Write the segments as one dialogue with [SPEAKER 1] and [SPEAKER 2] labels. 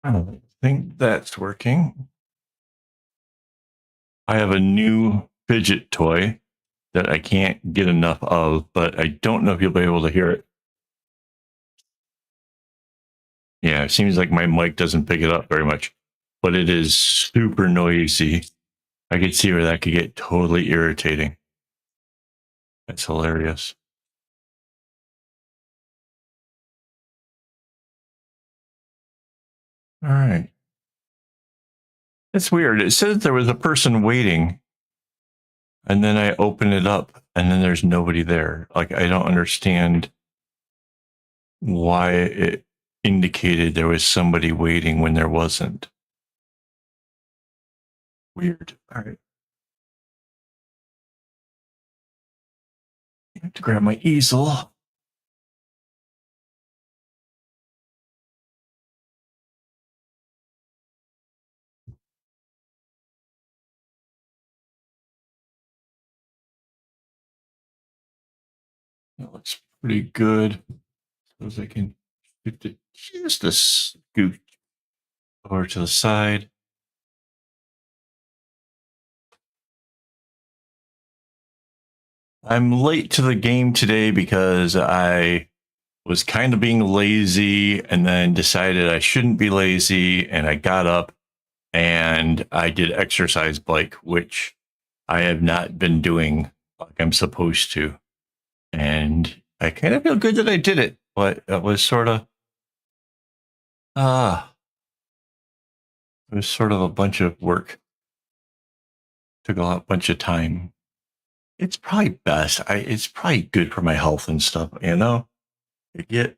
[SPEAKER 1] I don't think that's working. I have a new fidget toy that I can't get enough of, but I don't know if you'll be able to hear it. Yeah, it seems like my mic doesn't pick it up very much, but it is super noisy. I could see where that could get totally irritating. That's hilarious. All right. It's weird. It says there was a person waiting, and then I open it up, and then there's nobody there. Like, I don't understand why it indicated there was somebody waiting when there wasn't. Weird. All right. I have to grab my easel. That looks pretty good. Suppose I can shift it just a scoot over to the side. I'm late to the game today because I was kind of being lazy and then decided I shouldn't be lazy. And I got up and I did exercise bike, which I have not been doing like I'm supposed to. And I kind of feel good that I did it, but it was sort of, ah, it was sort of a bunch of work. Took a bunch of time. It's probably best. It's probably good for my health and stuff, you know? You get,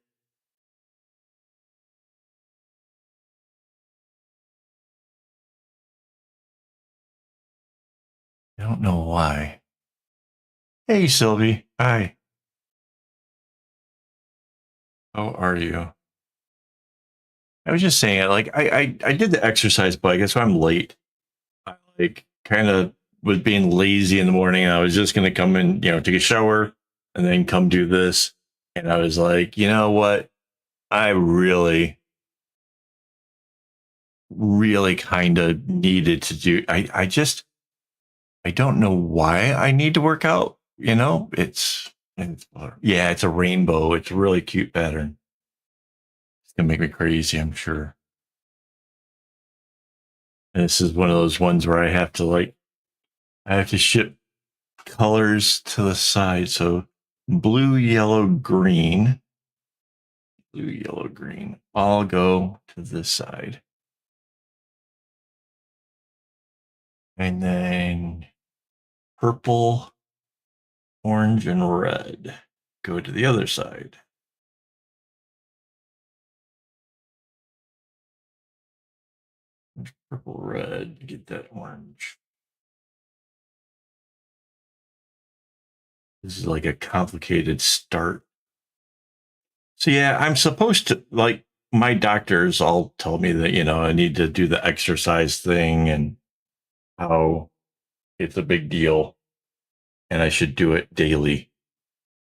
[SPEAKER 1] I don't know why. Hey, Sylvie. Hi. How are you? I was just saying, like, I did the exercise bike. That's why I'm late. I like kind of was being lazy in the morning. And I was just gonna come in, take a shower and then come do this. And I was like, you know what? I really kind of needed to do. I don't know why I need to work out. It's yeah, it's a rainbow. It's a really cute pattern. It's gonna make me crazy, I'm sure. And this is one of those ones where I have to ship colors to the side. So blue, yellow, green, blue, yellow, green. All go to this side. And then purple, orange, and red go to the other side. Purple, red, get that orange. This is like a complicated start. So yeah, I'm supposed to like my doctors all told me that, I need to do the exercise thing and how it's a big deal and I should do it daily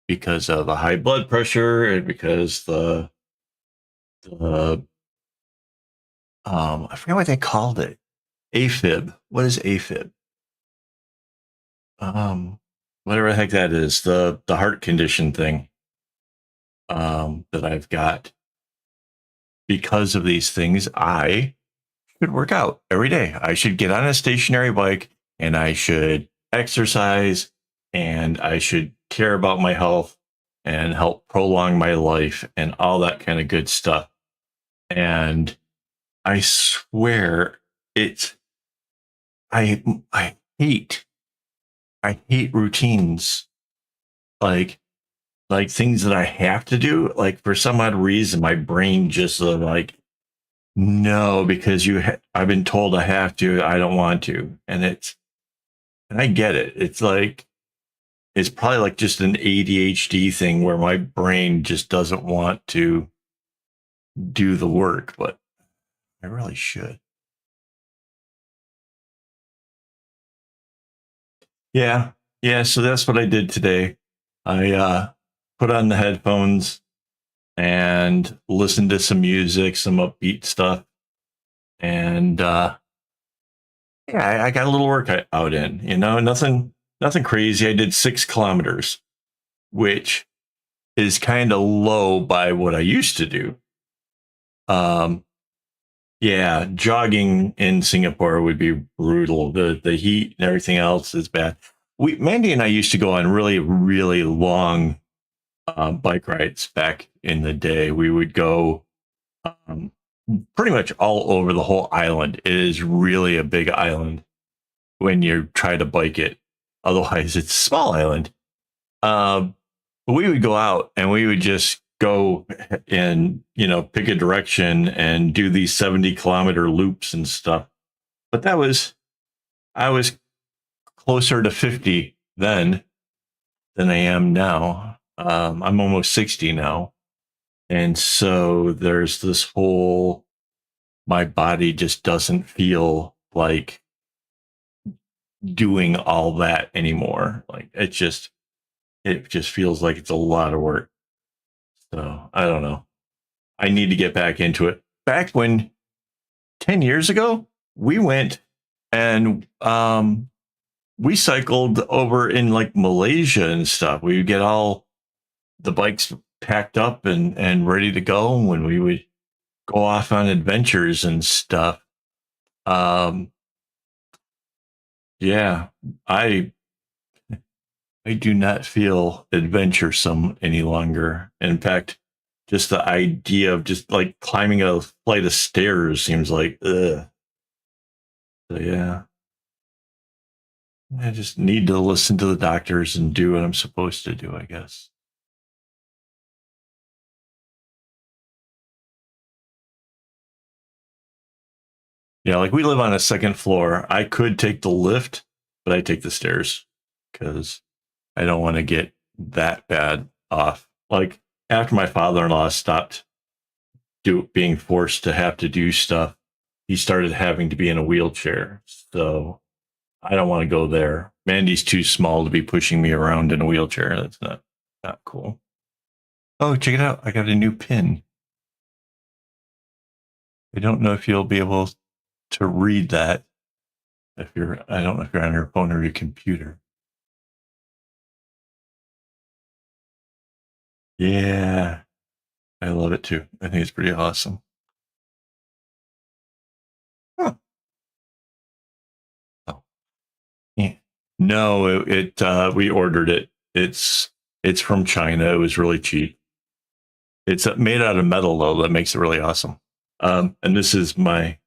[SPEAKER 1] because of the high blood pressure and because the I forget what they called it. AFib. What is AFib? Whatever the heck that is, the heart condition thing that I've got. Because of these things, I should work out every day. I should get on a stationary bike and I should exercise and I should care about my health and help prolong my life and all that kind of good stuff. And I swear it's I I hate I hate routines like things that I have to do. Like for some odd reason, my brain just like no, because I've been told I have to. I don't want to, and I get it. It's probably like just an ADHD thing where my brain just doesn't want to do the work, but I really should. Yeah, yeah. So that's what I did today. I put on the headphones and listened to some music, some upbeat stuff, and yeah, I got a little workout in. Nothing crazy. I did 6 kilometers, which is kind of low by what I used to do. Um, yeah, jogging in Singapore would be brutal. The heat and everything else is bad. Mandy and I used to go on really, really long bike rides back in the day. We would go um, pretty much all over the whole island. It is really a big island when you try to bike it. Otherwise, it's a small island. But we would go out and we would just go and pick a direction and do these 70-kilometer loops and stuff. But I was closer to 50 then than I am now. I'm almost 60 now. And so there's this whole, my body just doesn't feel like doing all that anymore. Like it just feels like it's a lot of work. So I don't know. I need to get back into it. Back when 10 years ago, we went and we cycled over in like Malaysia and stuff. We would get all the bikes packed up and ready to go when we would go off on adventures and stuff. Yeah, I do not feel adventuresome any longer. In fact, just the idea of just like climbing a flight of stairs seems like ugh. So yeah, I just need to listen to the doctors and do what I'm supposed to do, I guess. Yeah, like we live on a second floor. I could take the lift, but I take the stairs because I don't want to get that bad off. Like after my father-in-law stopped being forced to have to do stuff, he started having to be in a wheelchair. So I don't want to go there. Mandy's too small to be pushing me around in a wheelchair. That's not cool. Oh, check it out. I got a new pin. I don't know if you'll be able to read that I don't know if you're on your phone or your computer. Yeah, I love it too. I think it's pretty awesome. Huh. Oh, yeah. No, we ordered it. It's from China. It was really cheap. It's made out of metal though. That makes it really awesome. And this is my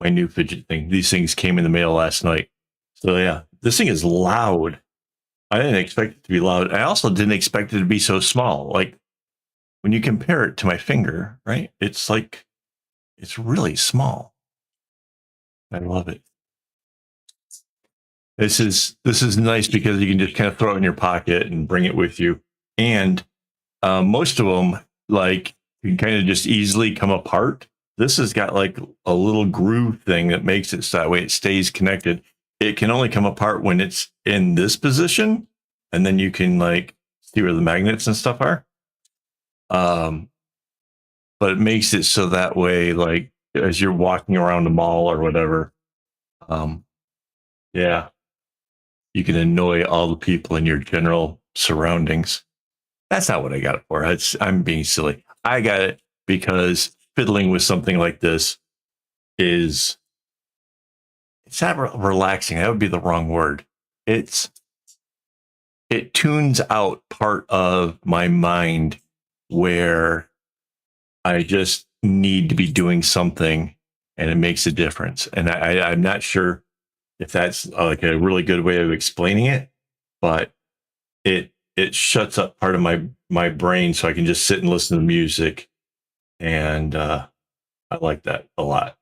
[SPEAKER 1] new fidget thing. These things came in the mail last night. So yeah, this thing is loud. I didn't expect it to be loud. I also didn't expect it to be so small. Like when you compare it to my finger, right? It's like it's really small. I love it. This is nice because you can just kind of throw it in your pocket and bring it with you. And most of them like you can kind of just easily come apart. This has got like a little groove thing that makes it so that way it stays connected. It can only come apart when it's in this position, and then you can like see where the magnets and stuff are. Um, but it makes it so that way, like as you're walking around the mall or whatever, um, yeah, you can annoy all the people in your general surroundings. That's not what I got it for. I'm being silly. I got it because fiddling with something like this is it's not relaxing. That would be the wrong word. It tunes out part of my mind where I just need to be doing something and it makes a difference. And I'm not sure if that's like a really good way of explaining it, but it shuts up part of my brain so I can just sit and listen to music. And I like that a lot.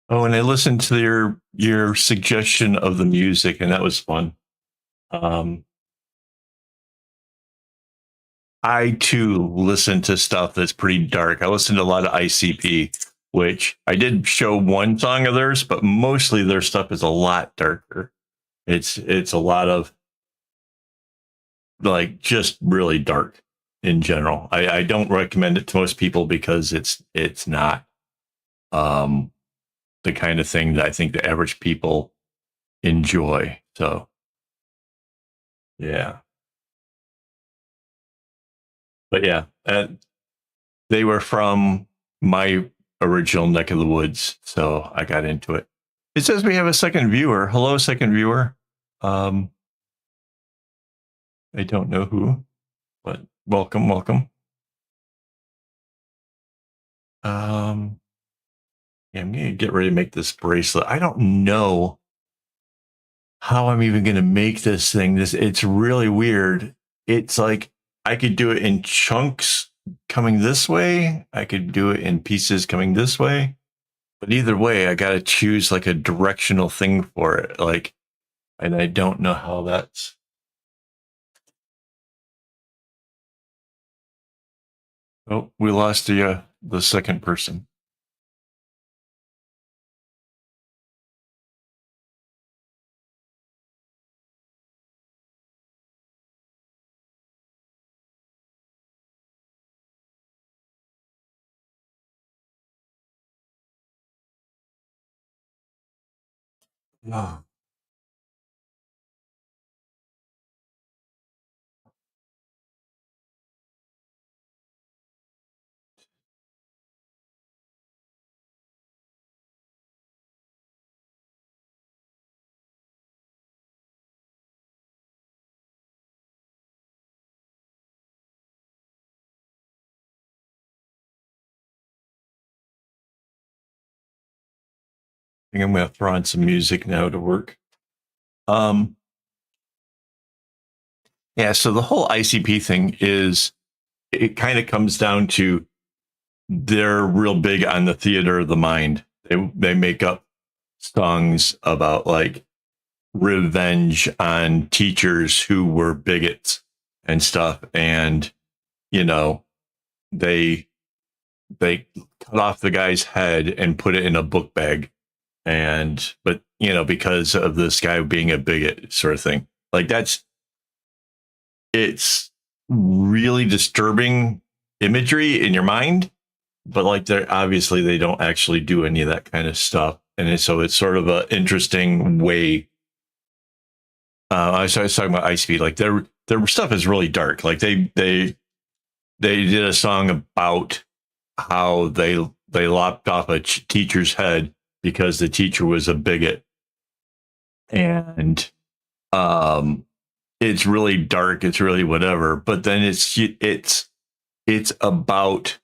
[SPEAKER 1] Oh, and I listened to your suggestion of the music, and that was fun. Um, I too listen to stuff that's pretty dark. I listen to a lot of ICP, which I did show one song of theirs, but mostly their stuff is a lot darker. It's a lot of like just really dark in general. I don't recommend it to most people because it's not um the kind of thing that I think the average people enjoy. So yeah, but yeah, they were from my original neck of the woods, so I got into it. It says we have a second viewer. Hello, second viewer. Um, I don't know who, but welcome, welcome. Yeah, I'm gonna get ready to make this bracelet. I don't know how I'm even gonna make this thing. It's really weird. It's like I could do it in chunks coming this way. I could do it in pieces coming this way. But either way, I gotta choose like a directional thing for it. Like, and I don't know how that's. Oh, we lost the second person. Oh. I think I'm gonna throw on some music now to work. Um, yeah. So the whole ICP thing is it kind of comes down to they're real big on the theater of the mind. They make up songs about like revenge on teachers who were bigots and stuff, and you know they they cut off the guy's head and put it in a book bag, and but because of this guy being a bigot, sort of thing. Like it's really disturbing imagery in your mind, but like they're obviously they don't actually do any of that kind of stuff, and so it's sort of an interesting way. I was talking about Ice Speed. Like their stuff is really dark. Like they did a song about how they lopped off a teacher's head because the teacher was a bigot, and um, it's really dark. It's really whatever. But then it's about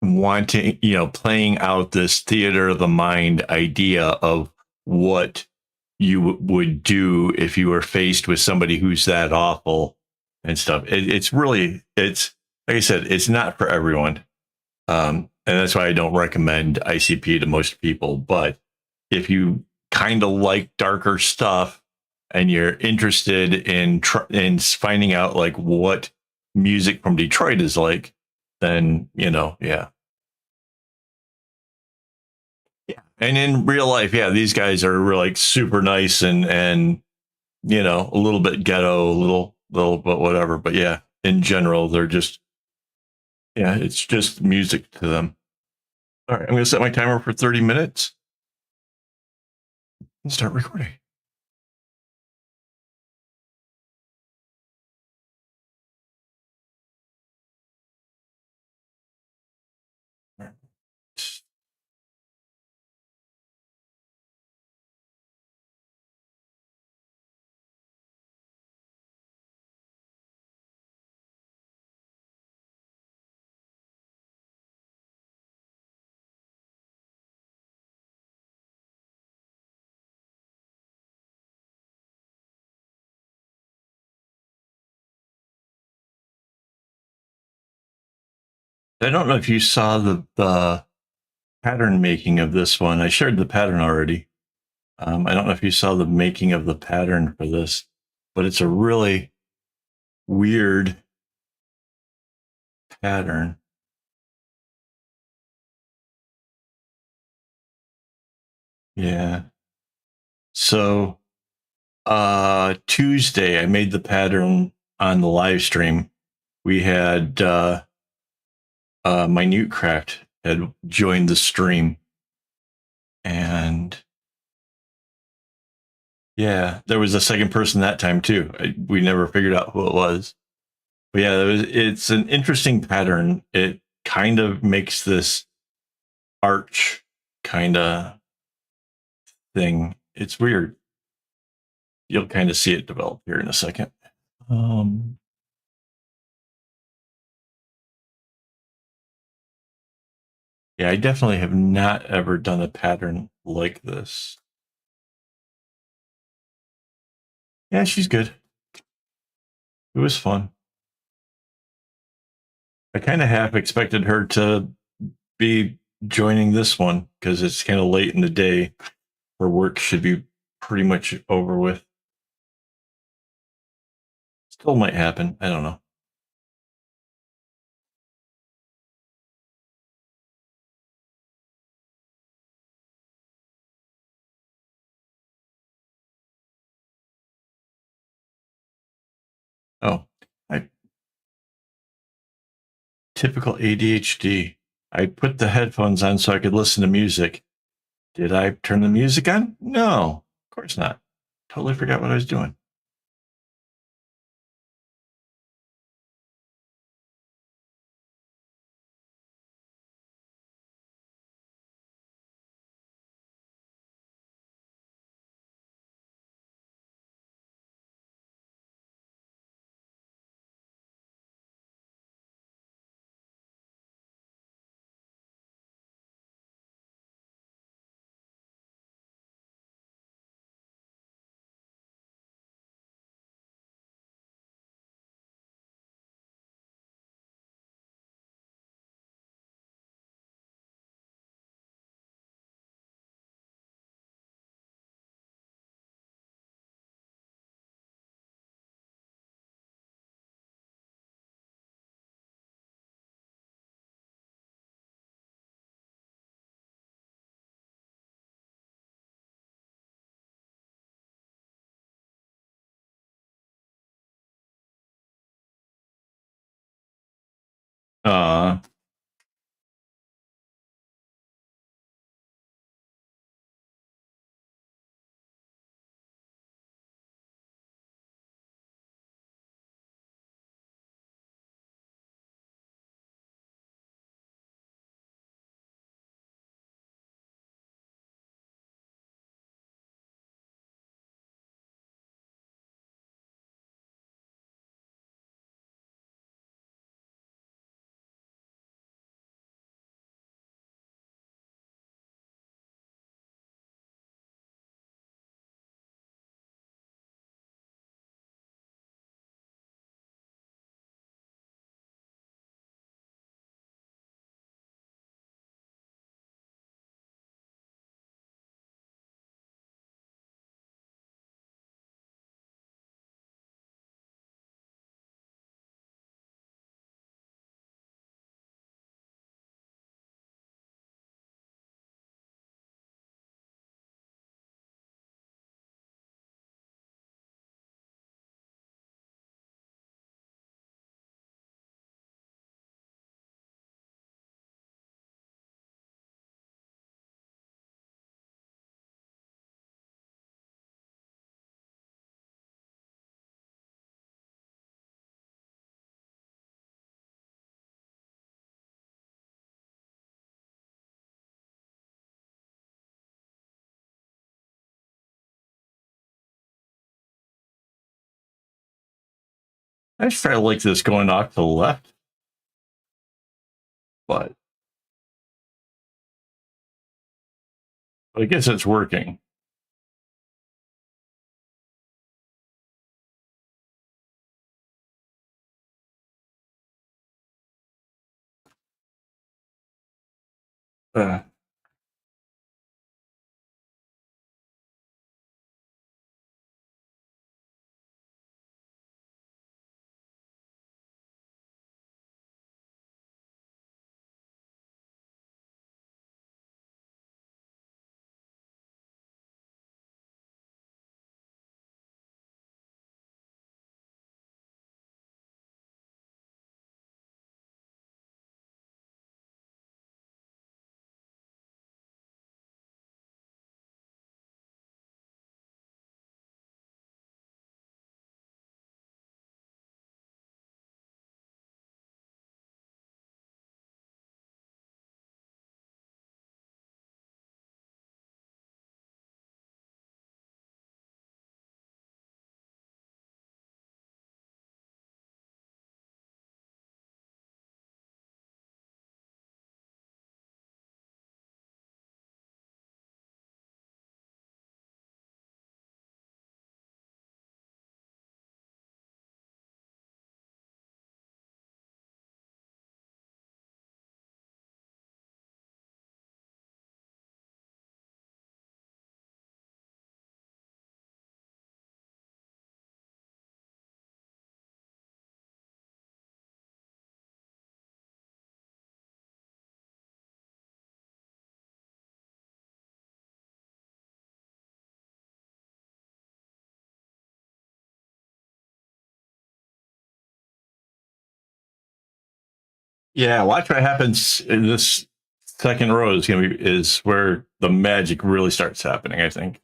[SPEAKER 1] wanting, playing out this theater of the mind idea of what you would do if you were faced with somebody who's that awful and stuff. It's like I said, it's not for everyone. And that's why I don't recommend ICP to most people. But if you kind of like darker stuff and you're interested in finding out like what music from Detroit is like, then yeah. Yeah. And in real life, yeah, these guys are like super nice and a little bit ghetto, a little bit whatever. But yeah, in general, they're just yeah, it's just music to them. All right, I'm gonna set my timer for 30 minutes and start recording. All right. I don't know if you saw the pattern making of this one. I shared the pattern already. I don't know if you saw the making of the pattern for this, but it's a really weird pattern. Yeah. So Tuesday, I made the pattern on the live stream. We had Minute Craft had joined the stream, and yeah, there was a second person that time too. We never figured out who it was. But yeah, it's an interesting pattern. It kind of makes this arch kind of thing. It's weird. You'll kind of see it develop here in a second. Um, yeah, I definitely have not ever done a pattern like this. Yeah, she's good. It was fun. I kind of half expected her to be joining this one because it's kind of late in the day. Her work should be pretty much over with. Still might happen. I don't know. Oh, I typical ADHD. I put the headphones on so I could listen to music. Did I turn the music on? No, of course not. Totally forgot what I was doing. Uh, I felt like this going off to the left, but I guess it's working. Uh, Yeah, watch what happens in this second row is where the magic really starts happening, I think.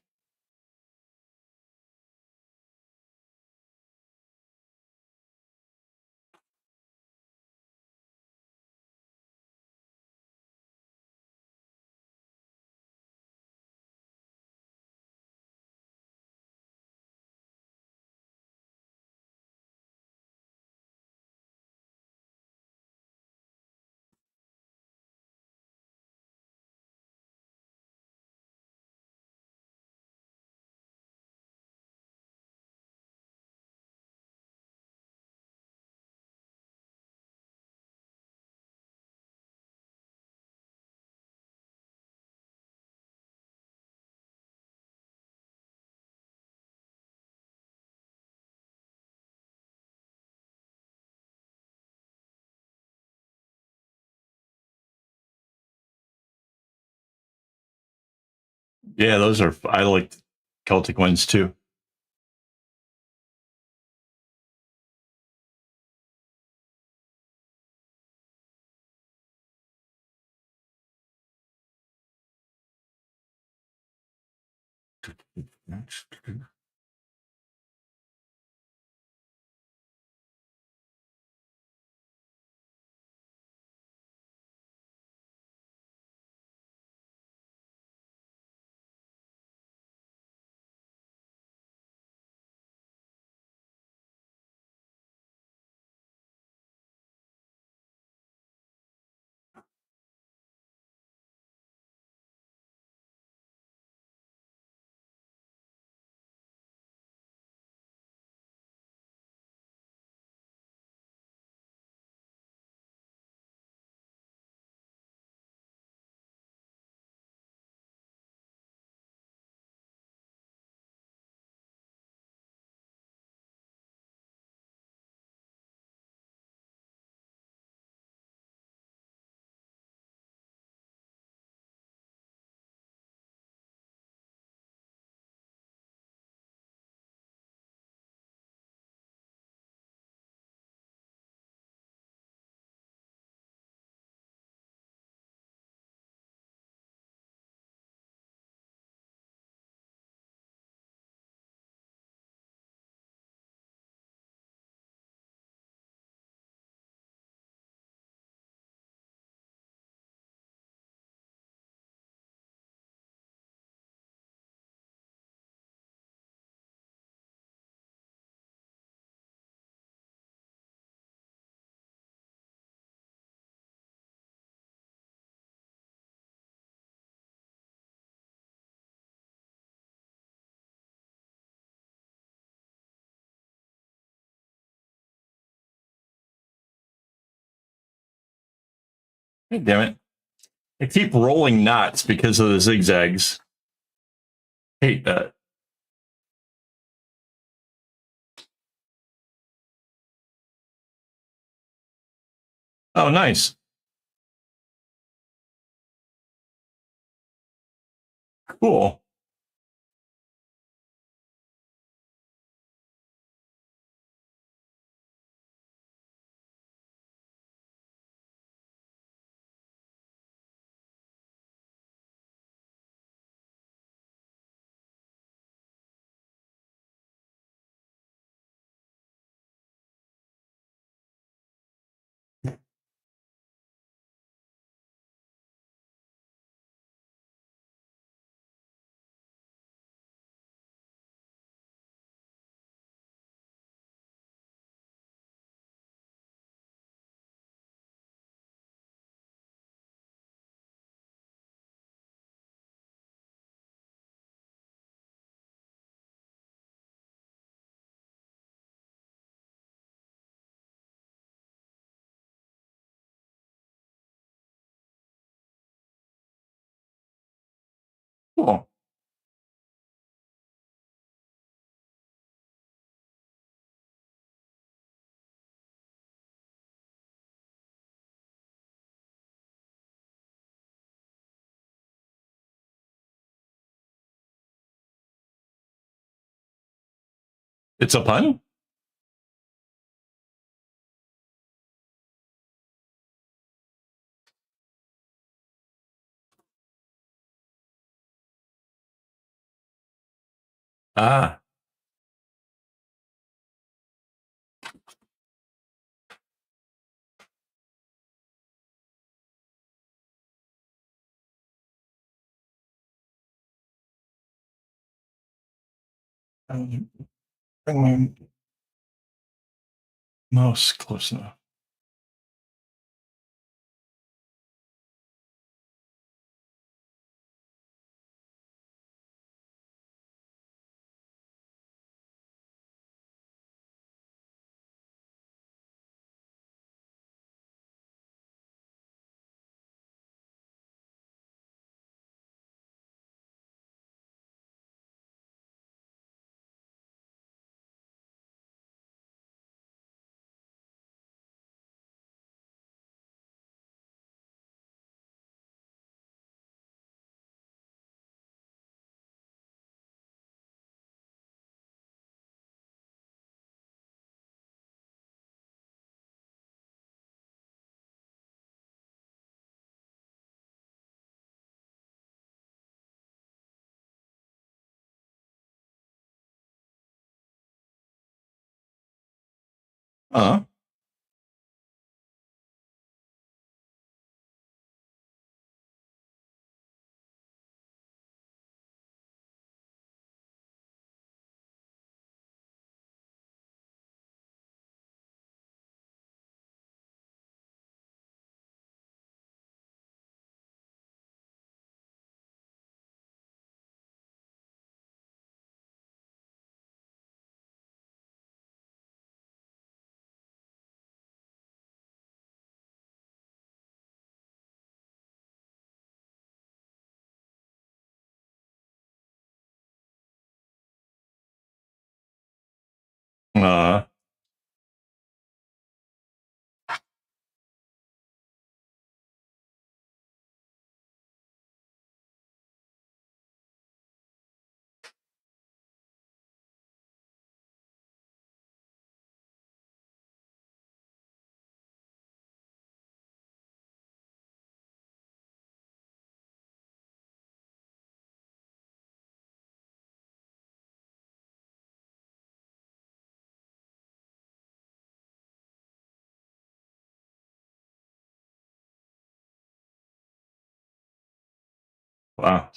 [SPEAKER 1] Yeah, those are I like Celtic ones too. Hey, damn it. I keep rolling knots because of the zigzags. Hate that. Oh, nice. Cool. Cool. It's a pun? Ah, bring my mouse close enough. Uh, uh, wow.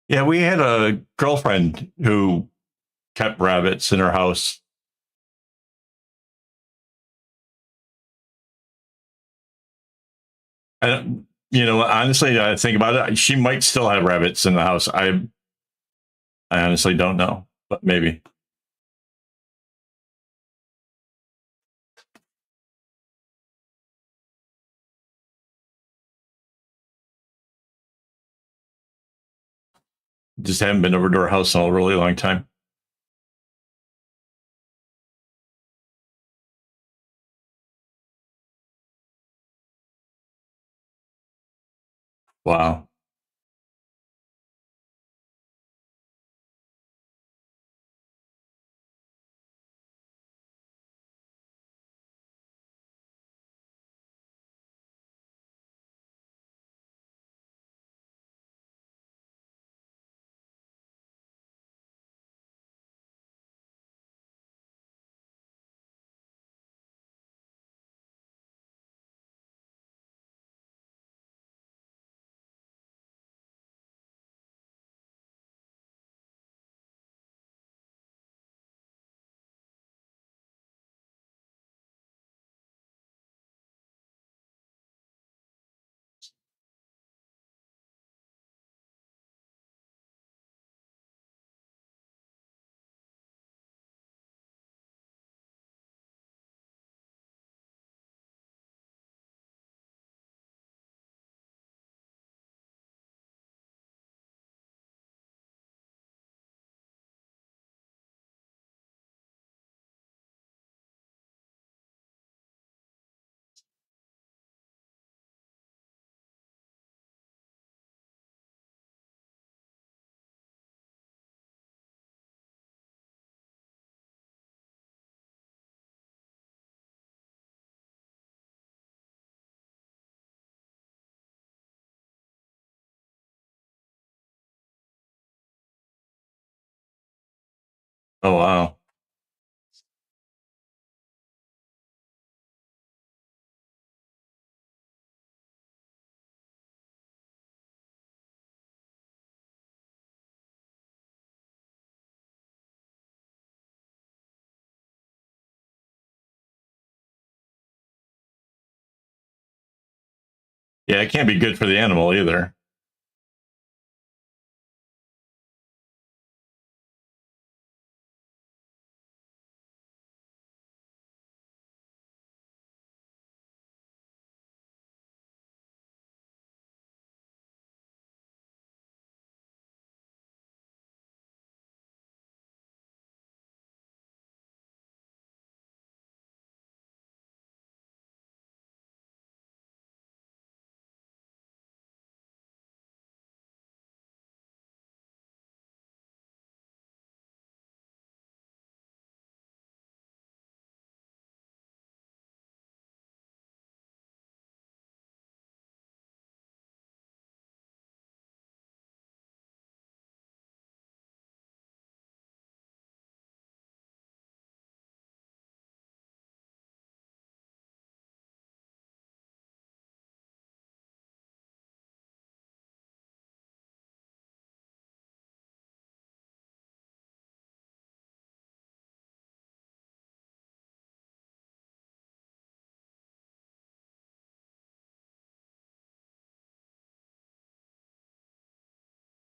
[SPEAKER 1] Yeah, we had a girlfriend who kept rabbits in her house. And honestly, I think about it. She might still have rabbits in the house. I honestly don't know, but maybe just haven't been over to her house in a really long time. Wow. Oh wow. Yeah, it can't be good for the animal either.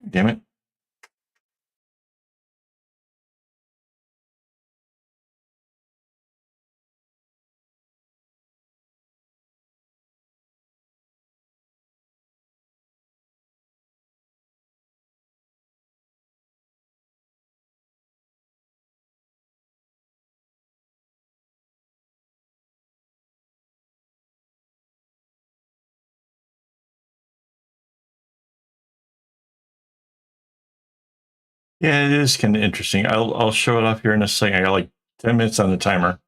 [SPEAKER 1] Damn it. Yeah, it is kind of interesting. I'll show it off here in a second. I got like 10 minutes on the timer.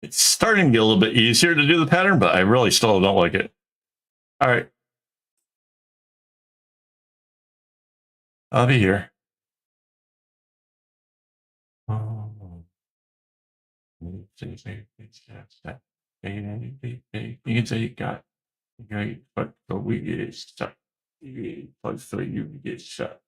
[SPEAKER 1] It's starting to get a little bit easier to do the pattern, but I really still don't like it. All right, I'll be here. You can say you got great, but we get stuck. But so you get shut.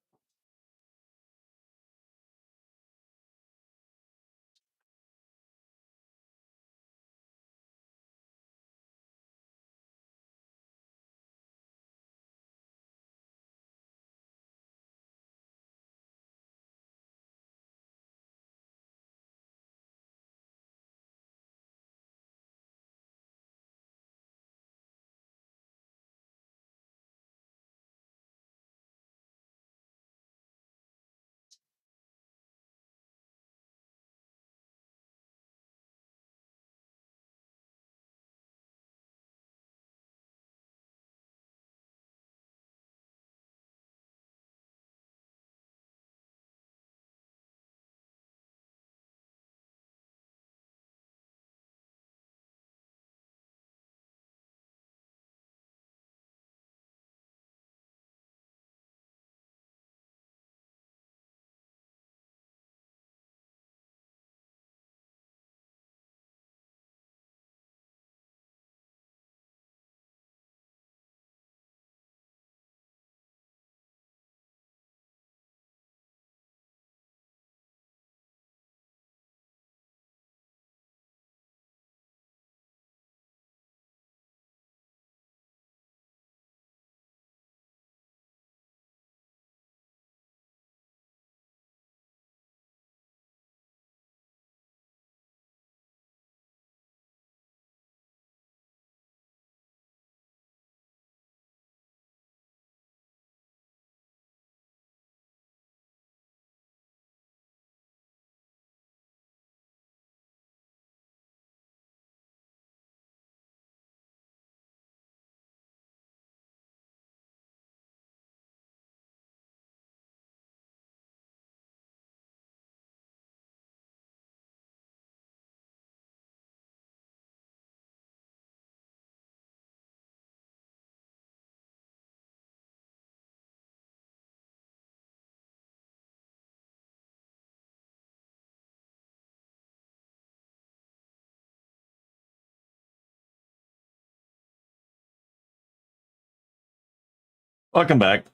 [SPEAKER 1] Welcome back.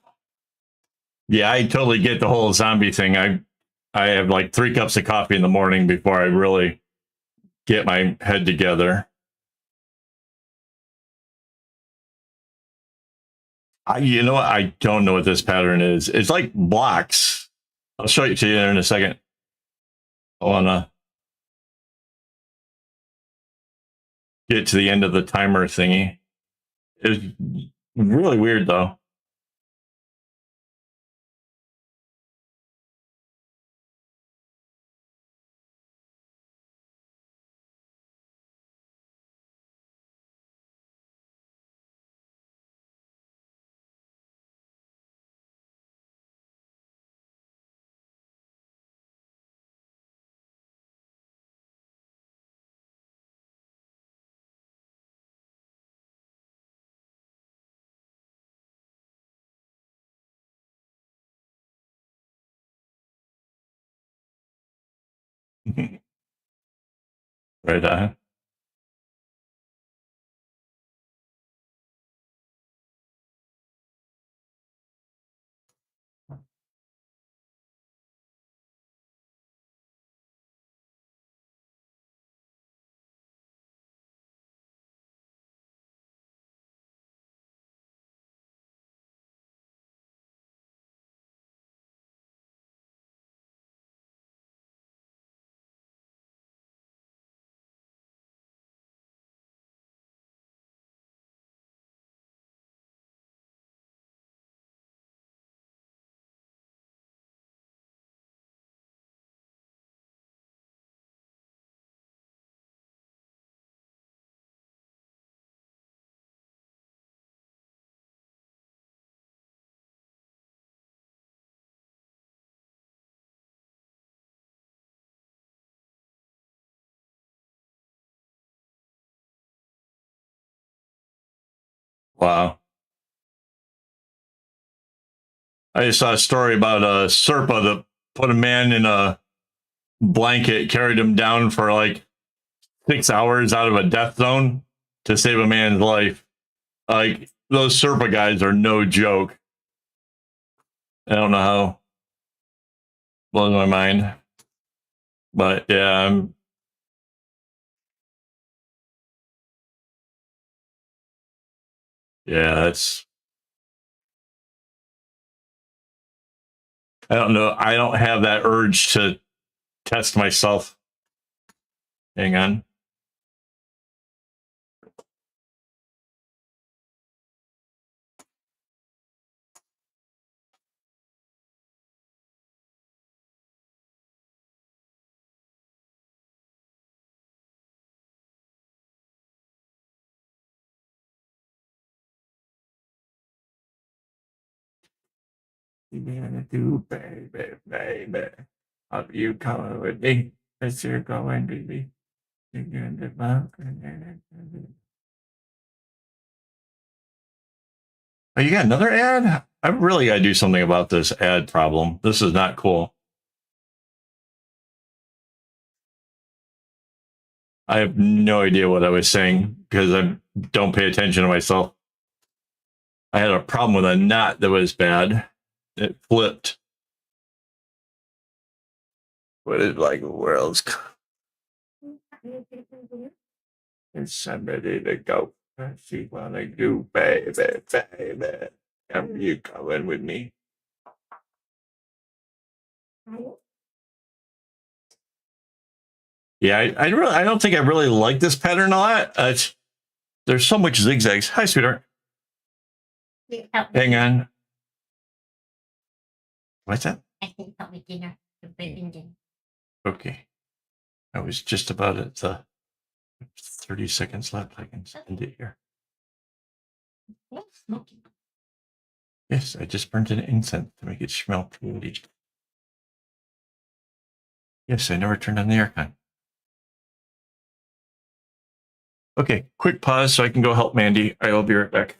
[SPEAKER 1] Yeah, I totally get the whole zombie thing. I have like 3 cups of coffee in the morning before I really get my head together. You know what? I don't know what this pattern is. It's like blocks. I'll show it to you in a second. I want to get to the end of the timer thingy. It's really weird, though. Right on. Wow. I just saw a story about a Serpa that put a man in a blanket, carried him down for like 6 hours out of a death zone to save a man's life. Like those Serpa guys are no joke. I don't know how. Blows my mind. But yeah, yeah, it's. I don't know. I don't have that urge to test myself. Hang on. You gonna do, baby, baby? Are you coming with me? Yes, you're going, baby. You're going to Oh, you got another ad? I really got to do something about this ad problem. This is not cool. I have no idea what I was saying because I don't pay attention to myself. I had a problem with a knot that was bad. It flipped. What is like world's? Is somebody to go see what I do, baby, baby? Are you coming with me? Yeah, I don't think I really like this pattern a lot. There's so much zigzags. Hi, sweetheart. Hang on. What's that? I think help me dinner. Okay. I was just about at the 30 seconds left. I can send it here. Yes, I just burned an incense to make it smell pretty. Yes, I never turned on the aircon. Okay, quick pause so I can go help Mandy. I will be right back.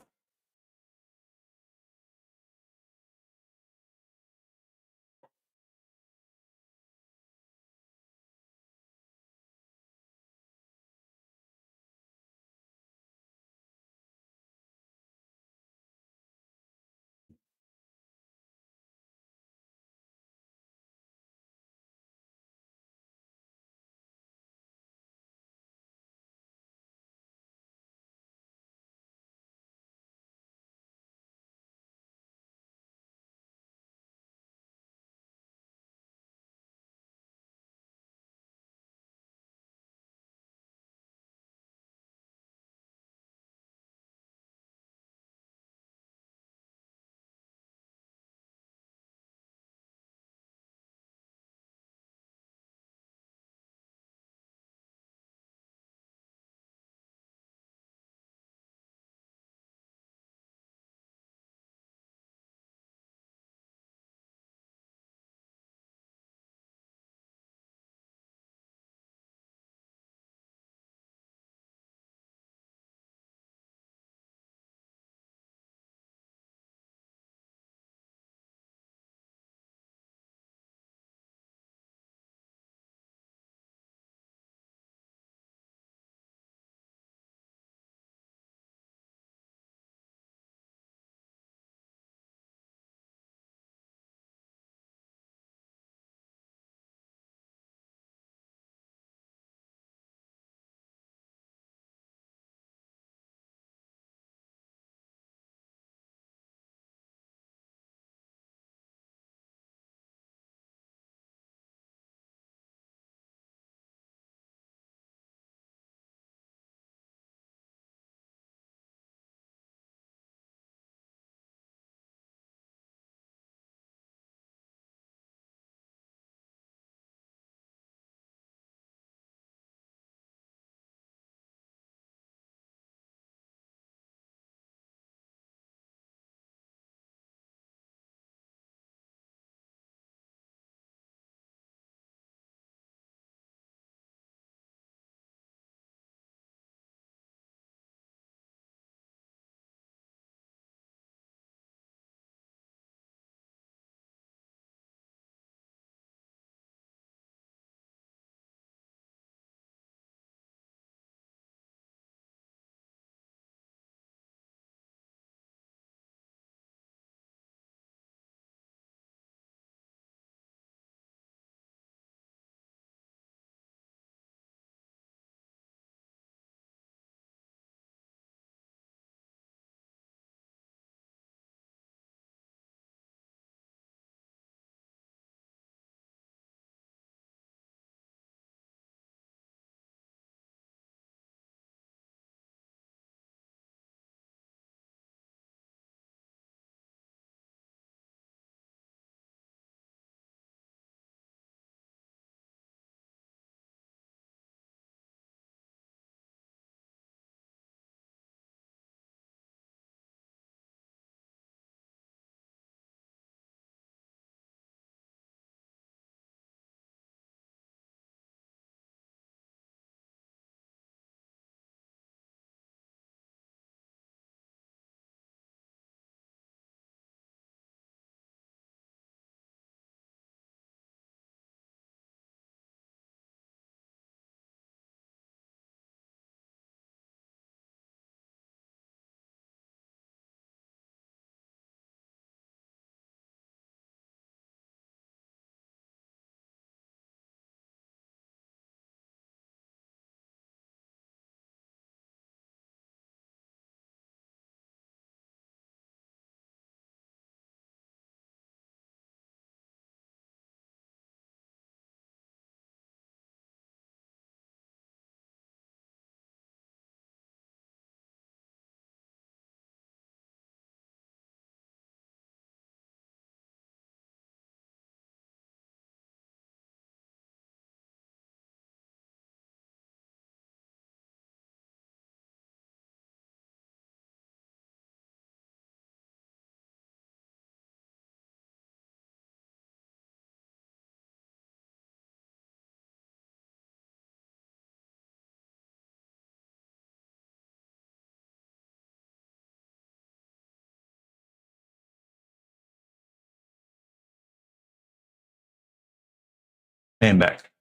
[SPEAKER 1] And back.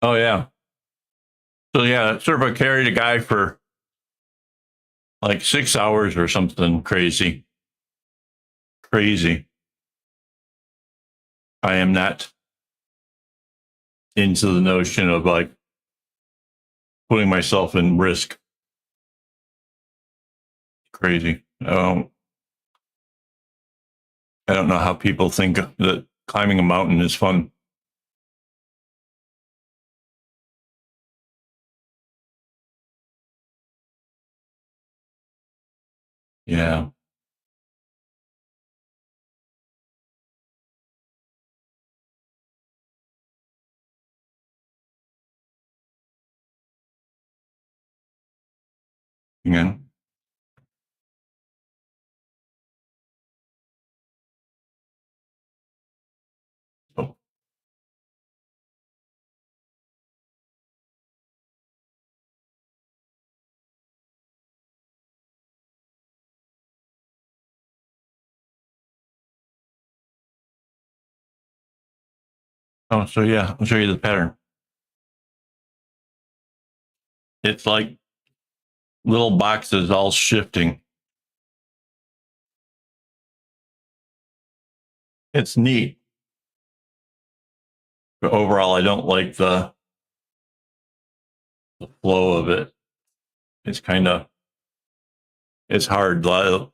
[SPEAKER 1] Oh yeah. So yeah, Servo carried a guy for like 6 hours or something crazy. Crazy. I am not into the notion of like putting myself in risk. Crazy. I don't know how people think that climbing a mountain is fun. Yeah. Yeah. Oh, oh, so yeah, I'll show you the pattern. It's like little boxes all shifting. It's neat. But overall, I don't like the flow of it. It's kind of it's hard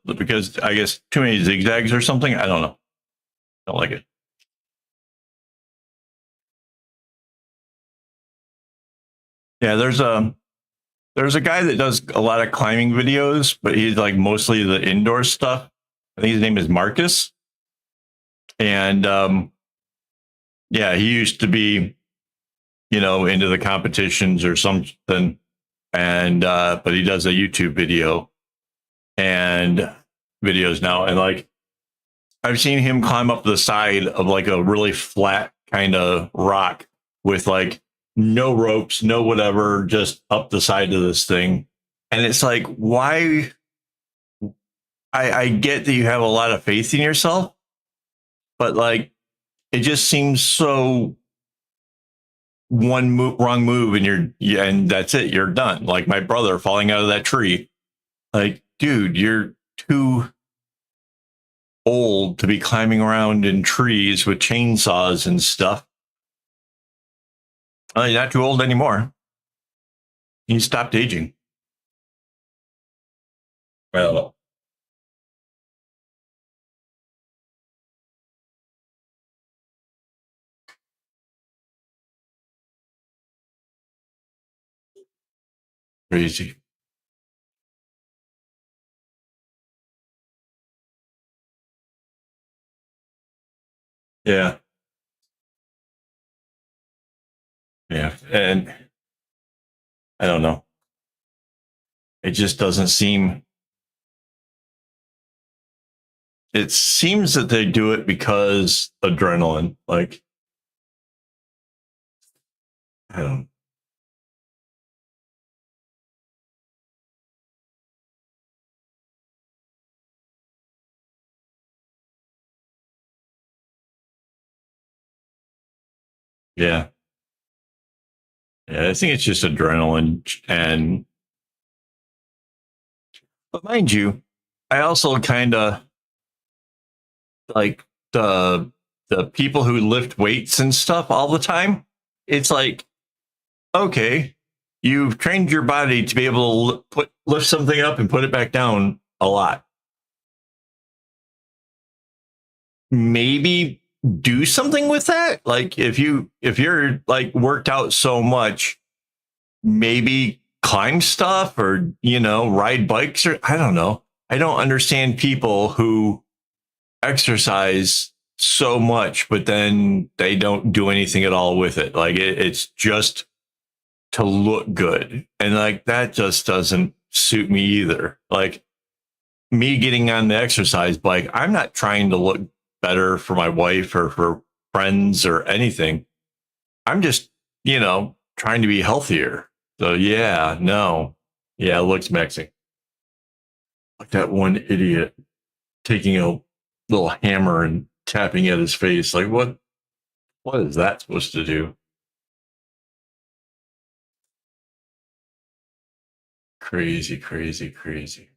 [SPEAKER 1] because I guess too many zigzags or something. I don't know. Don't like it. Yeah, there's a guy that does a lot of climbing videos, but he's like mostly the indoor stuff. I think his name is Marcus, and yeah, he used to be into the competitions or something, and but he does a YouTube video and videos now, and like I've seen him climb up the side of like a really flat kind of rock with like no ropes, no whatever, just up the side of this thing. And it's like, why? I get that you have a lot of faith in yourself, but like it just seems so wrong move, and and that's it. You're done. Like my brother falling out of that tree. Like, dude, you're too old to be climbing around in trees with chainsaws and stuff. You're not too old anymore. He stopped aging. Well, crazy. Yeah. Yeah. And I don't know. It just doesn't seem, it seems that they do it because adrenaline. Like, I don't, yeah. Yeah. I think it's just adrenaline. But mind you, I also kind of like the people who lift weights and stuff all the time. It's like, okay, you've trained your body to be able to lift something up and put it back down a lot. Maybe do something with that. Like if you're like worked out so much, maybe climb stuff or ride bikes, or I don't know. I don't understand people who exercise so much but then they don't do anything at all with it. Like it's just to look good, and like that just doesn't suit me either. Like me getting on the exercise bike, I'm not trying to look better for my wife or for friends or anything. I'm just trying to be healthier. So yeah, no, yeah, it looks mexing. Like that one idiot taking a little hammer and tapping at his face. Like, what is that supposed to do? Crazy, crazy, crazy.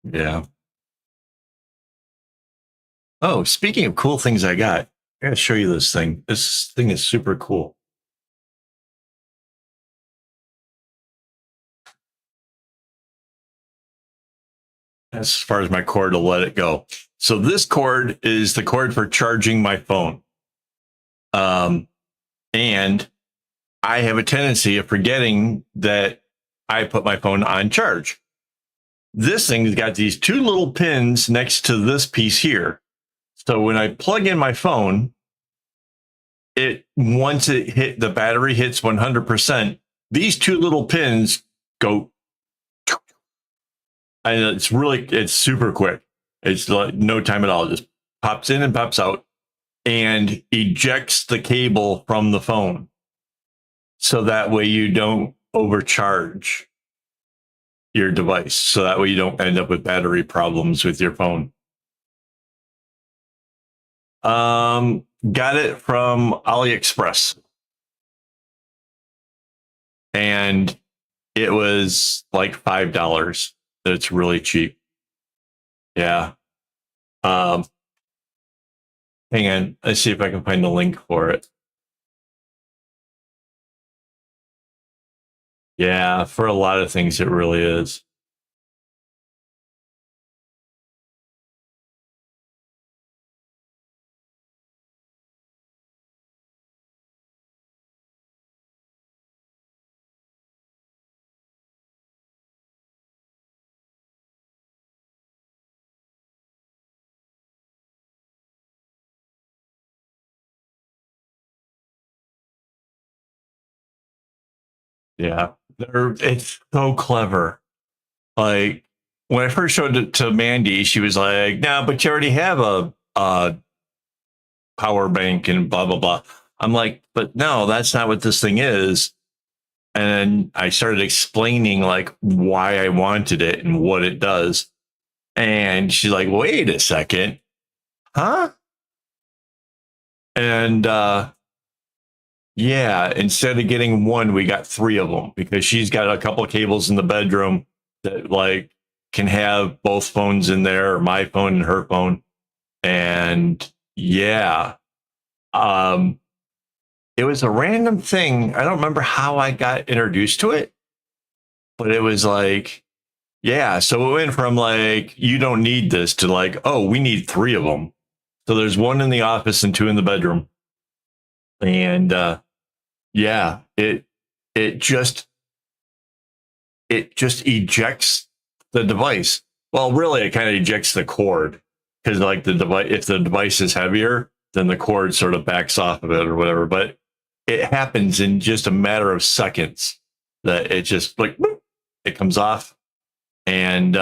[SPEAKER 1] Yeah. Oh, speaking of cool things I gotta show you this thing. This thing is super cool. As far as my cord to let it go. So this cord is the cord for charging my phone. Um, and I have a tendency of forgetting that I put my phone on charge. This thing has got these two little pins next to this piece here. So when I plug in my phone, it once it hit the battery hits 100%, these two little pins go, and it's super quick. It's like no time at all. It just pops in and pops out and ejects the cable from the phone. So that way you don't overcharge your device. So that way you don't end up with battery problems with your phone. Got it from AliExpress, and it was like $5. It's really cheap. Yeah. Um, hang on. Let's see if I can find the link for it. Yeah, for a lot of things, it really is. Yeah, it's so clever. Like when I first showed it to Mandy, she was like, "No, but you already have a power bank and blah blah blah." I'm like, "But no, that's not what this thing is." And then I started explaining like why I wanted it and what it does. And she's like, "Wait a second, huh?" And yeah, instead of getting one, we got three of them because she's got a couple of cables in the bedroom that like can have both phones in there, or my phone and her phone. And yeah, um, it was a random thing. I don't remember how I got introduced to it, but it was like, yeah. So it went from like, you don't need this to like, oh, we need three of them. So there's one in the office and two in the bedroom. And yeah, it just it just ejects the device. Well, really, it kind of ejects the cord because, like, the device, if the device is heavier, then the cord sort of backs off of it or whatever. But it happens in just a matter of seconds that it just like boop, it comes off. And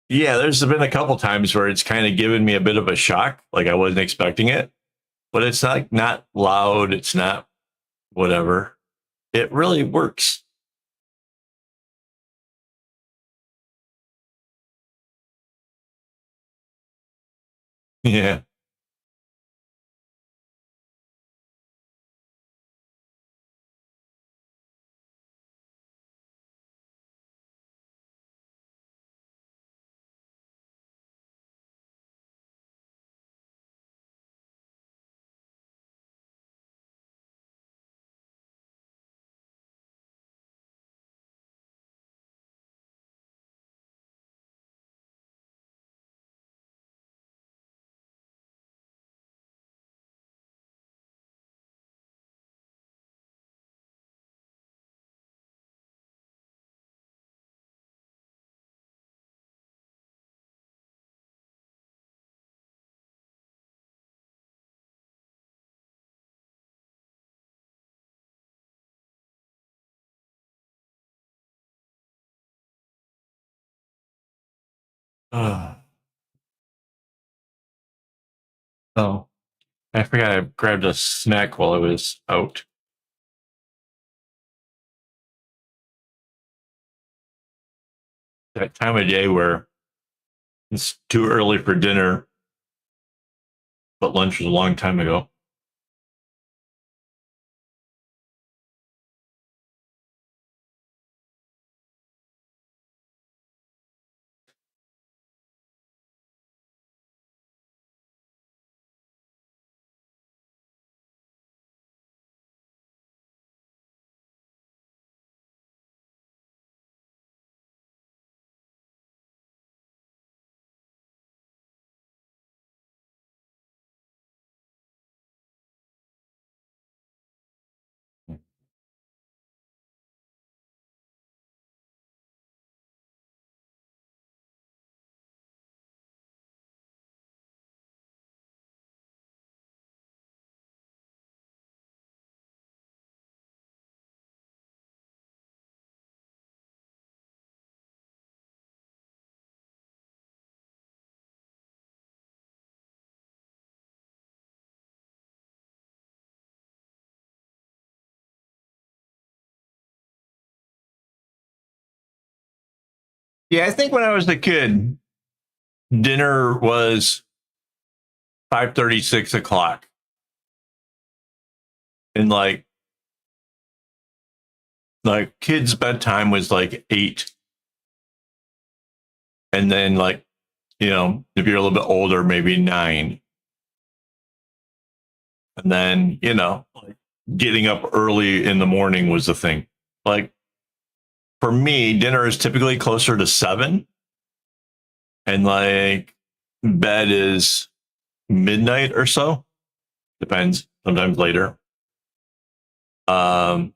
[SPEAKER 1] yeah, there's been a couple times where it's kind of given me a bit of a shock, like I wasn't expecting it. But it's not loud. It's not whatever. It really works. Yeah. Uh, oh, I forgot I grabbed a snack while I was out. That time of day where it's too early for dinner, but lunch was a long time ago. Yeah, I think when I was a kid, dinner was 5:30, 6 o'clock, and like kids' bedtime was like 8, and then like if you're a little bit older, maybe 9, and then like getting up early in the morning was the thing. Like for me, dinner is typically closer to 7, and like bed is midnight or so. Depends. Sometimes later. Um,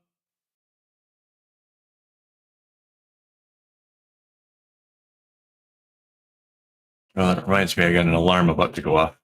[SPEAKER 1] that reminds me, I got an alarm about to go off.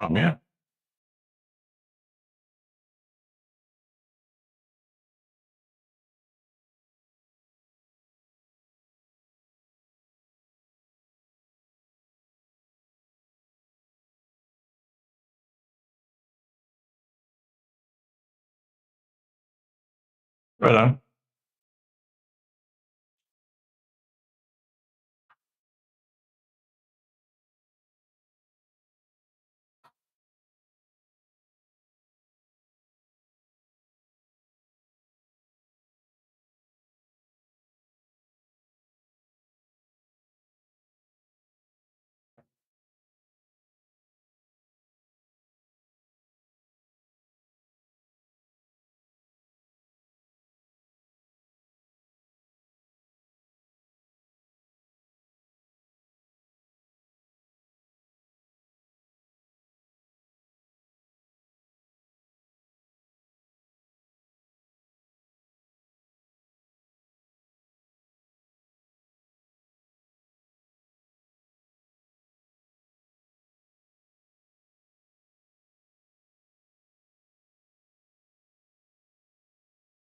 [SPEAKER 1] Oh yeah. Right on.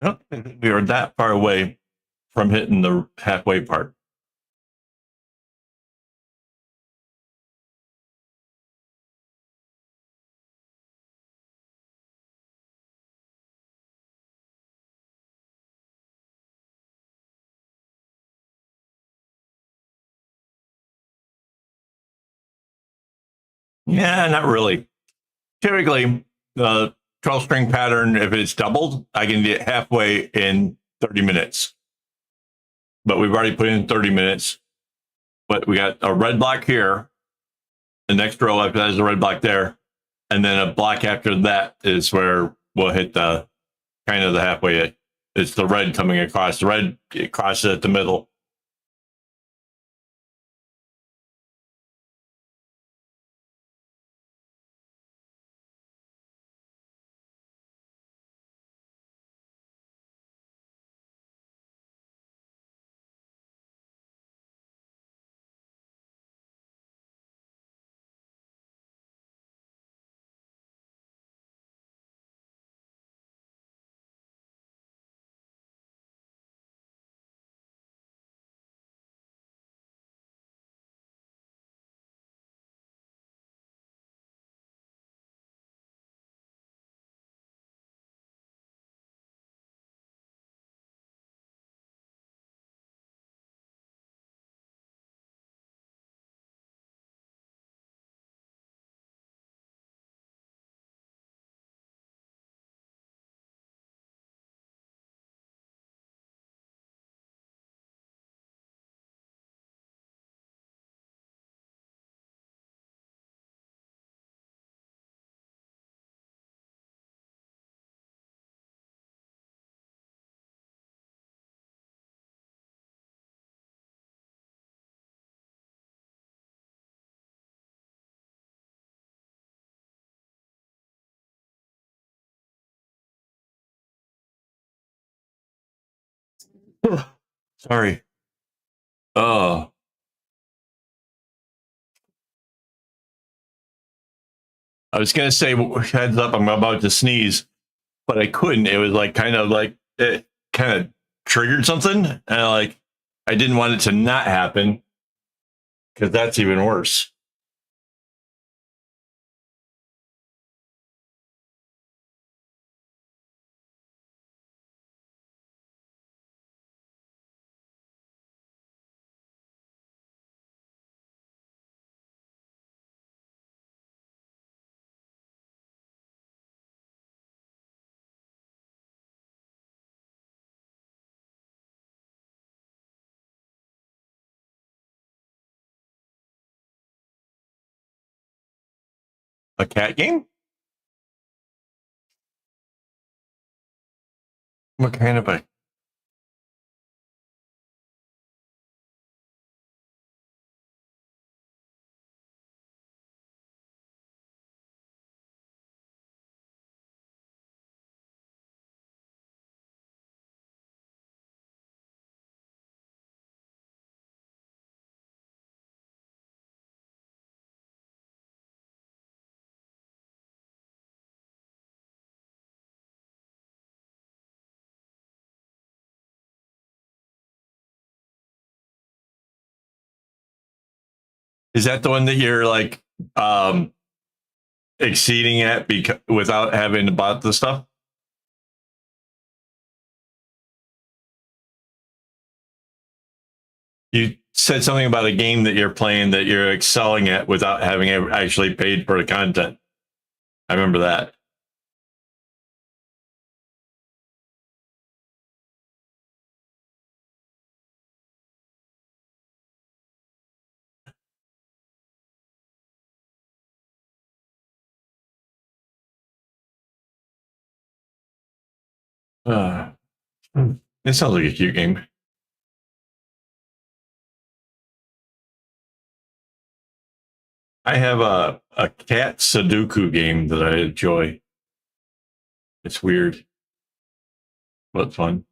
[SPEAKER 1] Oh, we are that far away from hitting the halfway part. Yeah, not really. Typically, the 12 string pattern, if it's doubled, I can get halfway in 30 minutes. But we've already put in 30 minutes. But we got a red block here. The next row after that is a red block there. And then a block after that is where we'll hit the kind of the halfway. It's the red coming across. The red crosses at the middle. Sorry. Oh, I was going to say, heads up, I'm about to sneeze, but I couldn't. It was like kind of like it kind of triggered something. And like I didn't want it to not happen because that's even worse. A cat game? What kind of a? Is that the one that you're like um exceeding at because without having to buy the stuff? You said something about a game that you're playing that you're excelling at without having actually paid for the content. I remember that. Uh, it sounds like a cute game. I have a cat Sudoku game that I enjoy. It's weird, but fun.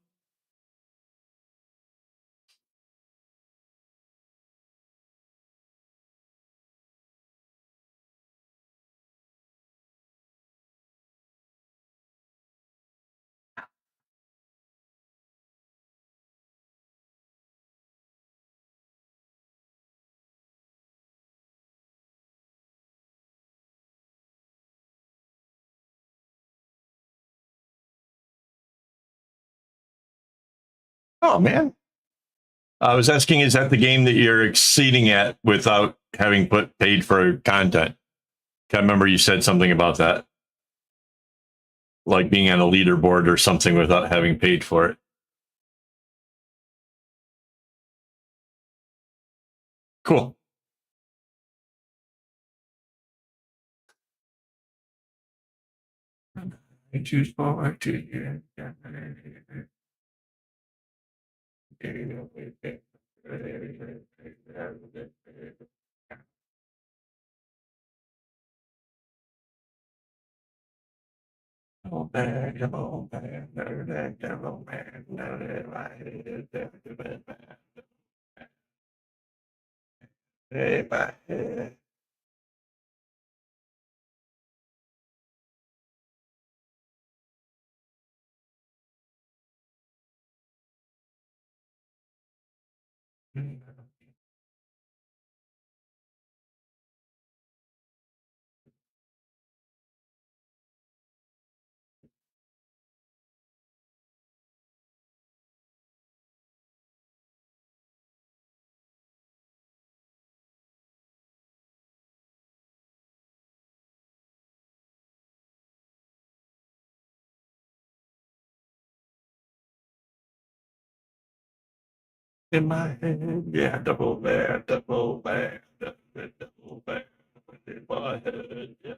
[SPEAKER 1] Oh man. I was asking, is that the game that you're exceeding at without having paid for content? I remember you said something about that, like being on a leaderboard or something without having paid for it. Cool. I choose forward to you. Oh man, oh man, oh man. In my head, yeah, double bad, double bad, double bad. In my head, yeah.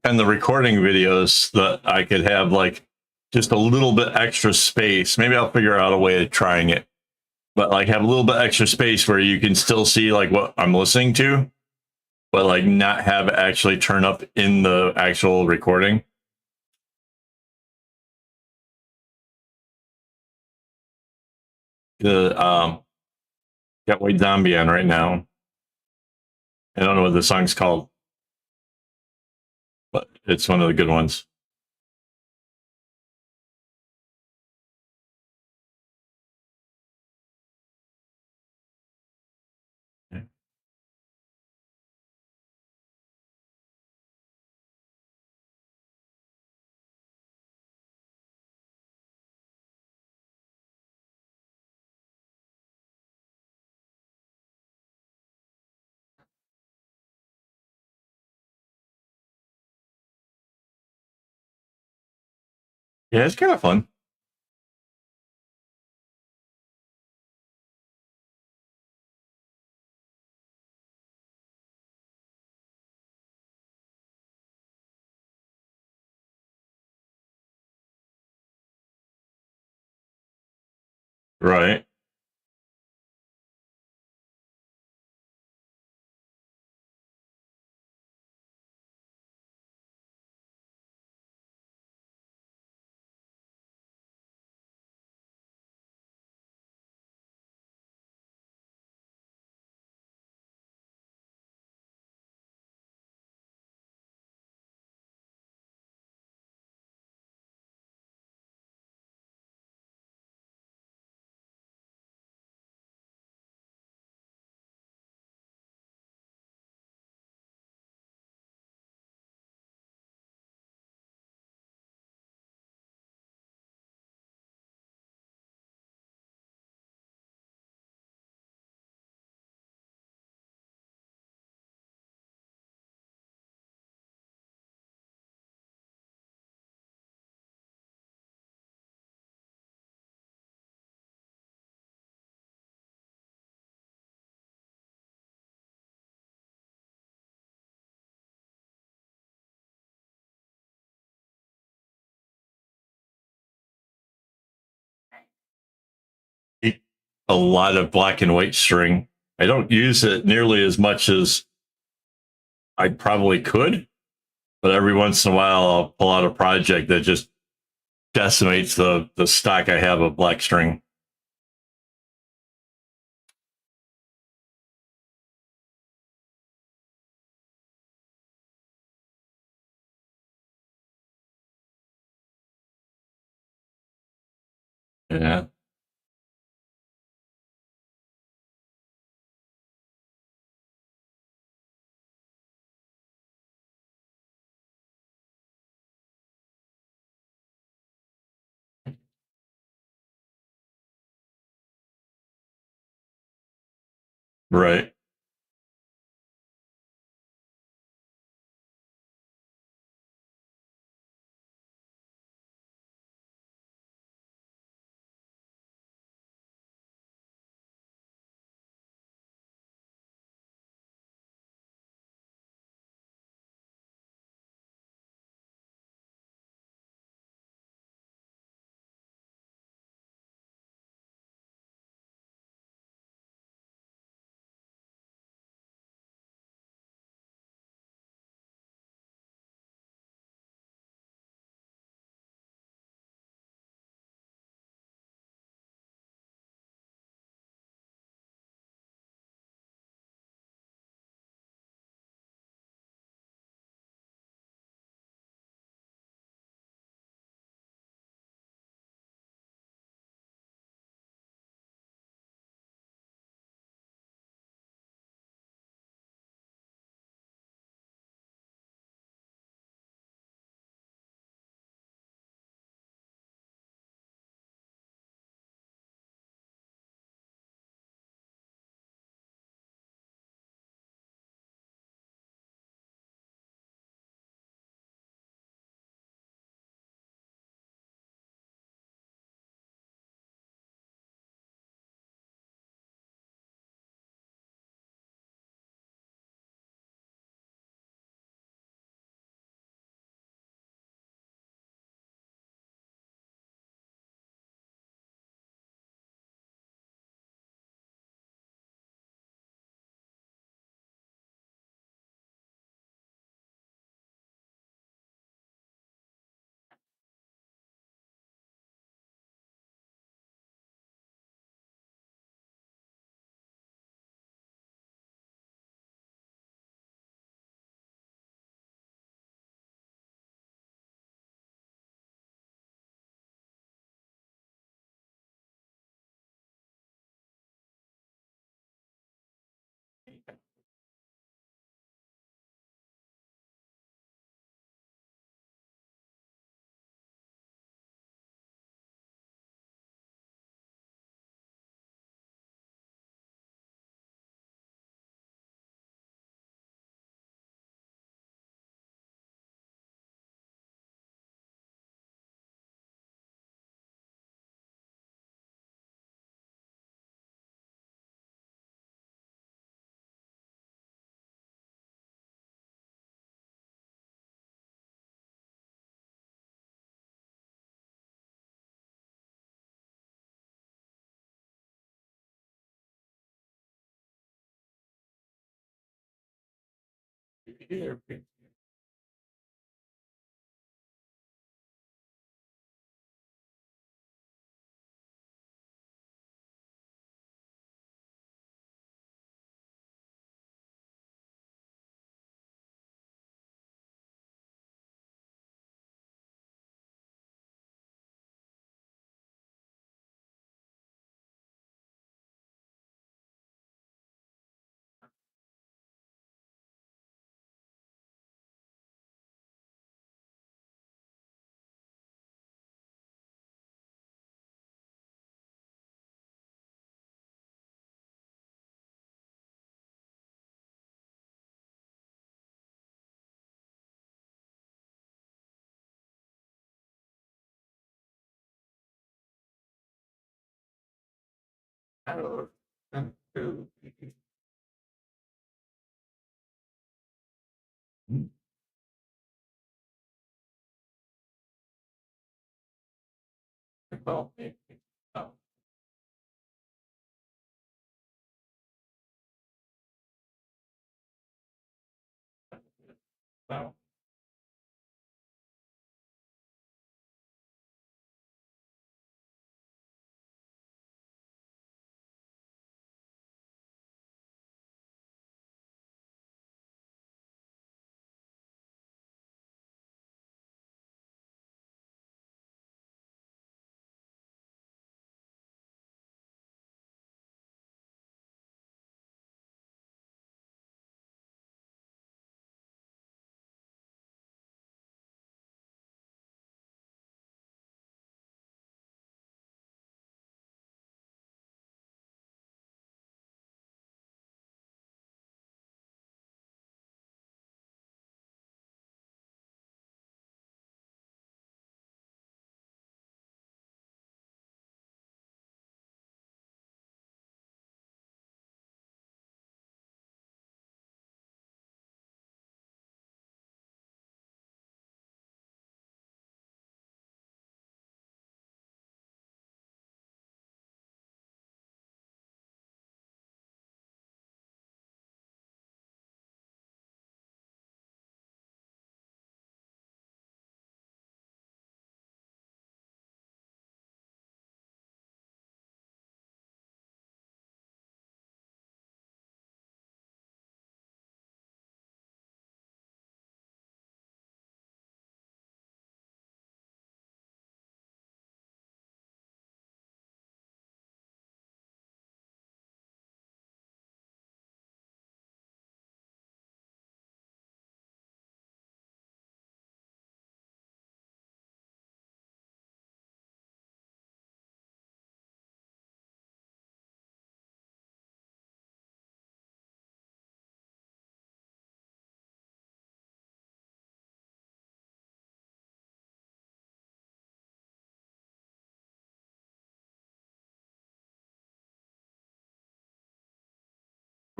[SPEAKER 1] And the recording videos that I could have like just a little bit extra space. Maybe I'll figure out a way of trying it, but like have a little bit extra space where you can still see like what I'm listening to, but like not have it actually turn up in the actual recording. The got White Zombie on right now. I don't know what the song's called, but it's one of the good ones. Yeah, it's kind of fun. Right. A lot of black and white string. I don't use it nearly as much as I probably could, But every once in a while, I'll pull out a project that just decimates the stock I have of black string. Yeah. Right.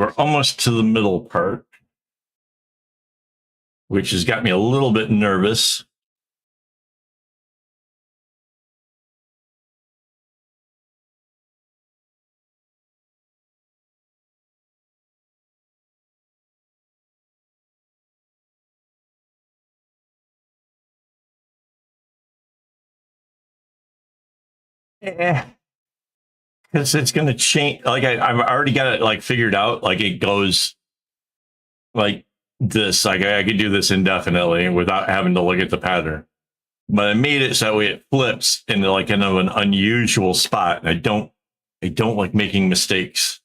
[SPEAKER 1] we're almost to the middle part, which has got me a little bit nervous. Yeah, because it's going to change. Like I've already got it like figured out. Like it goes like this. Like I could do this indefinitely without having to look at the pattern. But I made it so that way it flips into like kind of an unusual spot. And I don't like making mistakes.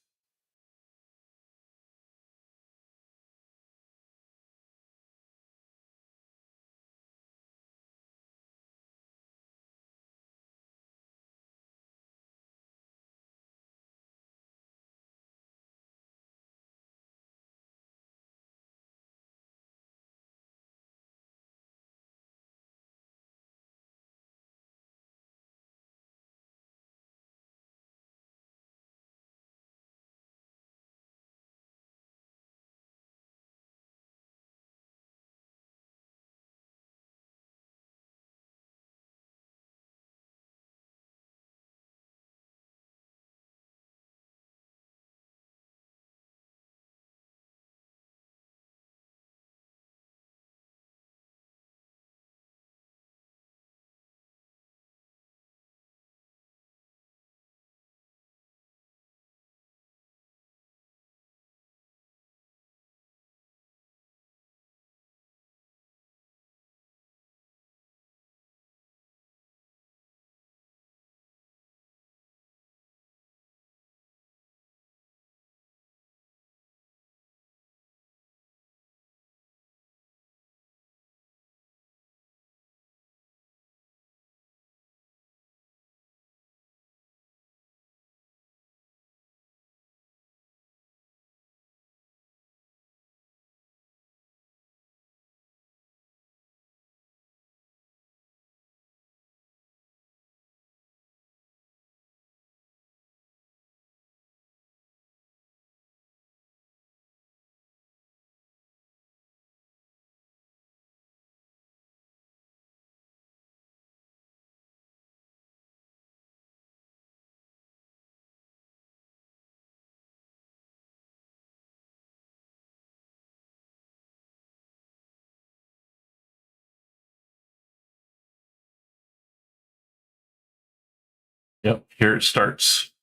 [SPEAKER 1] Yep, here it starts.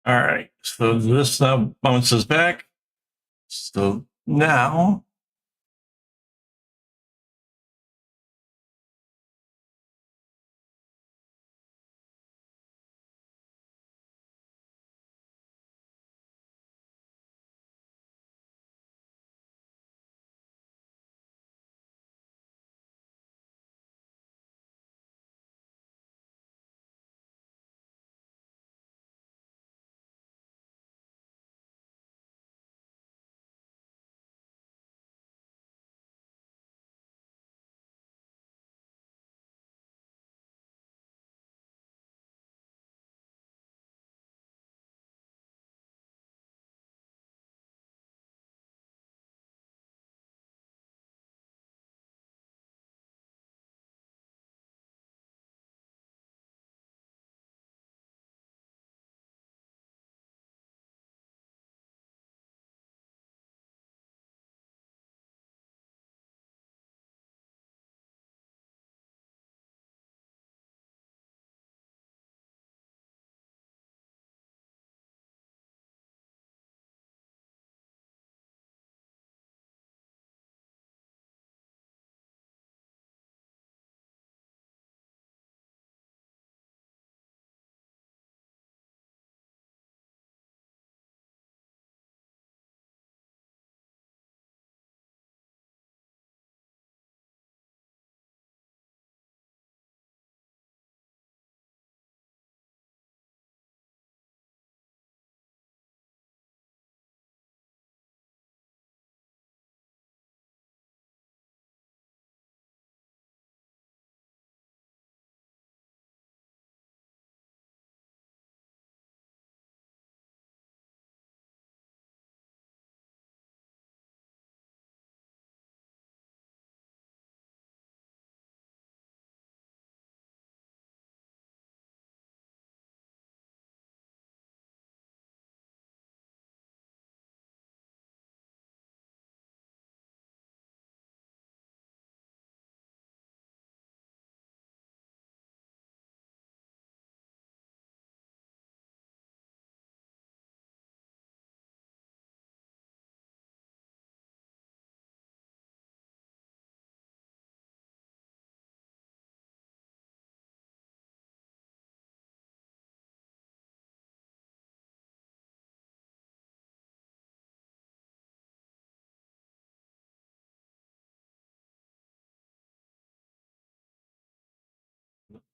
[SPEAKER 1] All right, so this now bounces back. So now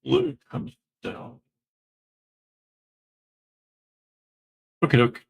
[SPEAKER 1] Luke comes down. Okay, doke.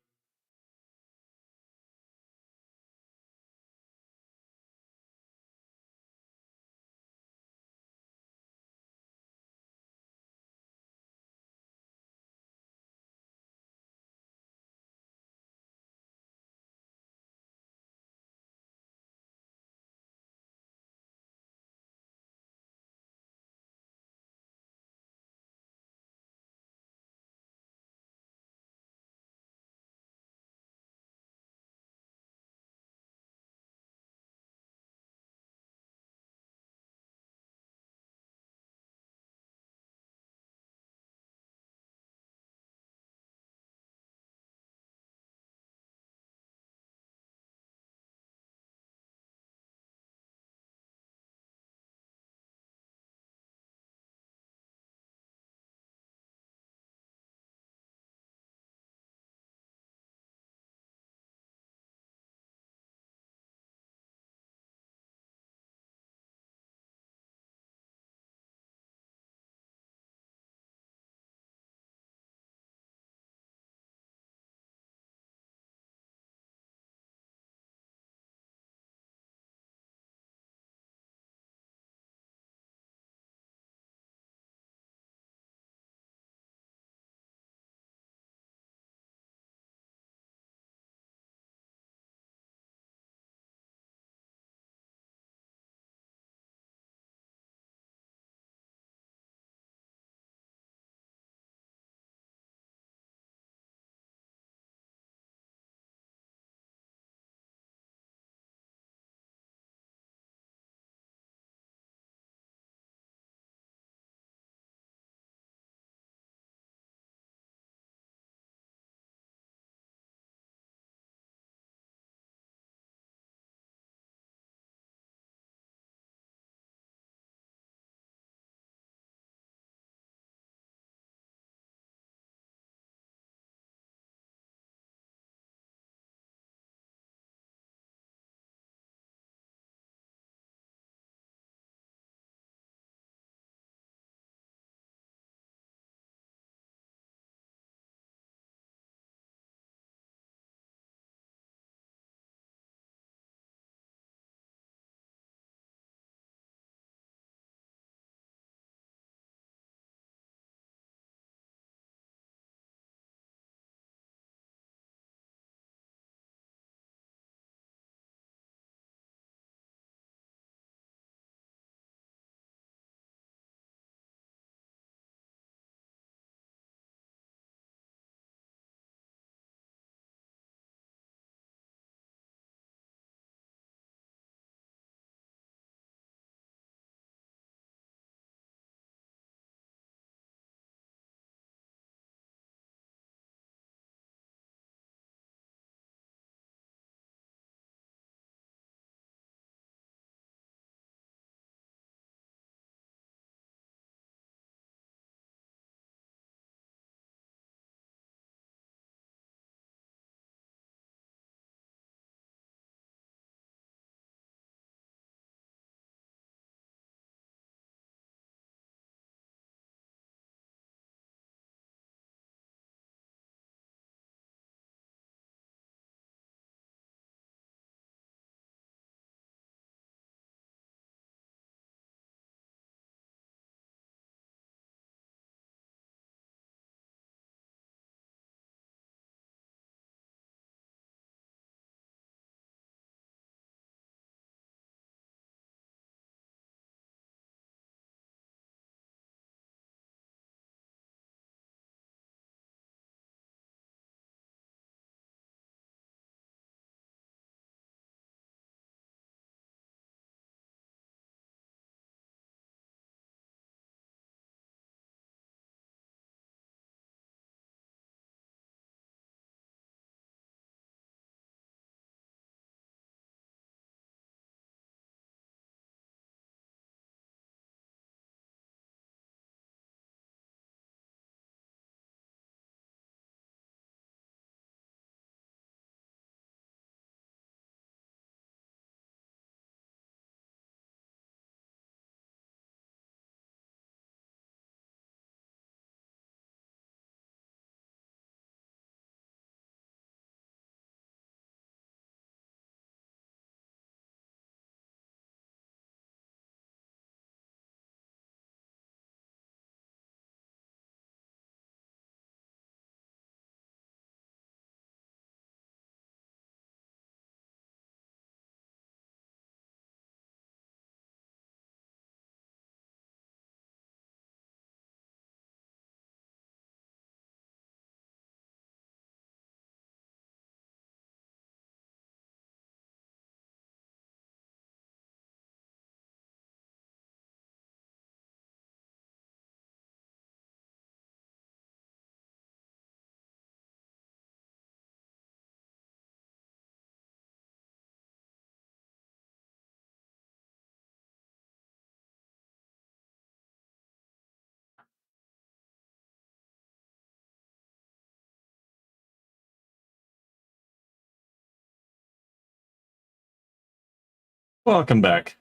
[SPEAKER 1] Welcome back.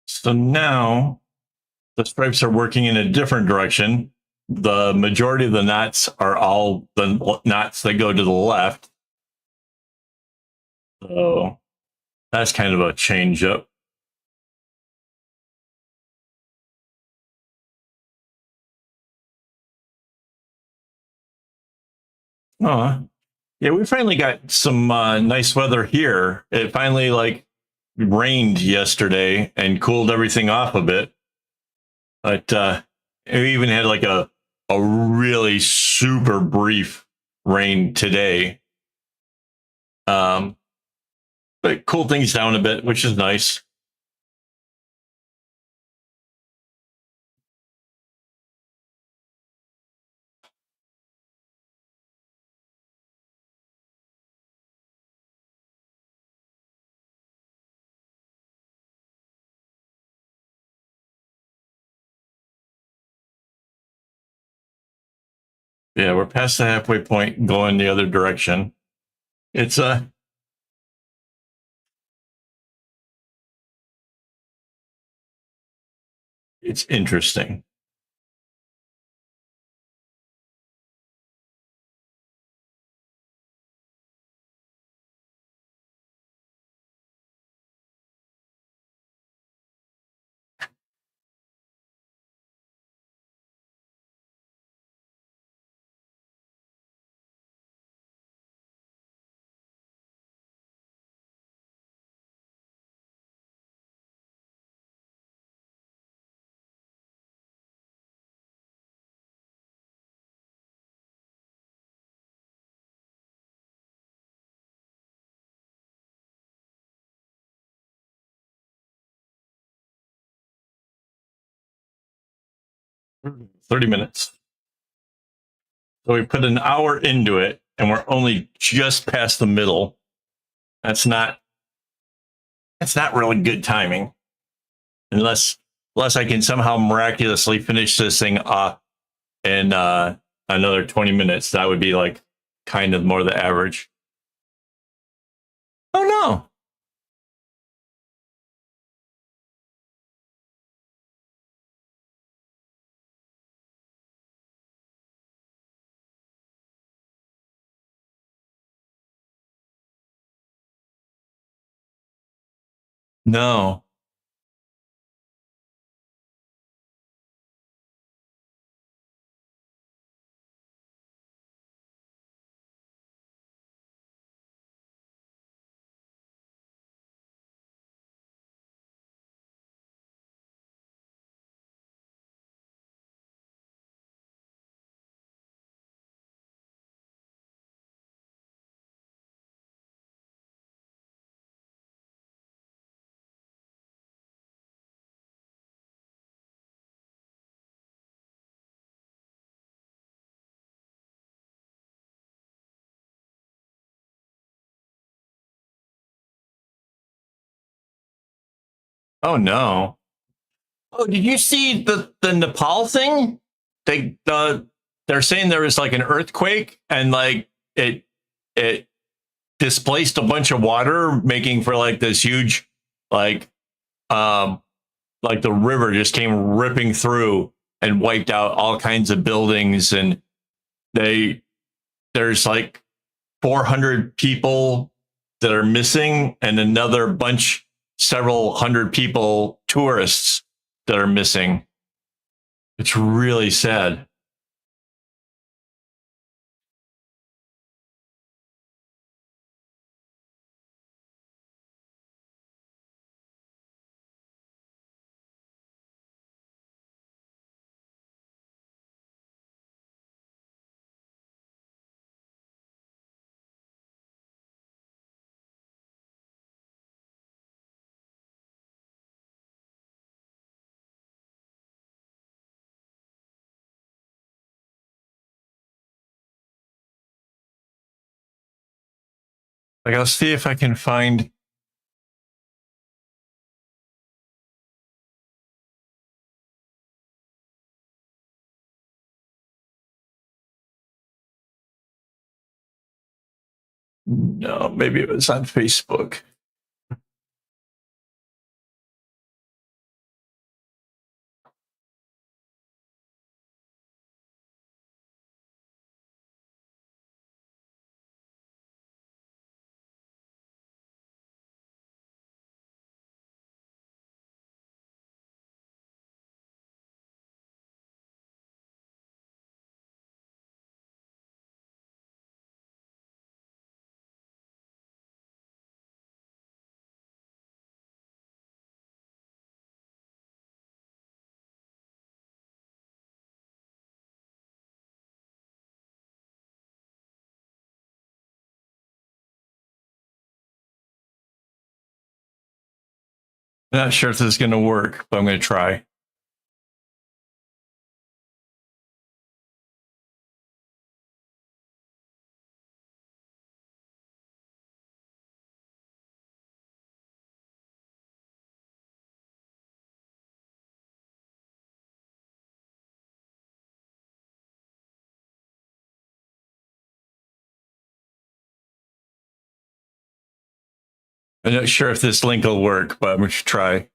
[SPEAKER 1] So now the stripes are working in a different direction. The majority of the knots are all the knots that go to the left. So that's kind of a change up. Oh, yeah, we finally got some nice weather here. It finally like rained yesterday and cooled everything off a bit. But we even had like a really super brief rain today. Um, but cooled things down a bit, which is nice. Yeah, we're past the halfway point, going the other direction. It's it's interesting. 30 minutes. So we put an hour into it, and we're only just past the middle. That's not really good timing, unless I can somehow miraculously finish this thing off in another 20 minutes. That would be like kind of more the average. Oh no, no. Oh no. Oh, did you see the Nepal thing? They're saying there was like an earthquake, and like it displaced a bunch of water, making for like this huge like um like the river just came ripping through and wiped out all kinds of buildings. And they there's like 400 people that are missing, and another bunch, several hundred people, tourists, that are missing. It's really sad. Like, I'll see if I can find. no, maybe it was on Facebook. I'm not sure if this is going to work, but I'm going to try. I'm not sure if this link will work, but I'm going to try.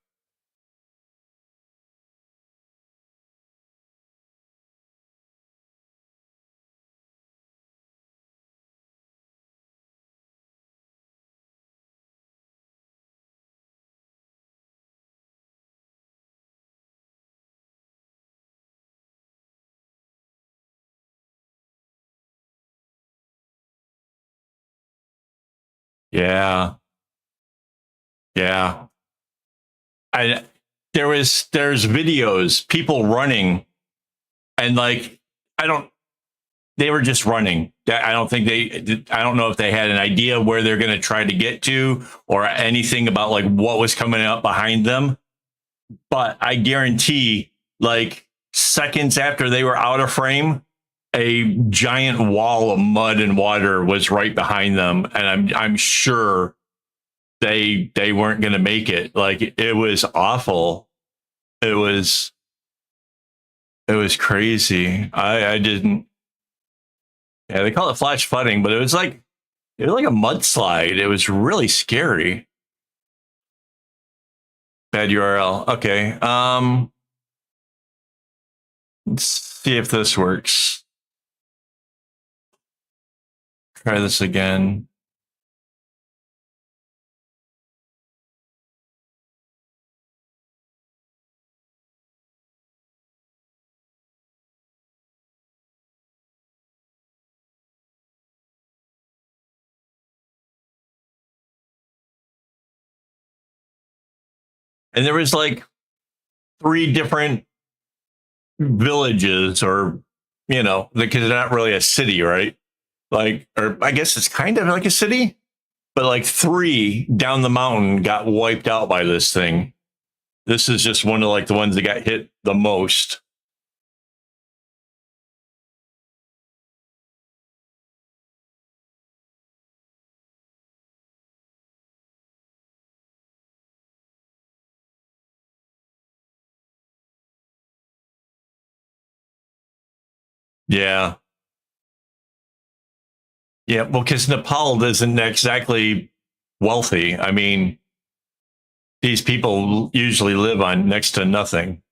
[SPEAKER 1] Yeah. Yeah. I there's videos, people running, and like I don't they were just running. I don't think I don't know if they had an idea where they're going to try to get to or anything about like what was coming up behind them. But I guarantee, like seconds after they were out of frame, a giant wall of mud and water was right behind them, and I'm sure they weren't going to make it. Like it was awful. It was it was crazy. I didn't. Yeah, they call it flash flooding, but it was like a mudslide. It was really scary. Bad URL. Okay. Let's see if this works. Try this again. And there was like three different villages, or because they're not really a city, right? Like, or I guess it's kind of like a city, but like three down the mountain got wiped out by this thing. This is just one of like the ones that got hit the most. Yeah. Yeah. Well, because Nepal isn't exactly wealthy. I mean, these people usually live on next to nothing.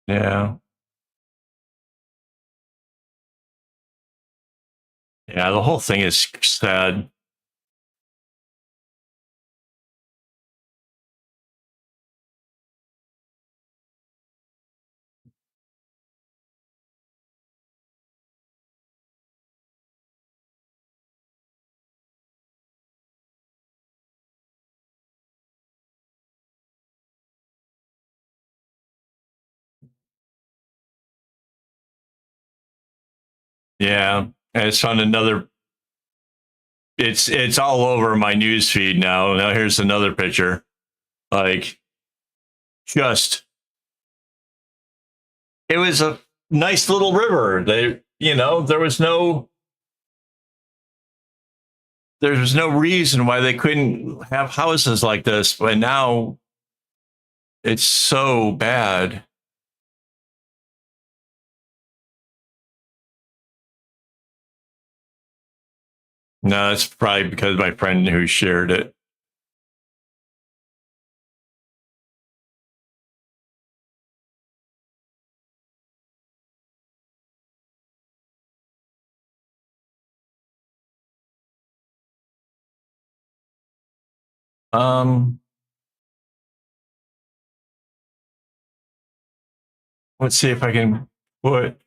[SPEAKER 1] Yeah. Yeah. The whole thing is sad. Yeah, I just found another. It's all over my news feed now. Now here's another picture. Like, just it was a nice little river. There was no reason why they couldn't have houses like this, but now it's so bad. No, it's probably because my friend who shared it. Um, let's see if I can put.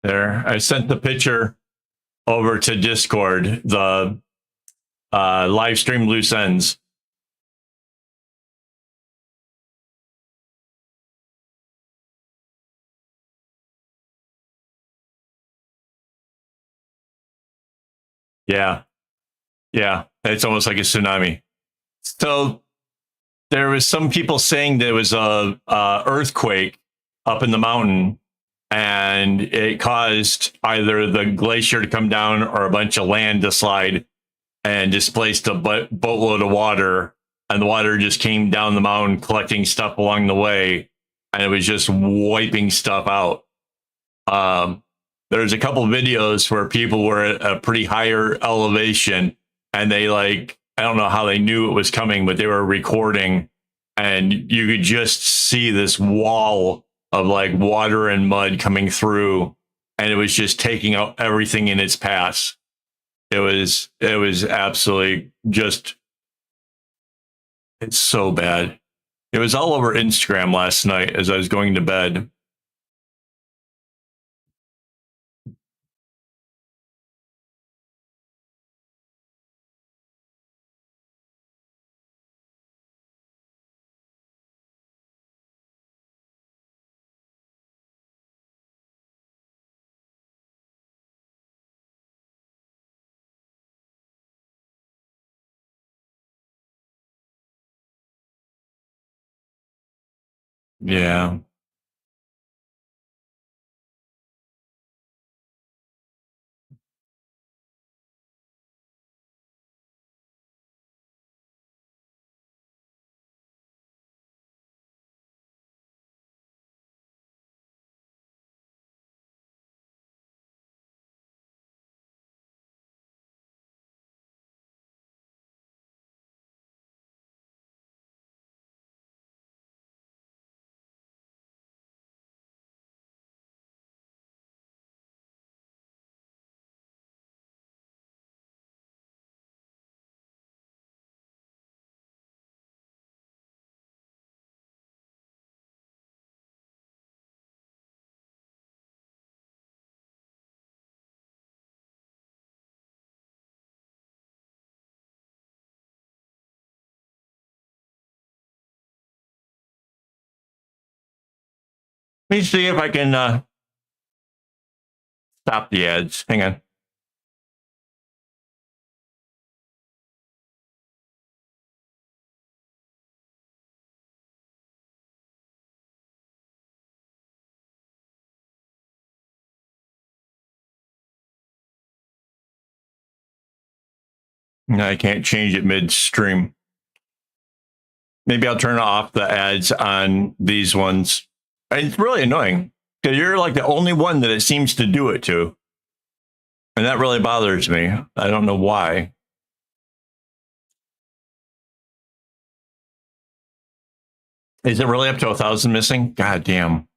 [SPEAKER 1] There, I sent the picture over to Discord. The live stream loose ends. Yeah, yeah, it's almost like a tsunami. So there was some people saying there was a earthquake up in the mountain, and it caused either the glacier to come down or a bunch of land to slide and displaced a boatload of water. And the water just came down the mountain, collecting stuff along the way, and it was just wiping stuff out. Um, there's a couple of videos where people were at a pretty higher elevation, and they I don't know how they knew it was coming, but they were recording, and you could just see this wall of like water and mud coming through, and it was just taking out everything in its path. It was absolutely just, it's so bad. It was all over Instagram last night as I was going to bed. Yeah. Let me see if I can stop the ads. Hang on. No, I can't change it midstream. Maybe I'll turn off the ads on these ones. It's really annoying because you're like the only one that it seems to do it to. And that really bothers me. I don't know why. Is it really up to 1,000 missing? God damn.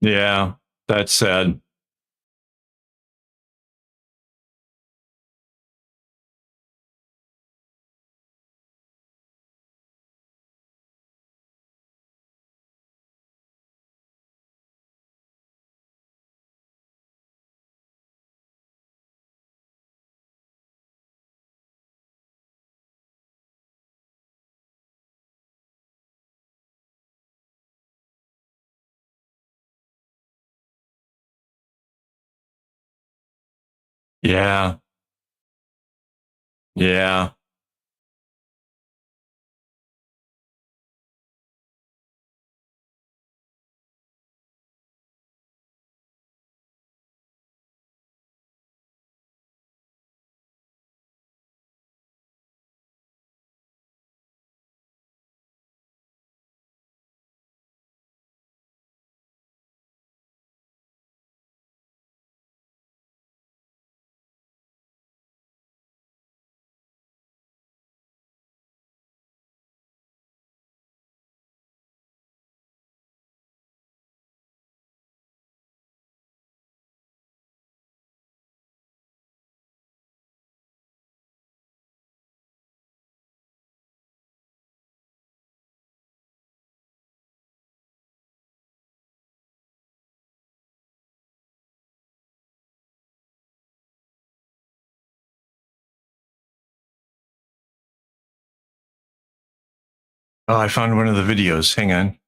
[SPEAKER 1] Yeah, that's sad. Yeah, yeah. Oh, I found one of the videos. Hang on.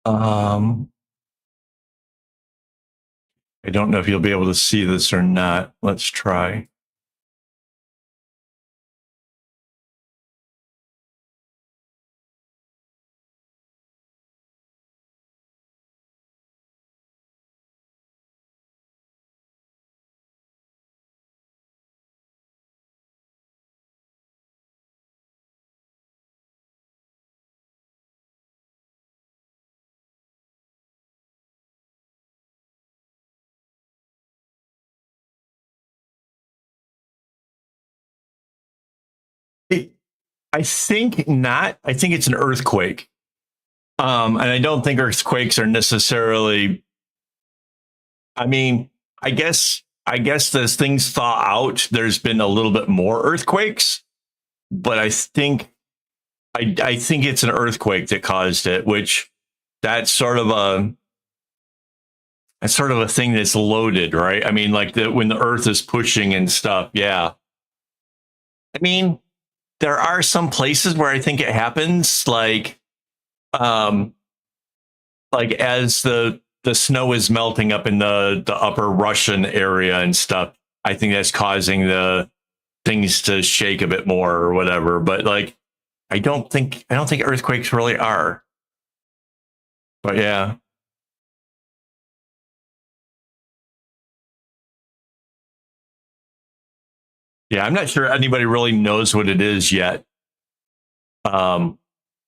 [SPEAKER 1] Um, I don't know if you'll be able to see this or not. Let's try. I think not. I think it's an earthquake. And I don't think earthquakes are necessarily. I mean, I guess as things thaw out, there's been a little bit more earthquakes, but I think it's an earthquake that caused it, which that's sort of a that's sort of a thing that's loaded, right? I mean, like when the Earth is pushing and stuff. Yeah, I mean, there are some places where I think it happens, um, like as the snow is melting up in the upper Russian area and stuff. I think that's causing the things to shake a bit more or whatever. But like, I don't think earthquakes really are. But yeah, yeah, I'm not sure anybody really knows what it is yet, um,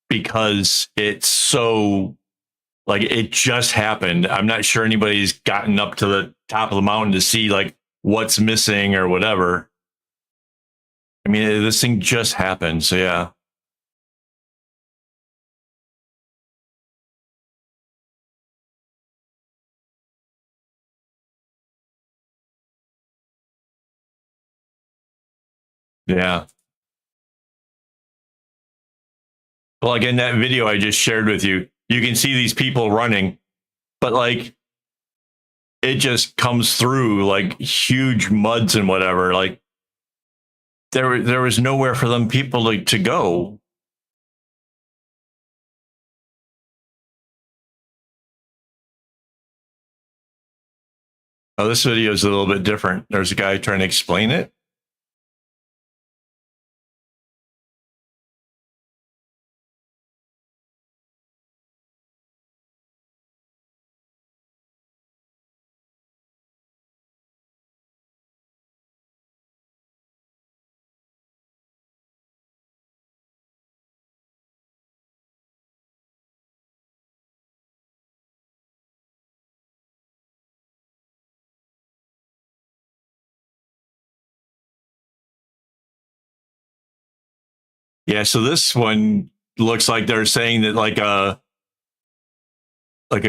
[SPEAKER 1] because it's so like it just happened. I'm not sure anybody's gotten up to the top of the mountain to see like what's missing or whatever. I mean, this thing just happened, so yeah, yeah. Well, again, that video I just shared with you, you can see these people running, but like it just comes through like huge muds and whatever. Like there was nowhere for them people to go. Oh, this video is a little bit different. There's a guy trying to explain it. Yeah, so this one looks like they're saying that like a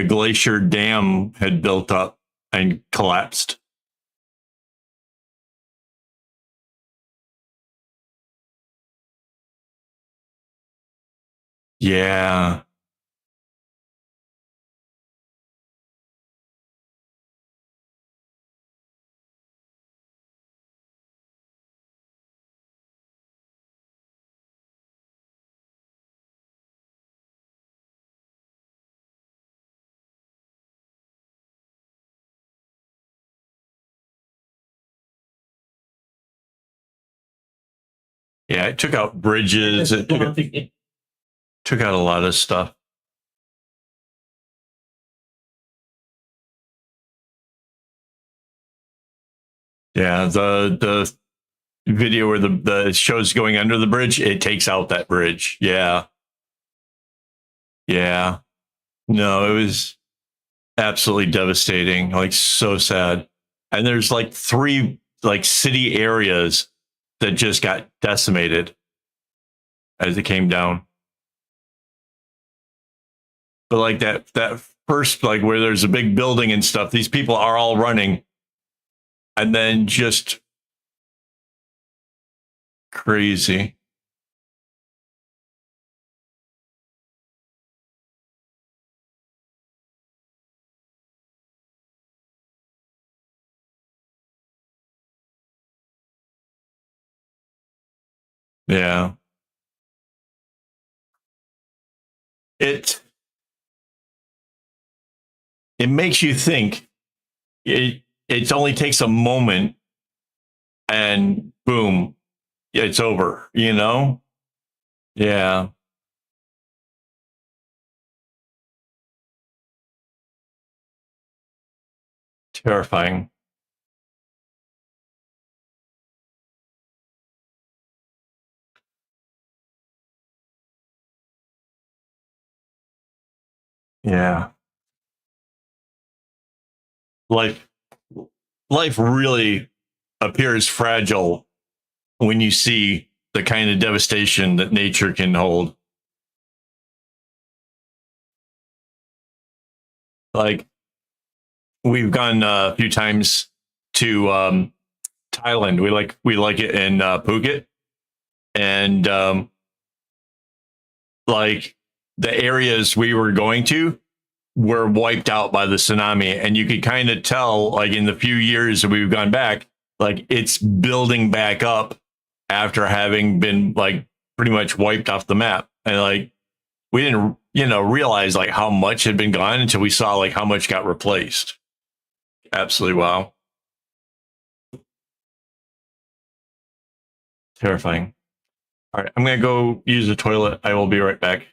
[SPEAKER 1] glacier dam had built up and collapsed. Yeah. Yeah, it took out bridges. Took out a lot of stuff. Yeah, the video where the show's going under the bridge, it takes out that bridge. Yeah. Yeah. No, it was absolutely devastating. Like so sad. And there's like three like city areas that just got decimated as it came down. But like that first like where there's a big building and stuff, these people are all running and then just crazy. Yeah. It it makes you think. It only takes a moment and boom, it's over, you know? Yeah. Terrifying. Yeah. Life life really appears fragile when you see the kind of devastation that nature can hold. Like we've gone a few times to Thailand. We like it in Phuket, and like the areas we were going to were wiped out by the tsunami, and you could kind of tell, like in the few years that we've gone back, like it's building back up after having been like pretty much wiped off the map, and like we didn't realize like how much had been gone until we saw like how much got replaced. Absolutely wow. Terrifying. All right, I'm gonna go use the toilet. I will be right back.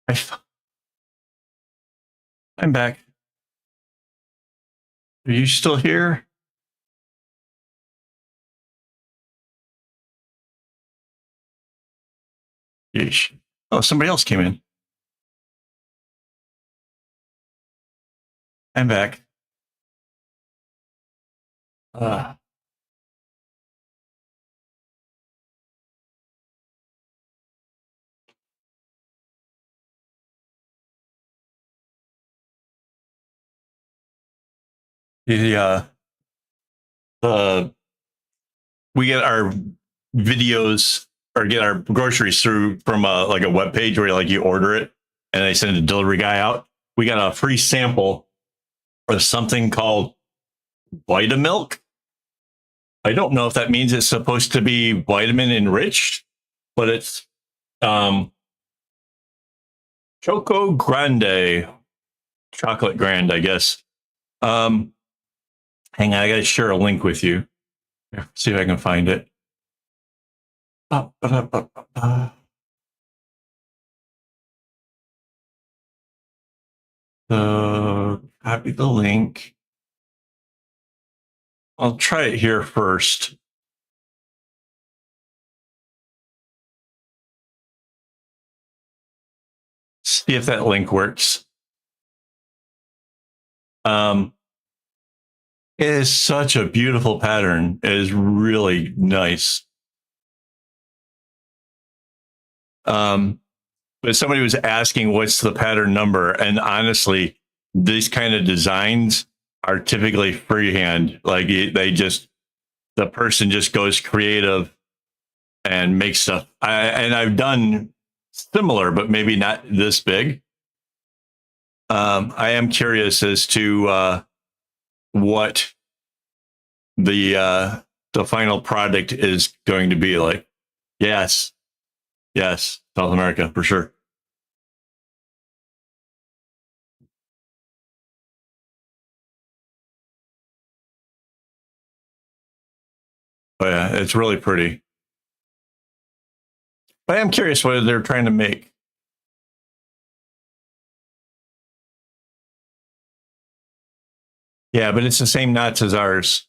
[SPEAKER 1] I'm back. Are you still here? Yeesh. Oh, somebody else came in. I'm back. Uh, the uh, we get our videos or get our groceries through from like a web page where like you order it and they send a delivery guy out. We got a free sample of something called Vitamilk. I don't know if that means it's supposed to be vitamin enriched, but it's Choco Grande, chocolate grand, I guess. Hang on, I gotta share a link with you. See if I can find it. Copy the link. I'll try it here first. See if that link works. It is such a beautiful pattern. It is really nice. But somebody was asking what's the pattern number, and honestly, these kind of designs are typically freehand. Like the person just goes creative and makes stuff. And I've done similar, but maybe not this big. I am curious as to what the final product is going to be like. Yes, South America for sure. Oh yeah, it's really pretty. But I am curious what they're trying to make. Yeah, but it's the same knots as ours.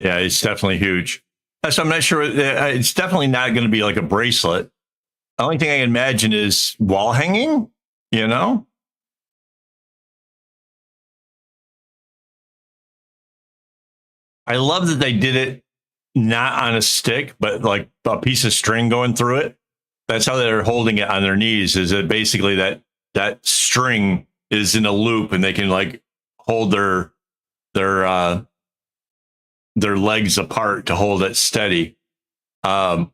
[SPEAKER 1] Yeah, it's definitely huge. So I'm not sure. It's definitely not going to be like a bracelet. The only thing I can imagine is wall hanging, you know? I love that they did it not on a stick, but like a piece of string going through it. That's how they're holding it on their knees, is that basically that string is in a loop and they can like hold their legs apart to hold it steady. But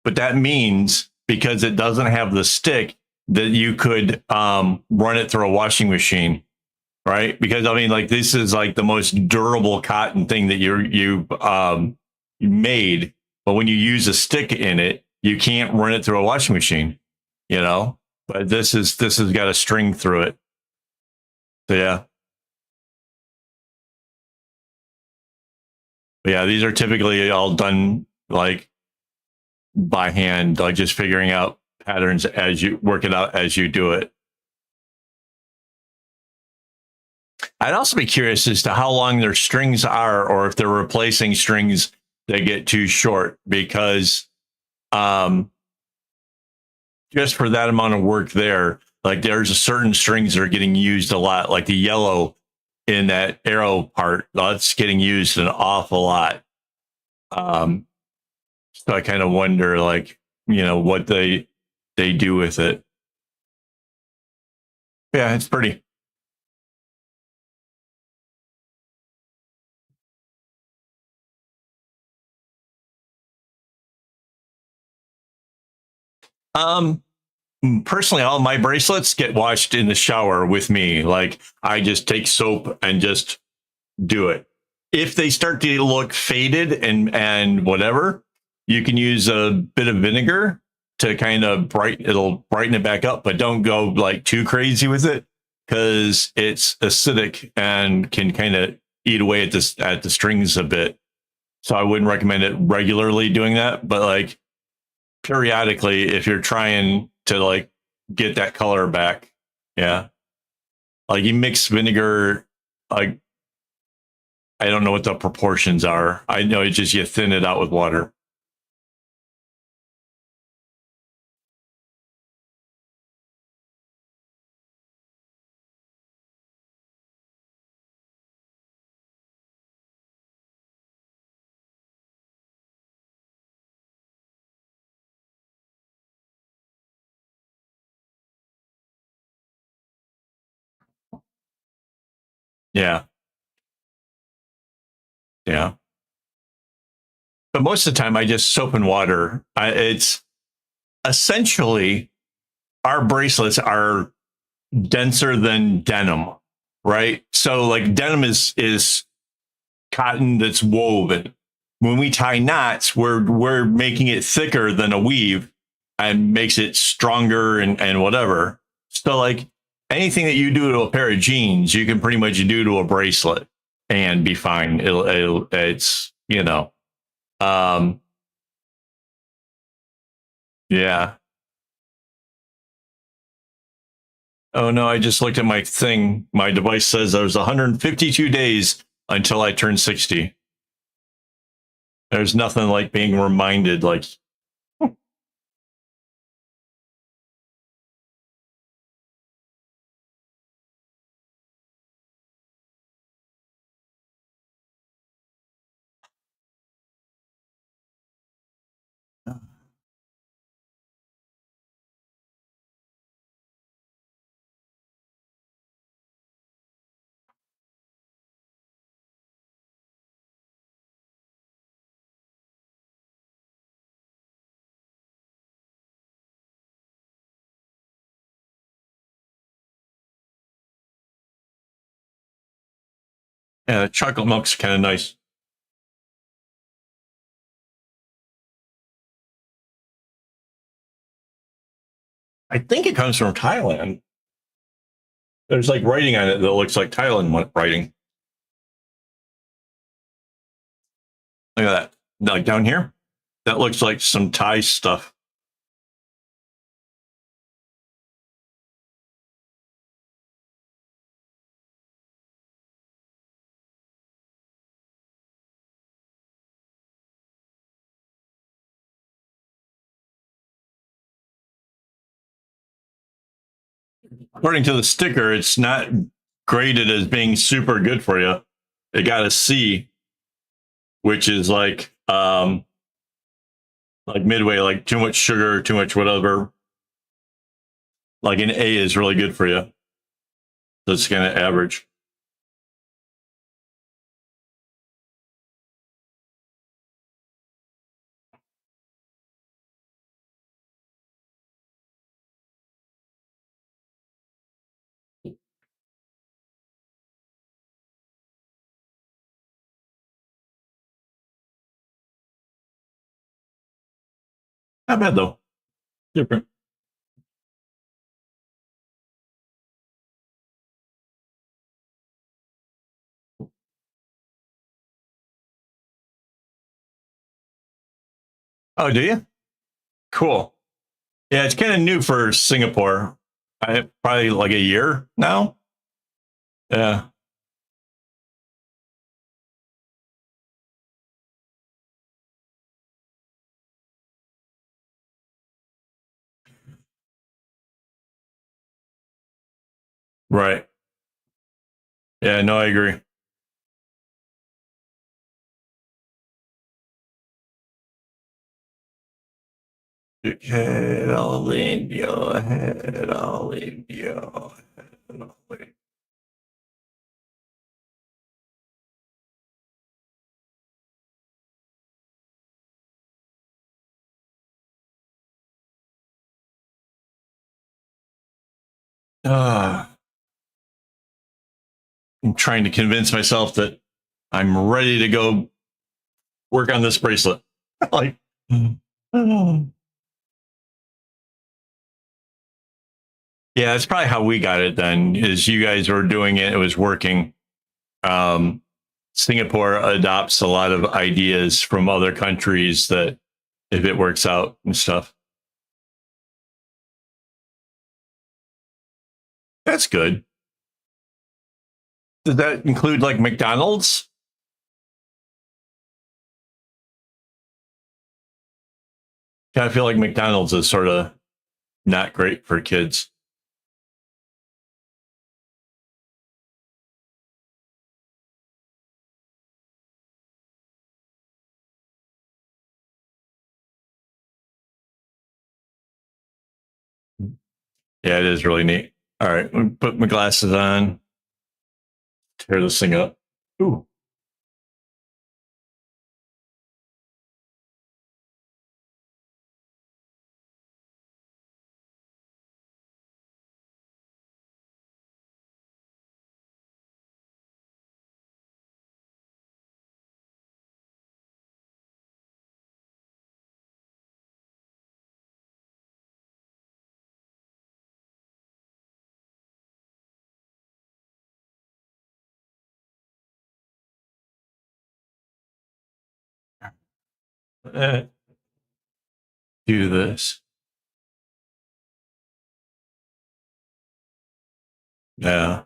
[SPEAKER 1] that means because it doesn't have the stick that you could run it through a washing machine, right? Because I mean, like this is like the most durable cotton thing that you made, but when you use a stick in it, you can't run it through a washing machine, you know. But this has got a string through it, so yeah. But yeah, these are typically all done like by hand, like just figuring out patterns as you work it out as you do it. I'd also be curious as to how long their strings are, or if they're replacing strings that get too short, because just for that amount of work there, like there's a certain strings that are getting used a lot, like the yellow in that arrow part, that's getting used an awful lot. So I kind of wonder, like, you know, what they do with it. Yeah, it's pretty. Um, Personally, all my bracelets get washed in the shower with me. Like I just take soap and just do it. If they start to look faded and whatever, You can use a bit of vinegar to kind of it'll brighten it back up, but don't go like too crazy with it because it's acidic and can kind of eat away at the strings a bit. So I wouldn't recommend it regularly doing that, but like periodically if you're trying to like get that color back. Yeah. Like you mix vinegar, like I don't know what the proportions are. I know it's just you thin it out with water. Yeah. Yeah. But most of the time I just soap and water. It's essentially our bracelets are denser than denim, right? So like denim is cotton that's woven. When we tie knots, we're making it thicker than a weave and makes it stronger and whatever. So like anything that you do to a pair of jeans, you can pretty much do to a bracelet and be fine. It's um, yeah. Oh no, I just looked at my thing. My device says there's 152 days until I turn 60. There's nothing like being reminded, like, yeah, chocolate milk's kind of nice. I think it comes from Thailand. There's like writing on it that looks like Thailand writing. Look at that. Like down here, that looks like some Thai stuff. According to the sticker, it's not graded as being super good for you. It got a C, which is like midway, like too much sugar, too much whatever. Like an A is really good for you. That's kind of average. Not bad though. Different. Oh, do you? Cool. Yeah, it's kind of new for Singapore. I probably like a year now. Yeah. Right. Yeah, no, I agree. Head all in your head, all in your head. All in. Ah, I'm trying to convince myself that I'm ready to go work on this bracelet. like Yeah, that's probably how we got it done. Is you guys were doing it, it was working. Um, Singapore adopts a lot of ideas from other countries that if it works out and stuff. That's good. Does that include like McDonald's? I feel like McDonald's is sort of not great for kids. Yeah, it is really neat. All right, put my glasses on, tear this thing up. Ooh. Eh, do this. Yeah.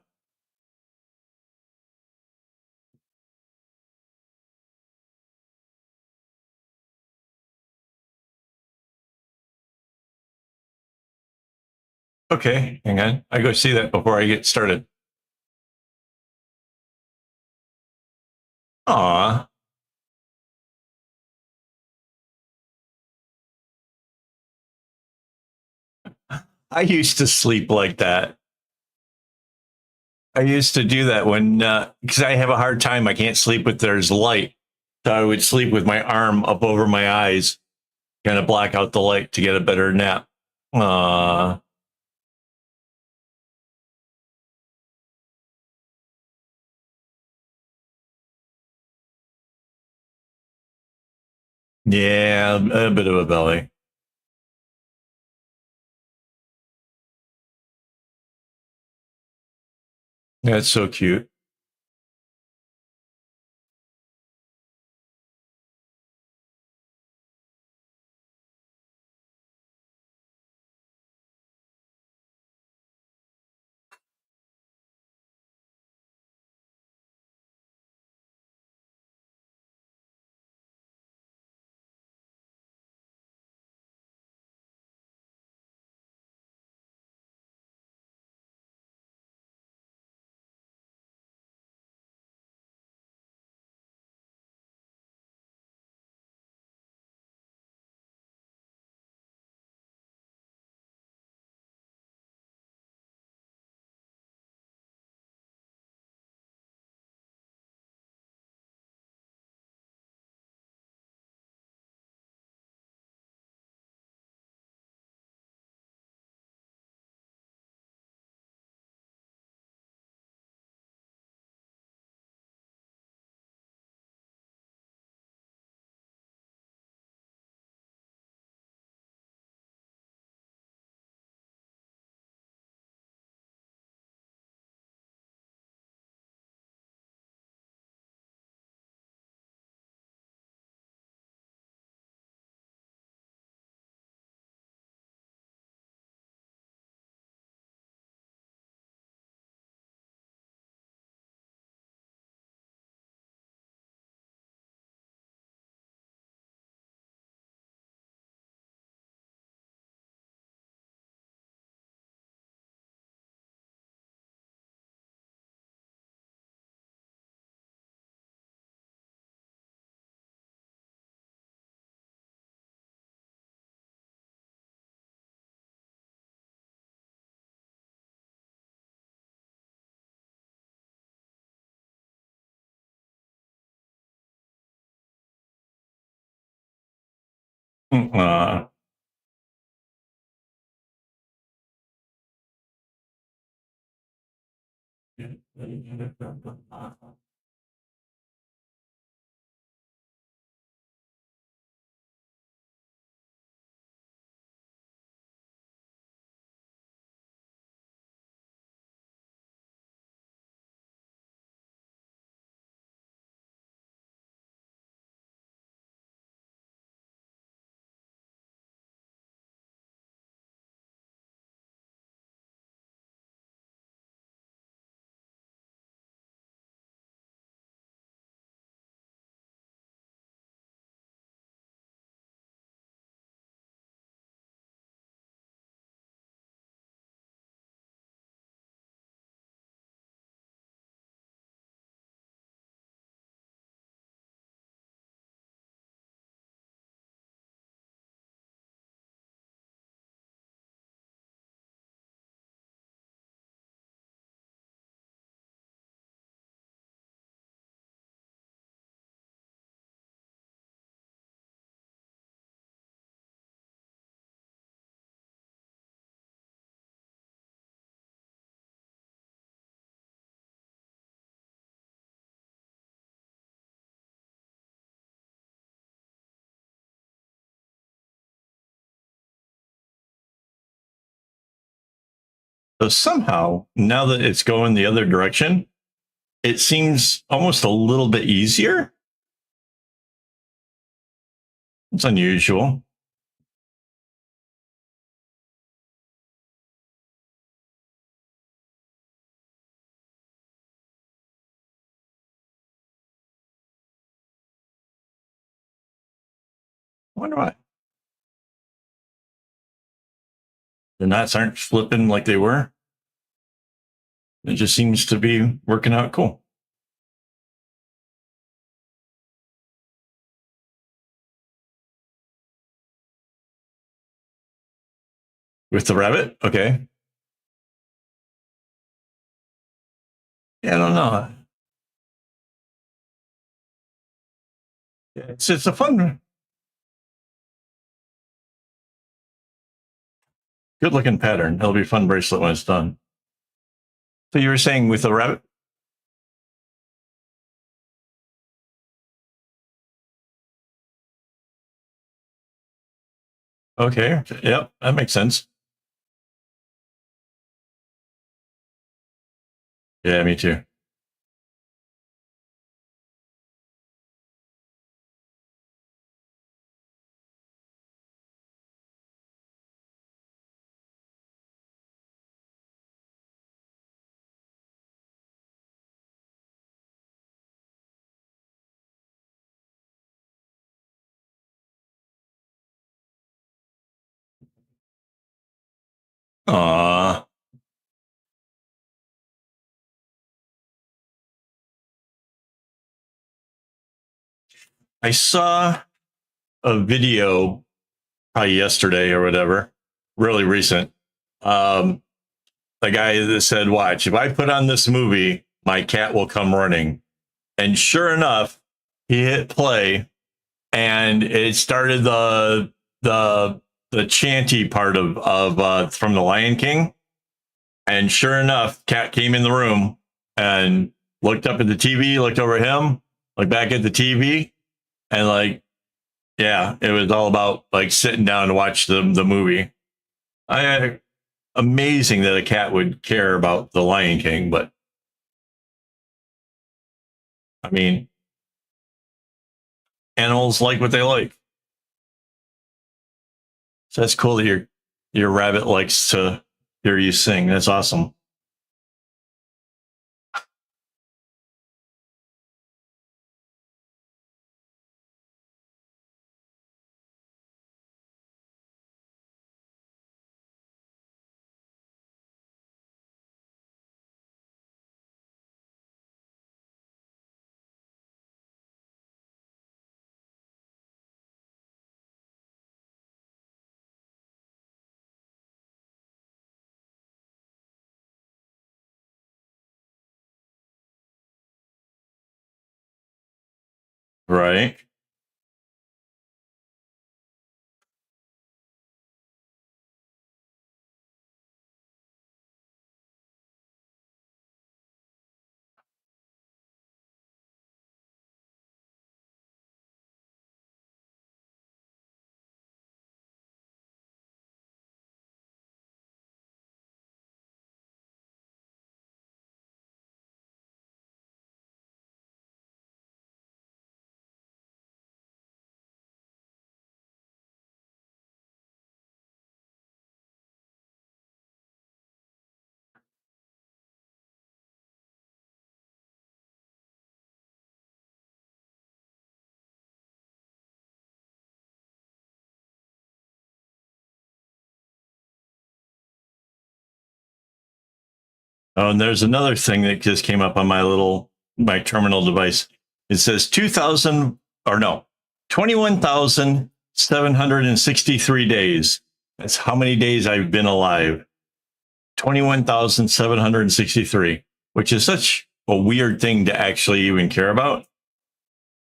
[SPEAKER 1] Okay, hang on. I go see that before I get started. Aw, I used to sleep like that. I used to do that when, because I have a hard time. I can't sleep if there's light. So I would sleep with my arm up over my eyes, kind of block out the light to get a better nap. Uh, yeah, a bit of a belly. That's so cute. Uh, So somehow, now that it's going the other direction, it seems almost a little bit easier. It's unusual. I wonder why. The knots aren't flipping like they were. It just seems to be working out cool. With the rabbit? Okay. Yeah, I don't know. It's a fun, good looking pattern. It'll be a fun bracelet when it's done. So you were saying with the rabbit? Okay. Yep, that makes sense. Yeah, me too. Aw. I saw a video probably yesterday or whatever, really recent. Um, the guy that said, "Watch, if I put on this movie, my cat will come running." And sure enough, he hit play, and it started the the chanty part of from the Lion King. And sure enough, cat came in the room and looked up at the TV, looked over at him, looked back at the TV, and like, yeah, it was all about like sitting down to watch the movie. I Amazing that a cat would care about the Lion King, but I mean, animals like what they like. So that's cool that your rabbit likes to hear you sing. That's awesome. Right. Oh, and there's another thing that just came up on my terminal device. It says 2000 or no, 21,763 days. That's how many days I've been alive. 21,763, which is such a weird thing to actually even care about.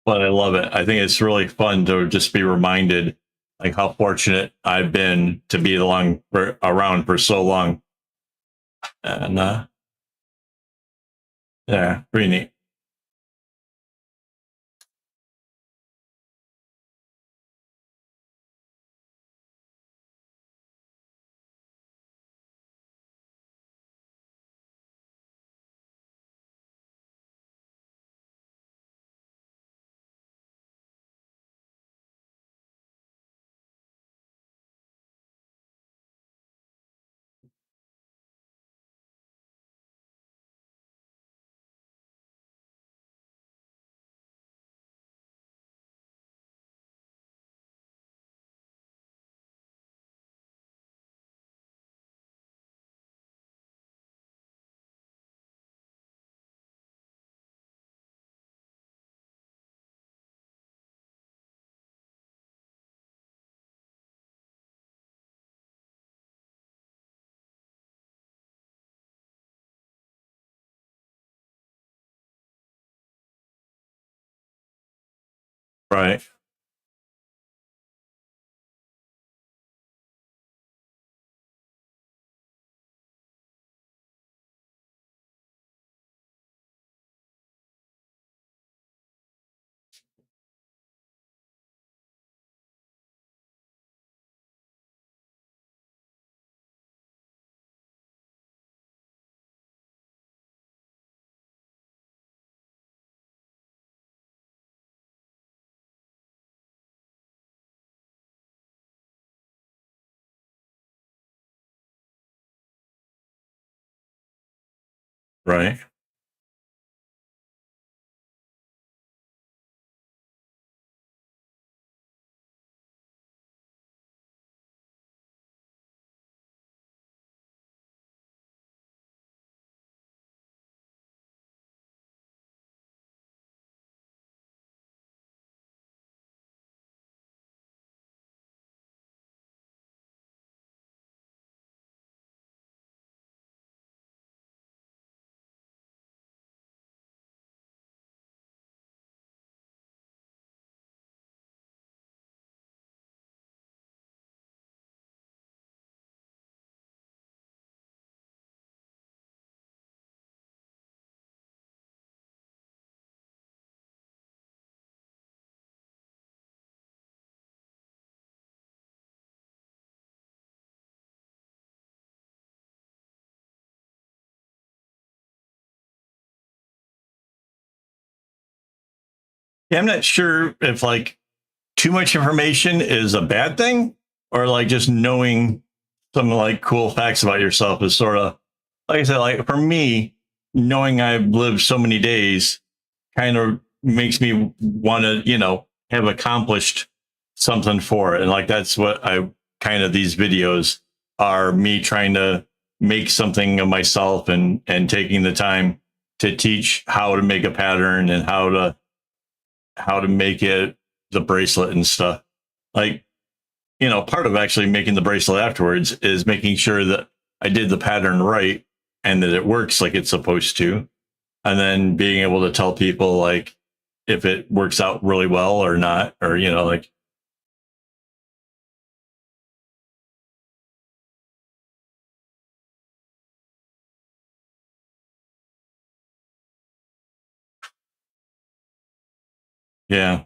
[SPEAKER 1] But I love it. I think it's really fun to just be reminded like how fortunate I've been to be around for so long. And yeah, pretty neat. Right. Right. Yeah, I'm not sure if like too much information is a bad thing, or like just knowing some like cool facts about yourself is sort of, like I said, like for me, knowing I've lived so many days kind of makes me want to, have accomplished something for it. And like that's what I kind of, these videos are me trying to make something of myself, and taking the time to teach how to make a pattern and how to make it, the bracelet and stuff. Like, part of actually making the bracelet afterwards is making sure that I did the pattern right and that it works like it's supposed to. And then being able to tell people like if it works out really well or not, or, like, yeah.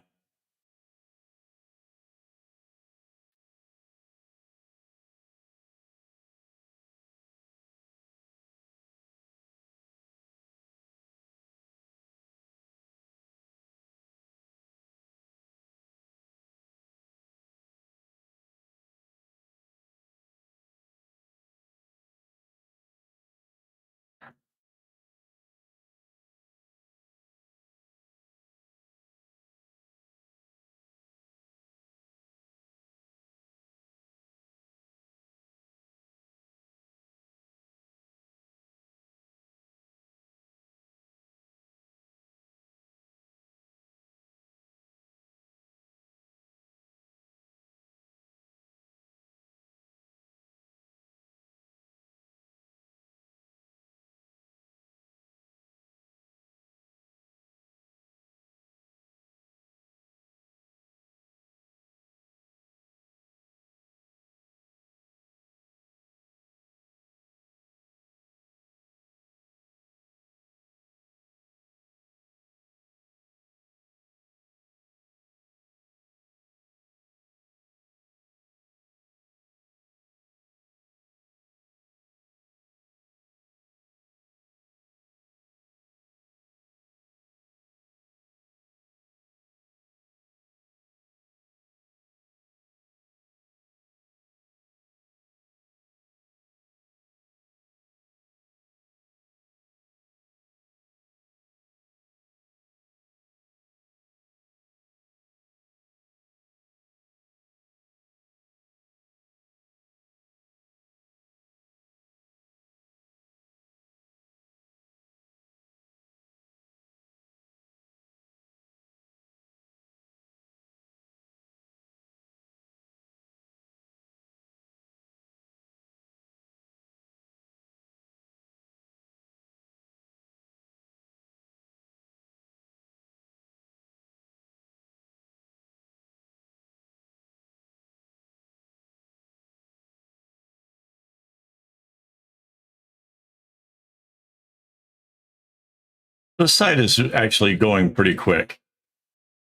[SPEAKER 1] The site is actually going pretty quick.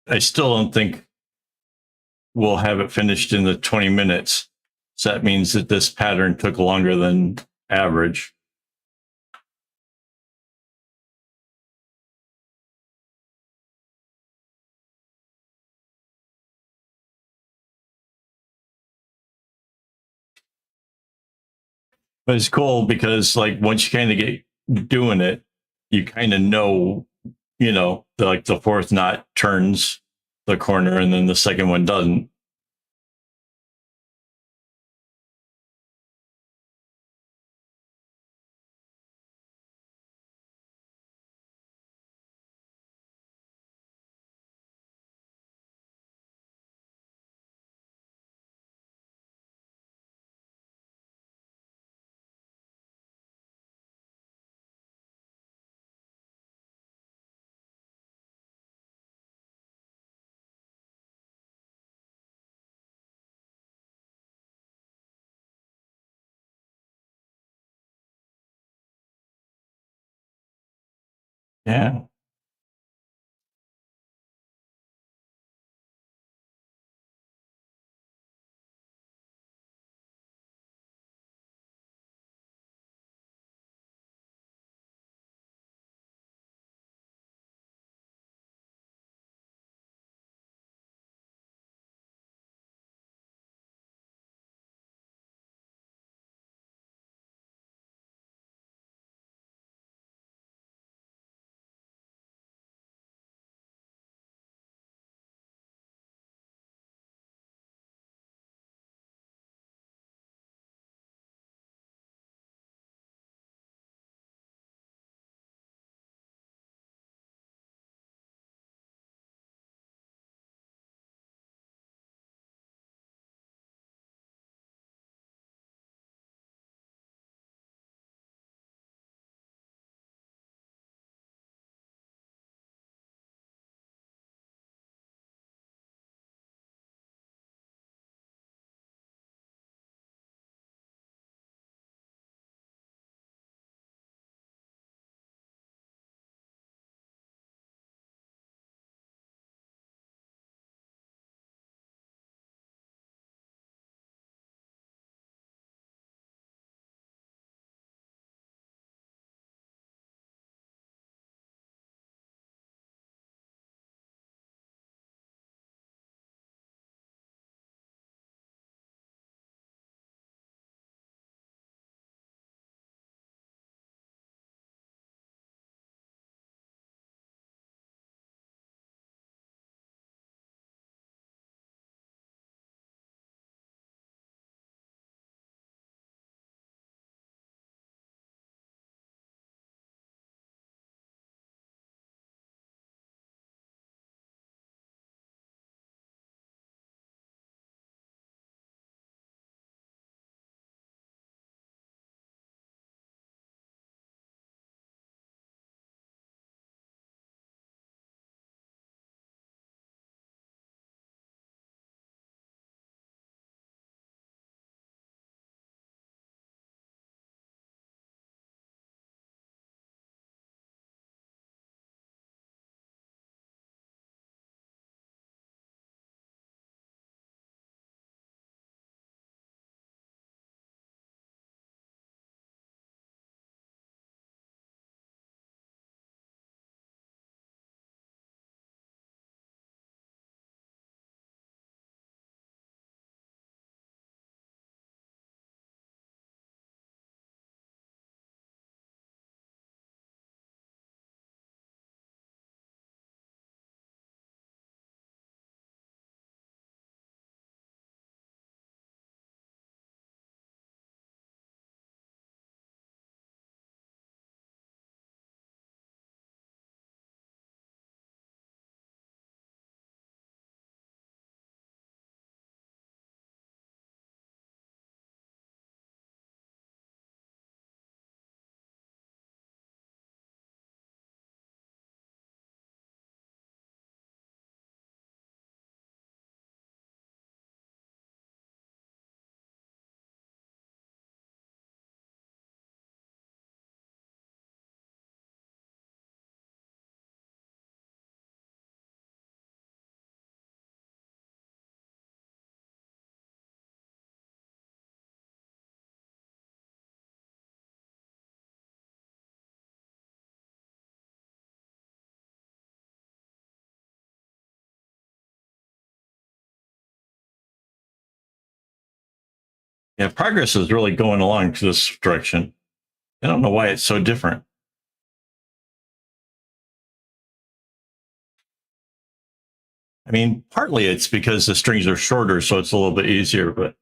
[SPEAKER 1] I still don't think we'll have it finished in the 20 minutes. So that means that this pattern took longer than average. But it's cool because like once you kind of get doing it, you kind of know, like the fourth knot turns the corner and then the second one doesn't. Yeah. Yeah, progress is really going along to this direction. I don't know why it's so different. I mean, partly it's because the strings are shorter, so it's a little bit easier, but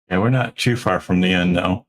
[SPEAKER 1] yeah, we're not too far from the end now.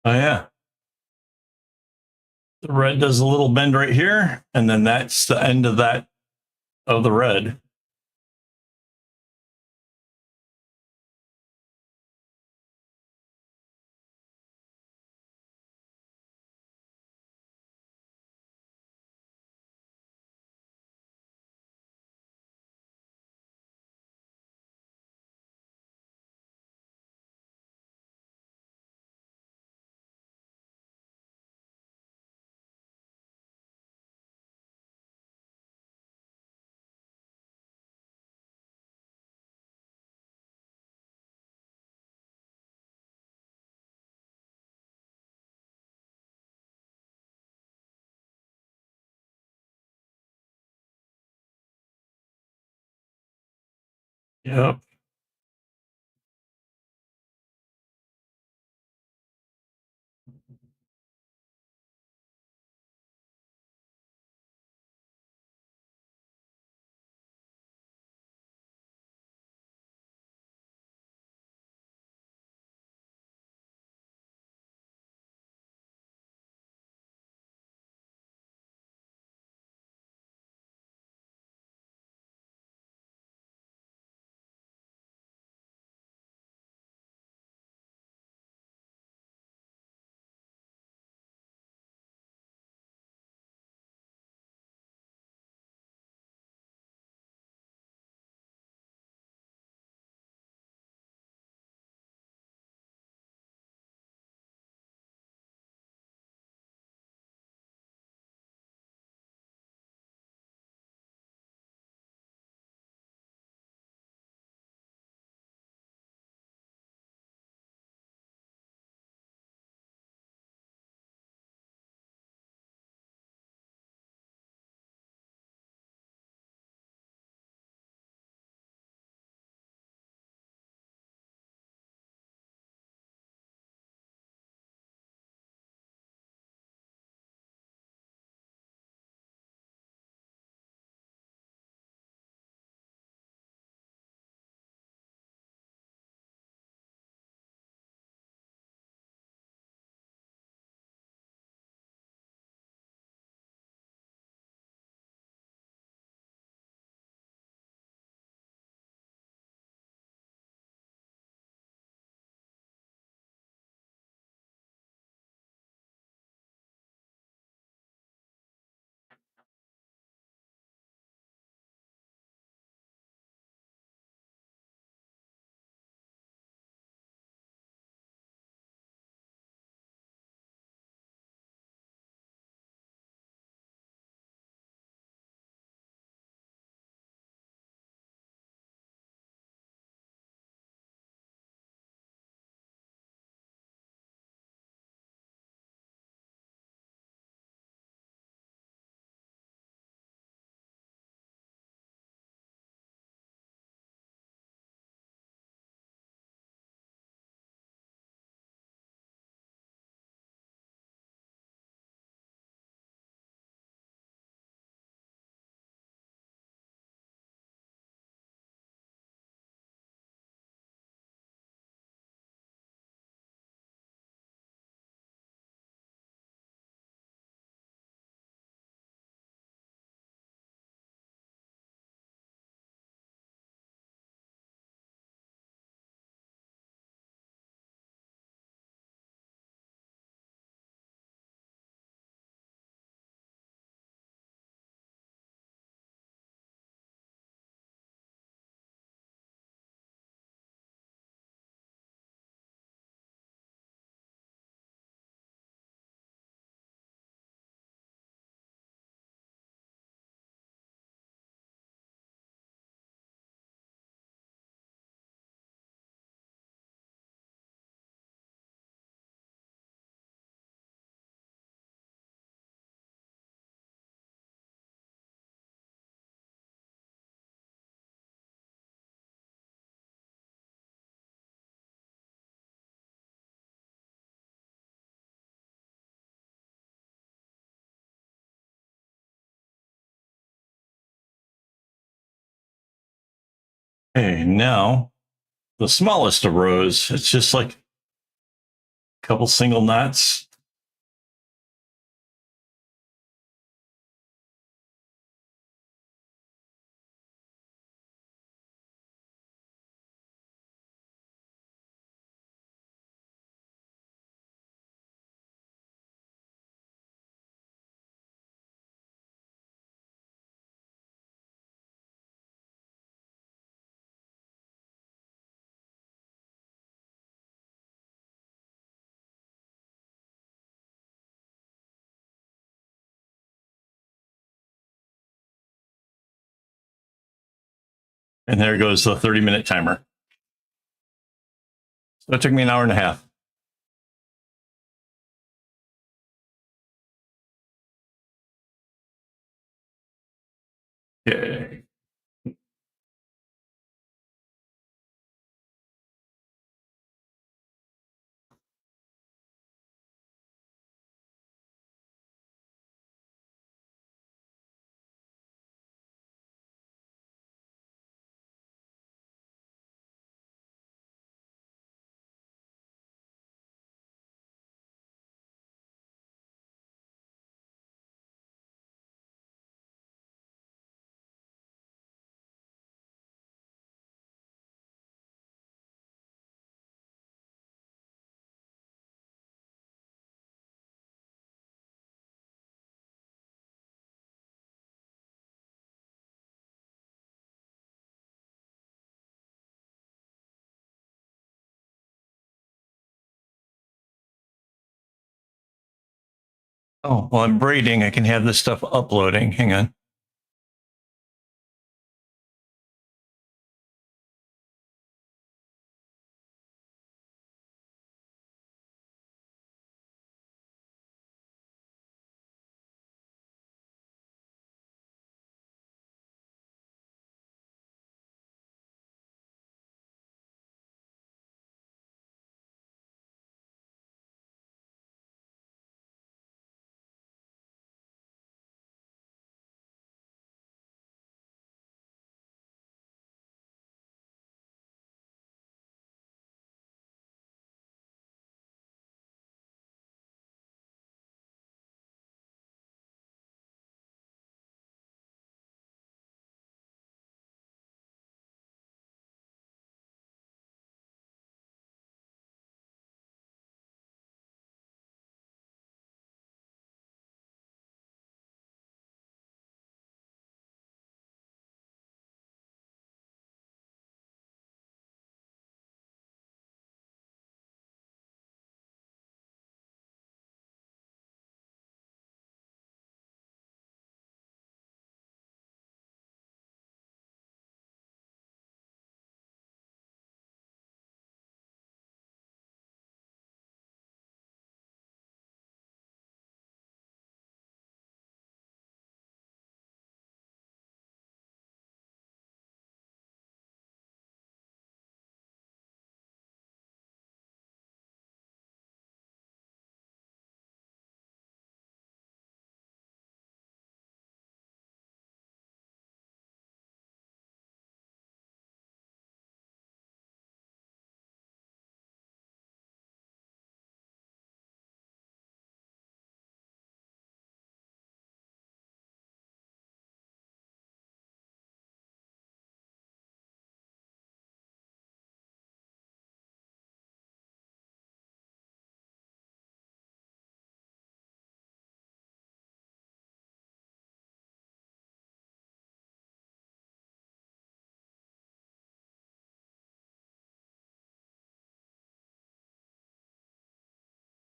[SPEAKER 1] Oh yeah, the red does a little bend right here, and then that's the end of that of the red. Yep. Okay, now the smallest of rows. It's just like a couple single knots. And there goes the 30-minute timer. So it took me an hour and a half. Okay. Oh, well, I'm braiding. I can have this stuff uploading. Hang on.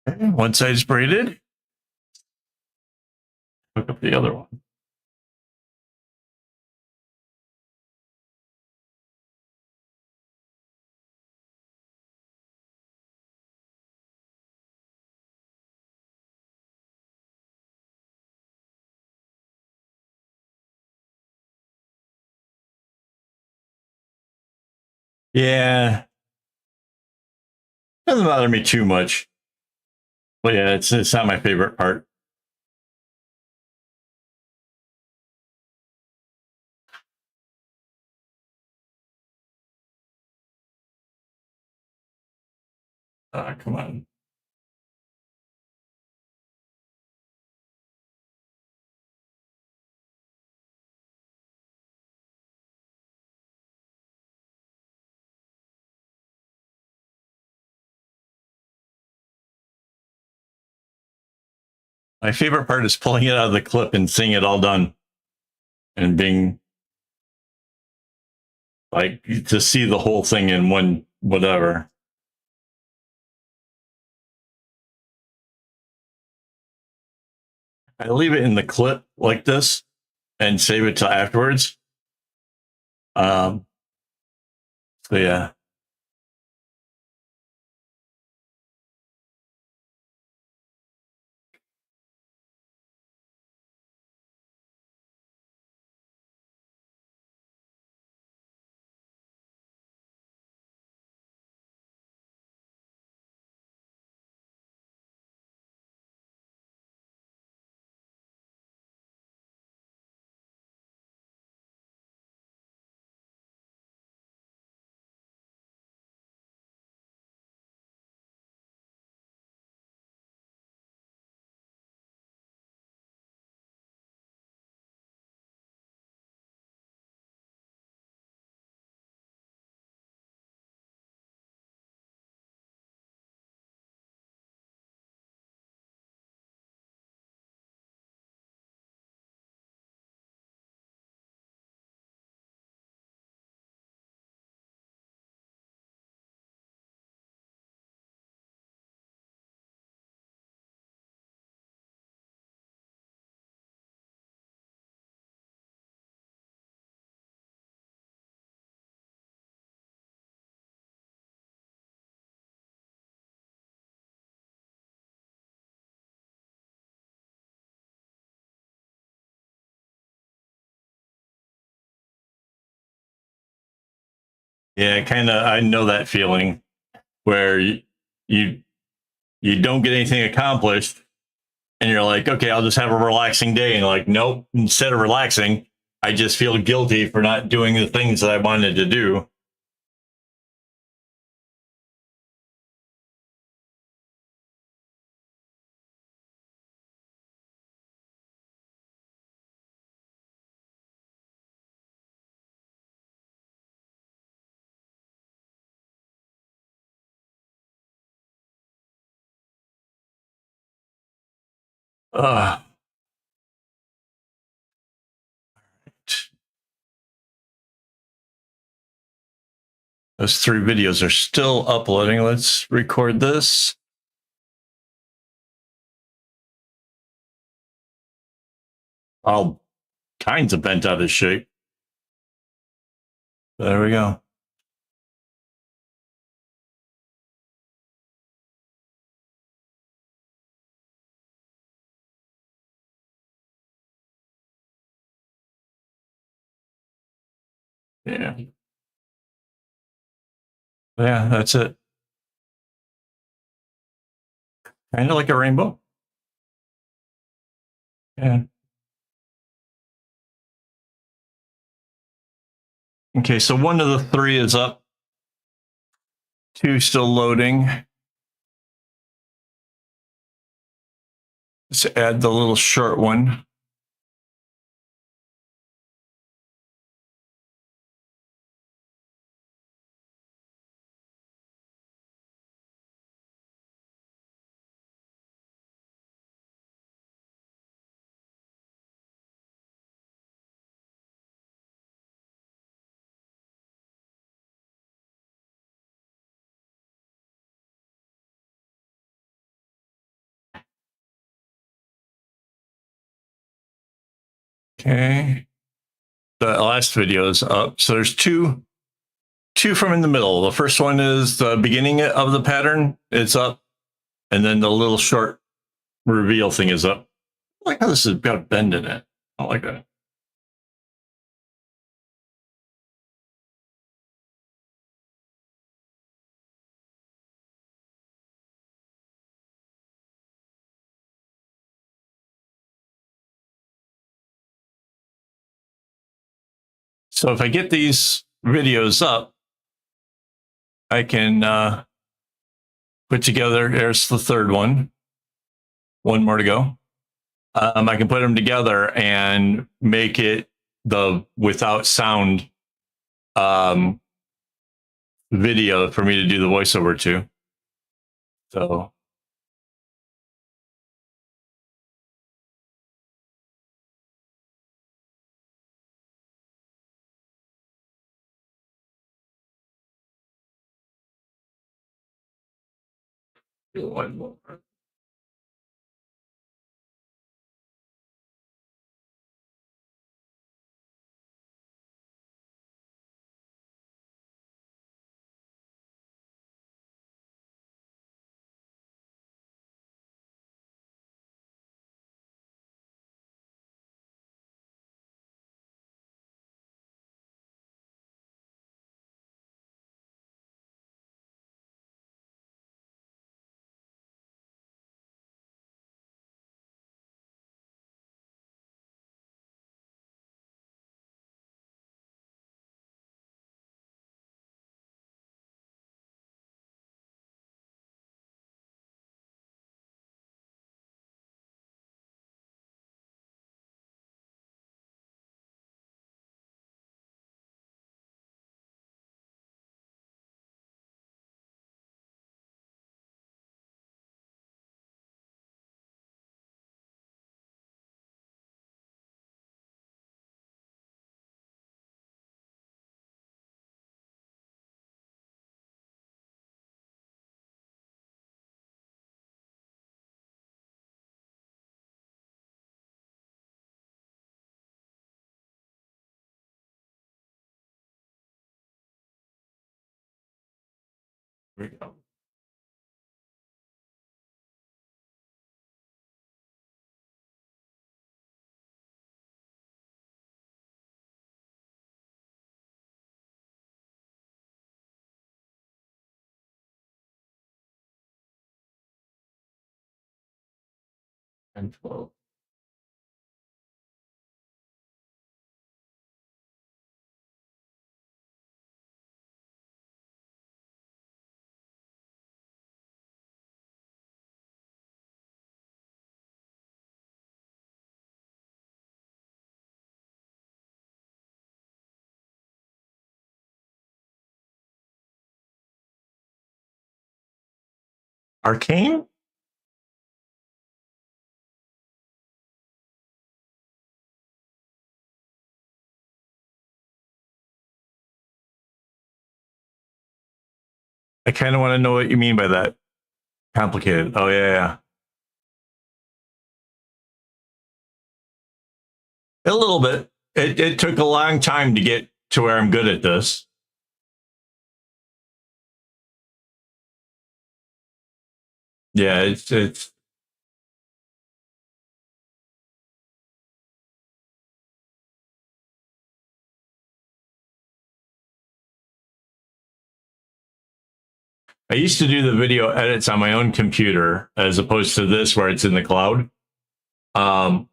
[SPEAKER 1] Okay, one side's braided. Hook up the other one. Yeah, doesn't bother me too much. But yeah, it's not my favorite part. Come on. My favorite part is pulling it out of the clip and seeing it all done and being like to see the whole thing in one whatever. I leave it in the clip like this and save it till afterwards. Um, so yeah. Yeah, kind of. I know that feeling where you you don't get anything accomplished, and you're like, okay, I'll just have a relaxing day. And like, nope. Instead of relaxing, I just feel guilty for not doing the things that I wanted to do. Uh, those 3 videos are still uploading. Let's record this. All kinds of bent out of shape. There we go. Yeah. Yeah, that's it. Kind of like a rainbow. Yeah. Okay, so one of the 3 is up. 2 still loading. Let's add the little short one. Okay. The last video is up. So there's two from in the middle. The first one is the beginning of the pattern. It's up. And then the little short reveal thing is up. I like how this has got a bend in it. I like that. So if I get these videos up, I can put together, there's the third one. One more to go. I can put them together and make it the without sound um, video for me to do the voiceover to. So one more. Here we go. and 12. Arcane? I kind of want to know what you mean by that. Complicated. Oh, yeah. A little bit. It took a long time to get to where I'm good at this. Yeah, it's I used to do the video edits on my own computer as opposed to this where it's in the cloud. Um,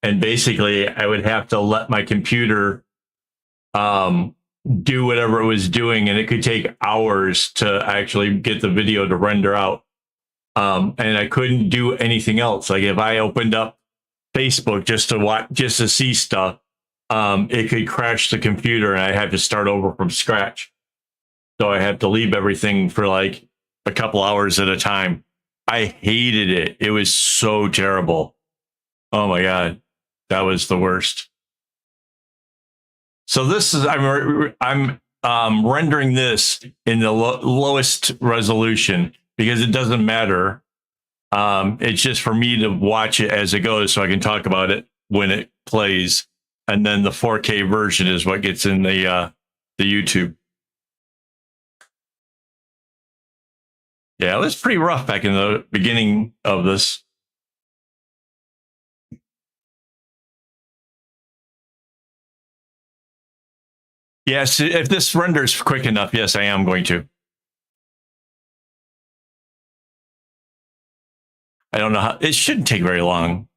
[SPEAKER 1] and basically, I would have to let my computer um, do whatever it was doing, and it could take hours to actually get the video to render out. And I couldn't do anything else. Like if I opened up Facebook just to watch, just to see stuff, it could crash the computer, and I had to start over from scratch. So I had to leave everything for like a couple hours at a time. I hated it. It was so terrible. Oh my God. That was the worst. So this is, I'm rendering this in the lowest resolution because it doesn't matter. It's just for me to watch it as it goes so I can talk about it when it plays. And then the 4K version is what gets in the YouTube. Yeah, it was pretty rough back in the beginning of this. Yes, if this renders quick enough, yes, I am going to. I don't know how, it shouldn't take very long.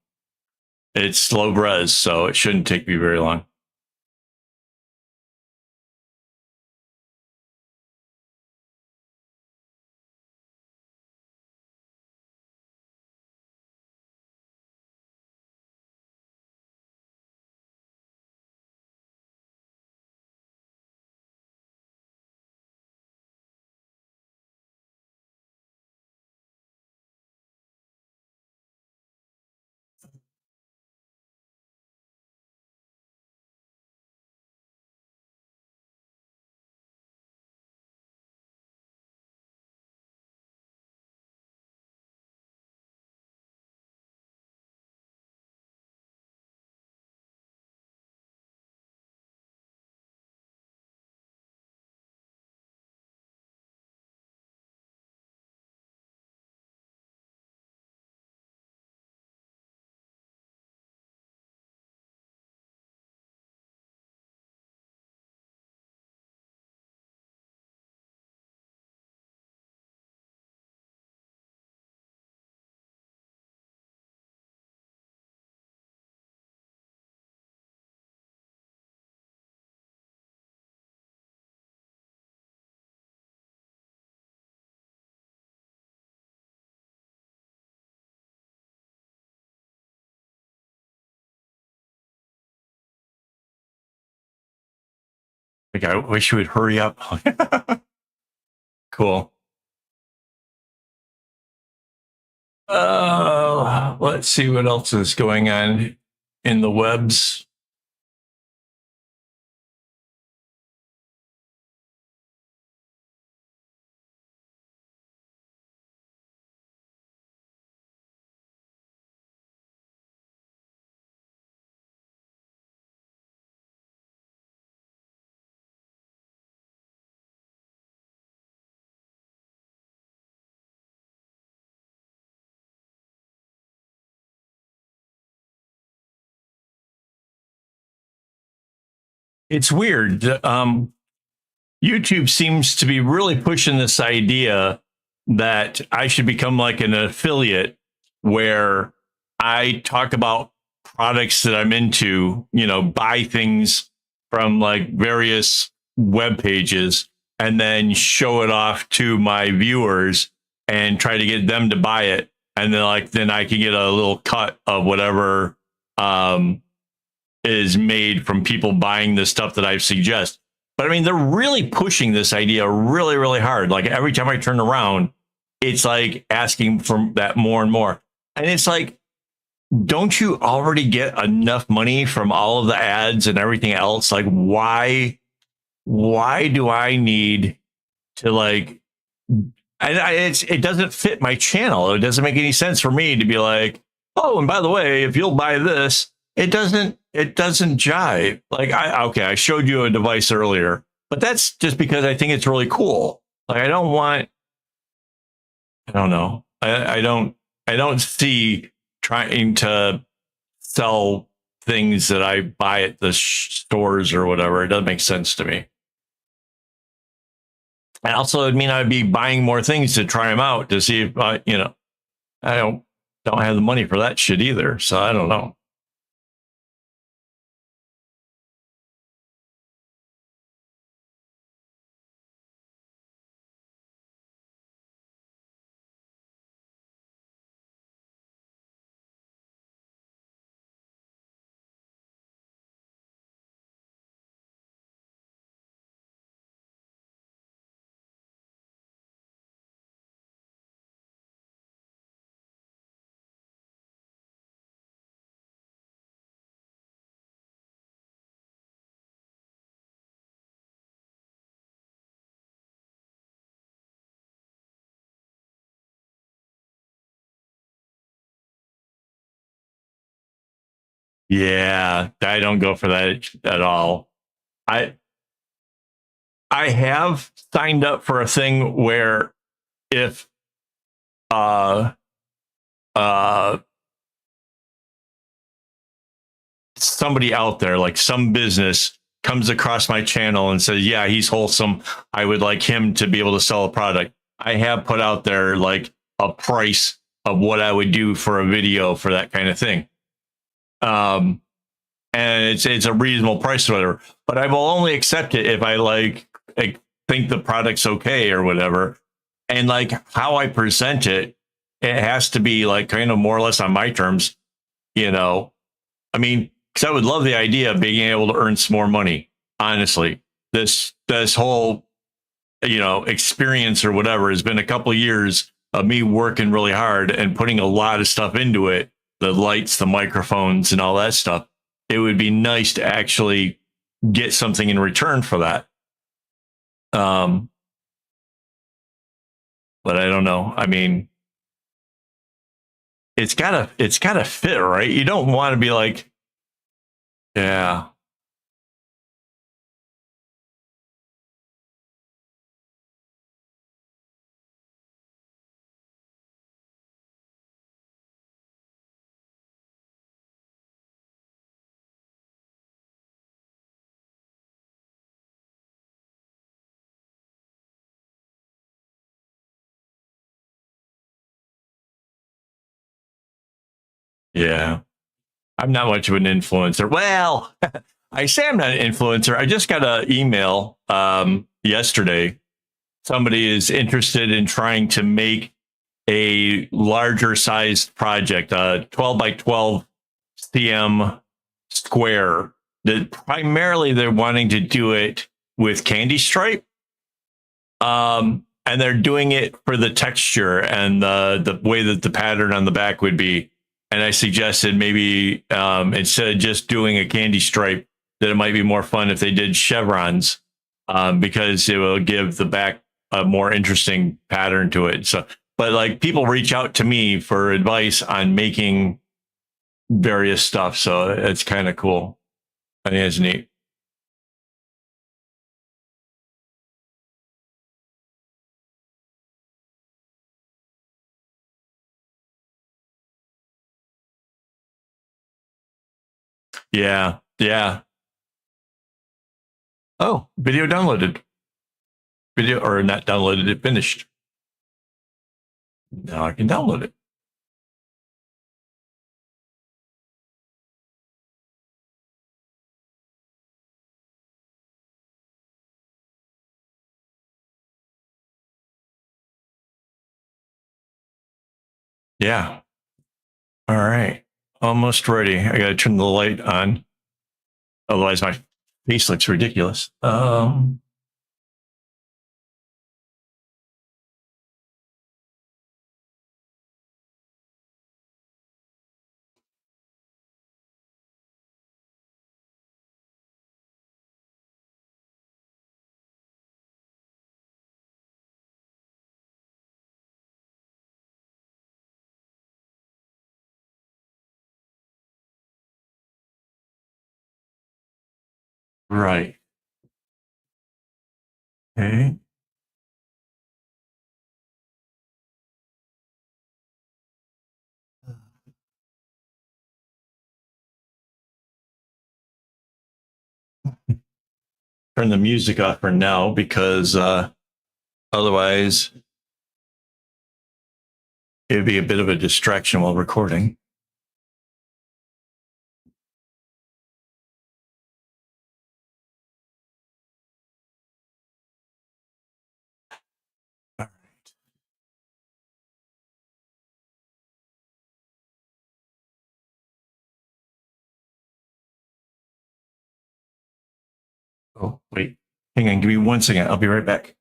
[SPEAKER 1] It's low res, so it shouldn't take me very long. Like, I wish you would hurry up. Cool. Let's see what else is going on in the webs. It's weird. YouTube seems to be really pushing this idea that I should become like an affiliate where I talk about products that I'm into, you know, buy things from like various web pages and then show it off to my viewers and try to get them to buy it. And then I can get a little cut of whatever is made from people buying the stuff that I suggest. But I mean, they're really pushing this idea really, really hard. Like every time I turn around, it's like asking for that more and more. And it's like, don't you already get enough money from all of the ads and everything else? Like, why do I need to like, it doesn't fit my channel. It doesn't make any sense for me to be like, oh, and by the way, if you'll buy this, it doesn't jive. Like I showed you a device earlier, but that's just because I think it's really cool. Like I don't know. I don't see trying to sell things that I buy at the stores or whatever. It doesn't make sense to me. And also, it'd mean I'd be buying more things to try them out to see if I don't have the money for that shit either. So I don't know. Yeah, I don't go for that at all. I I have signed up for a thing where if uh uh somebody out there, like some business, comes across my channel and says, yeah, he's wholesome, I would like him to be able to sell a product. I have put out there like a price of what I would do for a video for that kind of thing. And it's a reasonable price or whatever. But I will only accept it if I think the product's okay or whatever. And like how I present it, it has to be like kind of more or less on my terms, you know. I mean, because I would love the idea of being able to earn some more money. Honestly, this whole experience or whatever has been a couple of years of me working really hard and putting a lot of stuff into it, the lights, the microphones, and all that stuff. It would be nice to actually get something in return for that. But I don't know. I mean, it's gotta fit, right? You don't want to be like, yeah, yeah. I'm not much of an influencer. Well, I say I'm not an influencer. I just got an email yesterday. Somebody is interested in trying to make a larger sized project, a 12 by 12 cm square. That primarily they're wanting to do it with candy stripe. And they're doing it for the texture and the way that the pattern on the back would be. And I suggested maybe instead of just doing a candy stripe, that it might be more fun if they did chevrons, because it will give the back a more interesting pattern to it. So, but like people reach out to me for advice on making various stuff. So it's kind of cool. I think it's neat. Yeah. Yeah. Oh, video downloaded. Video or not downloaded, it finished. Now I can download it. Yeah. All right. Almost ready. I got to turn the light on. Otherwise, my face looks ridiculous. Right. Okay. Turn the music off for now because otherwise it'd be a bit of a distraction while recording. All right. Oh, wait. Hang on. Give me 1 second. I'll be right back.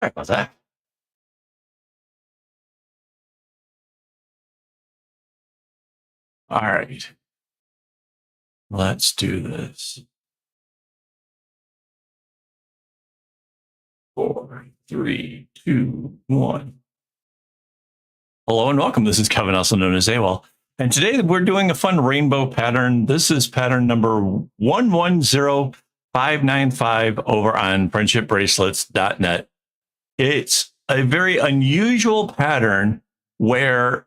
[SPEAKER 1] Sorry about that. All right. Let's do this. 4, 3, 2, 1. Hello and welcome. This is Kevin, also known as AWOL. And today we're doing a fun rainbow pattern. This is pattern number 110595 over on friendshipbracelets.net. It's a very unusual pattern where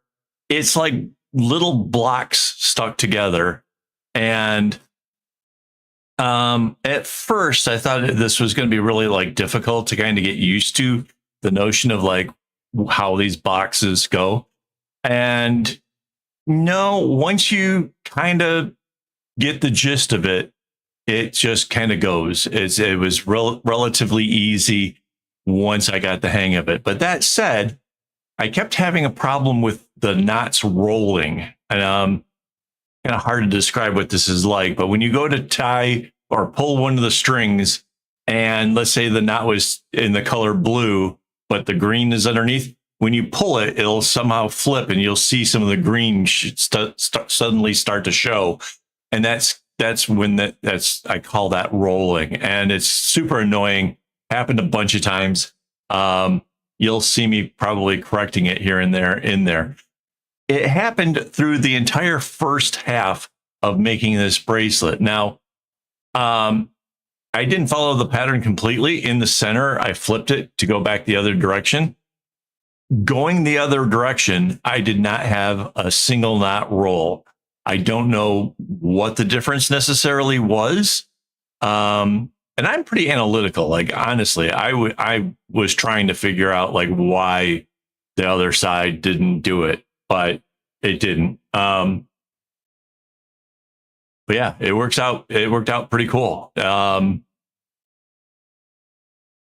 [SPEAKER 1] it's like little blocks stuck together. And at first I thought this was going to be really like difficult to kind of get used to the notion of like how these boxes go. And no, once you kind of get the gist of it, it just kind of goes. It was relatively easy once I got the hang of it. But that said, I kept having a problem with the knots rolling. And kind of hard to describe what this is like. But when you go to tie or pull one of the strings, and let's say the knot was in the color blue, but the green is underneath, when you pull it, it'll somehow flip and you'll see some of the green suddenly start to show. And that's when that's I call that rolling. And it's super annoying. Happened a bunch of times. You'll see me probably correcting it here and there in there. It happened through the entire first half of making this bracelet. Now, I didn't follow the pattern completely. In the center, I flipped it to go back the other direction. Going the other direction, I did not have a single knot roll. I don't know what the difference necessarily was. And I'm pretty analytical. Like, honestly, I was trying to figure out like why the other side didn't do it, but it didn't. But yeah, it works out. It worked out pretty cool.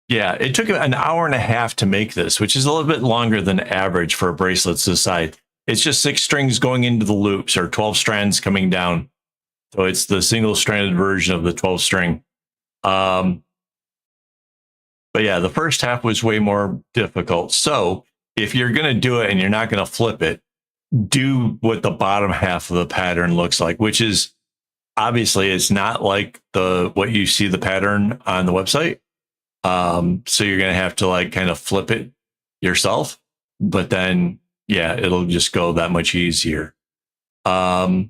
[SPEAKER 1] Yeah, it took an hour and a half to make this, which is a little bit longer than average for bracelets this size. It's just 6 strings going into the loops, or 12 strands coming down. So it's the single stranded version of the 12 string. But yeah, the first half was way more difficult. So if you're going to do it and you're not going to flip it, do what the bottom half of the pattern looks like, which is obviously it's not like the what you see the pattern on the website. So you're going to have to like kind of flip it yourself, but then yeah, it'll just go that much easier. I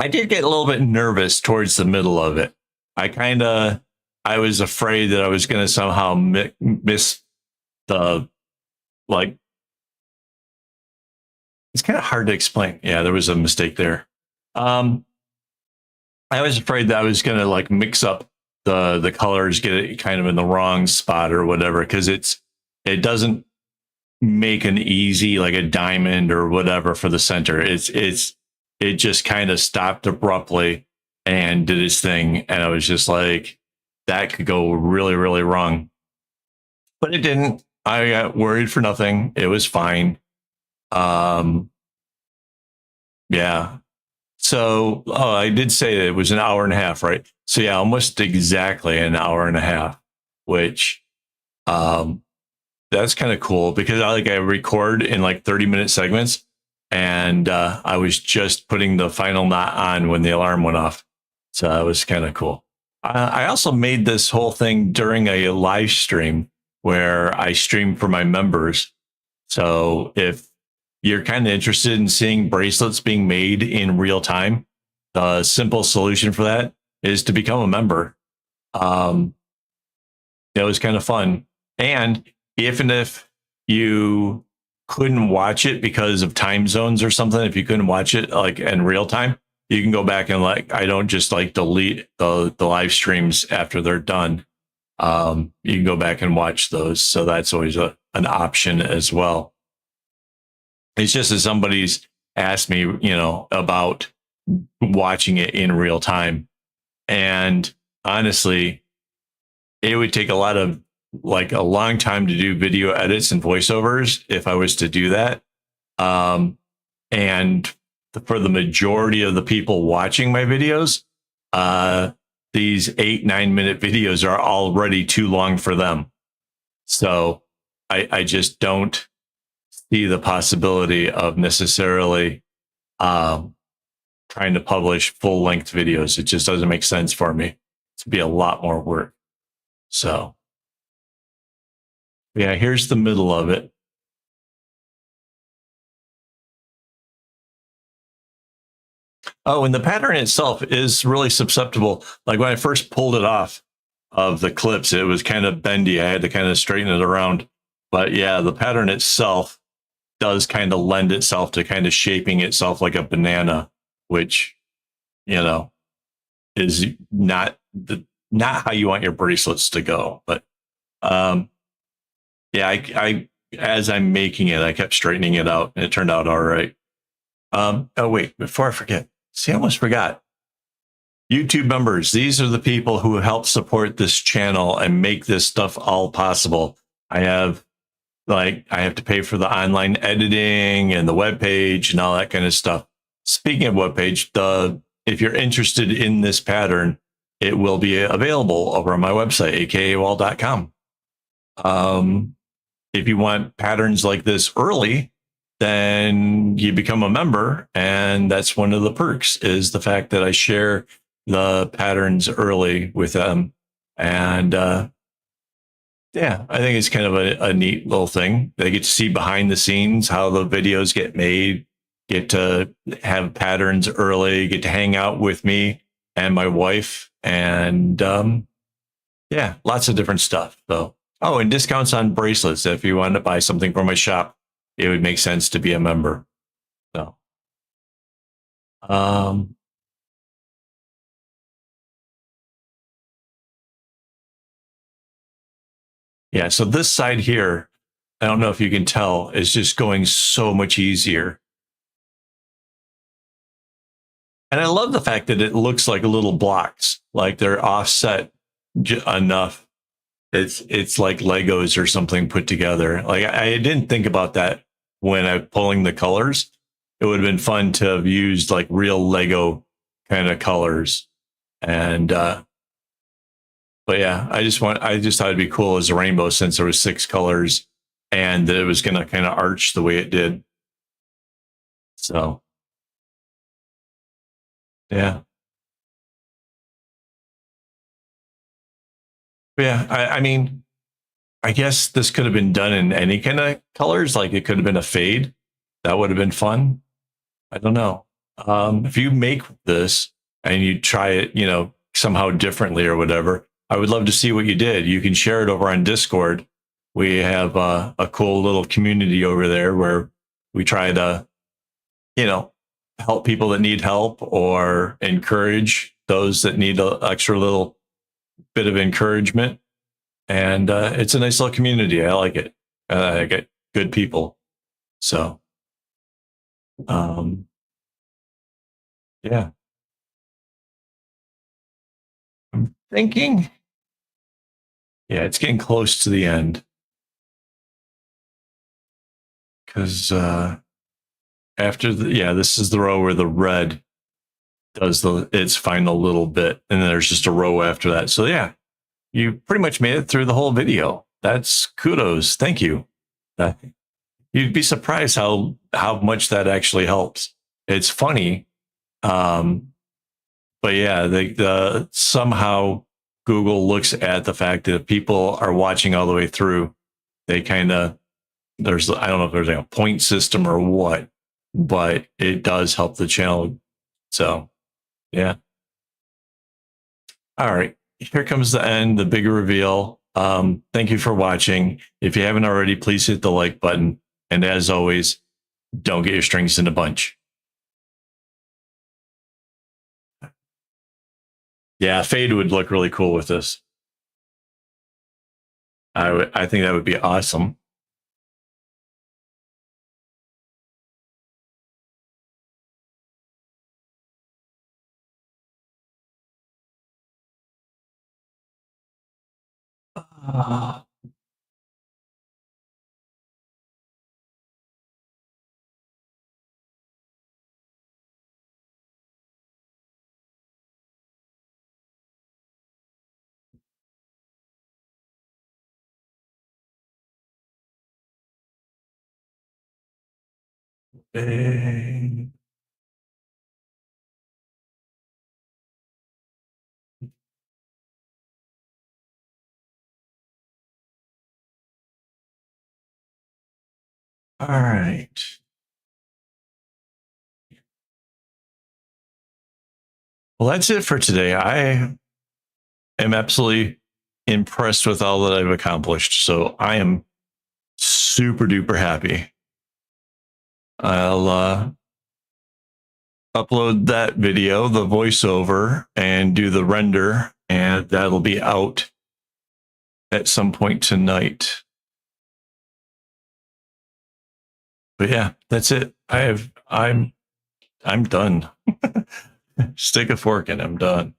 [SPEAKER 1] did get a little bit nervous towards the middle of it. I was afraid that I was going to somehow miss the, like, it's kind of hard to explain. Yeah, there was a mistake there. I was afraid that I was going to like mix up the colors, get it kind of in the wrong spot or whatever, because it doesn't make an easy like a diamond or whatever for the center. It just kind of stopped abruptly and did its thing, and I was just like, that could go really, really wrong. But it didn't. I got worried for nothing. It was fine. Yeah. So, oh, I did say that it was an hour and a half, right? So yeah, almost exactly an hour and a half, which that's kind of cool because I record in like 30-minute segments, and I was just putting the final knot on when the alarm went off. So that was kind of cool. I also made this whole thing during a live stream where I stream for my members. So if you're kind of interested in seeing bracelets being made in real time, the simple solution for that is to become a member. It was kind of fun. And even if you couldn't watch it because of time zones or something, if you couldn't watch it like in real time, you can go back and like, I don't just like delete the live streams after they're done. You can go back and watch those. So that's always an option as well. It's just that somebody's asked me, about watching it in real time. And honestly, it would take a long time to do video edits and voiceovers if I was to do that. And for the majority of the people watching my videos, these 8-9 minute videos are already too long for them. So I just don't see the possibility of necessarily trying to publish full length videos. It just doesn't make sense for me. It'd be a lot more work. So yeah, here's the middle of it. Oh, and the pattern itself is really susceptible. Like when I first pulled it off of the clips, it was kind of bendy. I had to kind of straighten it around. But yeah, the pattern itself does kind of lend itself to kind of shaping itself like a banana, which, is not how you want your bracelets to go. But yeah, I as I'm making it, I kept straightening it out, and it turned out all right. Oh wait, before I forget, see, I almost forgot. YouTube members, these are the people who help support this channel and make this stuff all possible. I have to pay for the online editing and the web page and all that kind of stuff. Speaking of web page, if you're interested in this pattern, it will be available over on my website, akaawol.com. If you want patterns like this early, then you become a member, and that's one of the perks, is the fact that I share the patterns early with them. And yeah, I think it's kind of a neat little thing. They get to see behind the scenes how the videos get made, get to have patterns early, get to hang out with me and my wife, and yeah, lots of different stuff. So, oh, and discounts on bracelets. If you want to buy something from my shop, it would make sense to be a member. So, yeah, so this side here, I don't know if you can tell, is just going so much easier. And I love the fact that it looks like little blocks, like they're offset enough It's like Legos or something put together. Like I didn't think about that when I pulling the colors. It would have been fun to have used like real Lego kind of colors. And but yeah, I just thought it'd be cool as a rainbow since there was 6 colors and that it was gonna kind of arch the way it did. So yeah. But yeah, I mean, I guess this could have been done in any kind of colors. Like it could have been a fade. That would have been fun. I don't know. If you make this and you try it, somehow differently or whatever, I would love to see what you did. You can share it over on Discord. We have a cool little community over there where we try to, you know, help people that need help or encourage those that need an extra little bit of encouragement. And it's a nice little community. I like it. I get good people. So, um, yeah, I'm thinking. Yeah, it's getting close to the end because after this is the row where the red does its final little bit, and then there's just a row after that. So yeah, you pretty much made it through the whole video. That's kudos. Thank you. Uh, you'd be surprised how much that actually helps. It's funny, um, but yeah, the somehow Google looks at the fact that if people are watching all the way through, they kind of I don't know if there's like a point system or what, but it does help the channel. So yeah. All right. Here comes the end, the big reveal. Thank you for watching. If you haven't already, please hit the like button. And as always, don't get your strings in a bunch. Yeah, fade would look really cool with this. I think that would be awesome. Uh, eh, all right. Well, that's it for today. I am absolutely impressed with all that I've accomplished. So I am super duper happy. I'll upload that video, the voiceover, and do the render, and that'll be out at some point tonight. But yeah, that's it. I'm done. Stick a fork in, I'm done.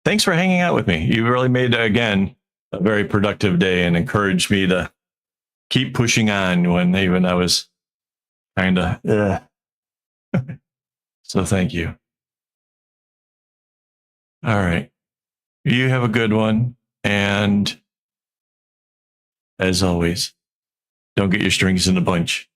[SPEAKER 1] Thanks for hanging out with me. You really made, again, a very productive day and encouraged me to keep pushing on when even I was kind of, so thank you. All right. You have a good one. And as always, don't get your strings in a bunch.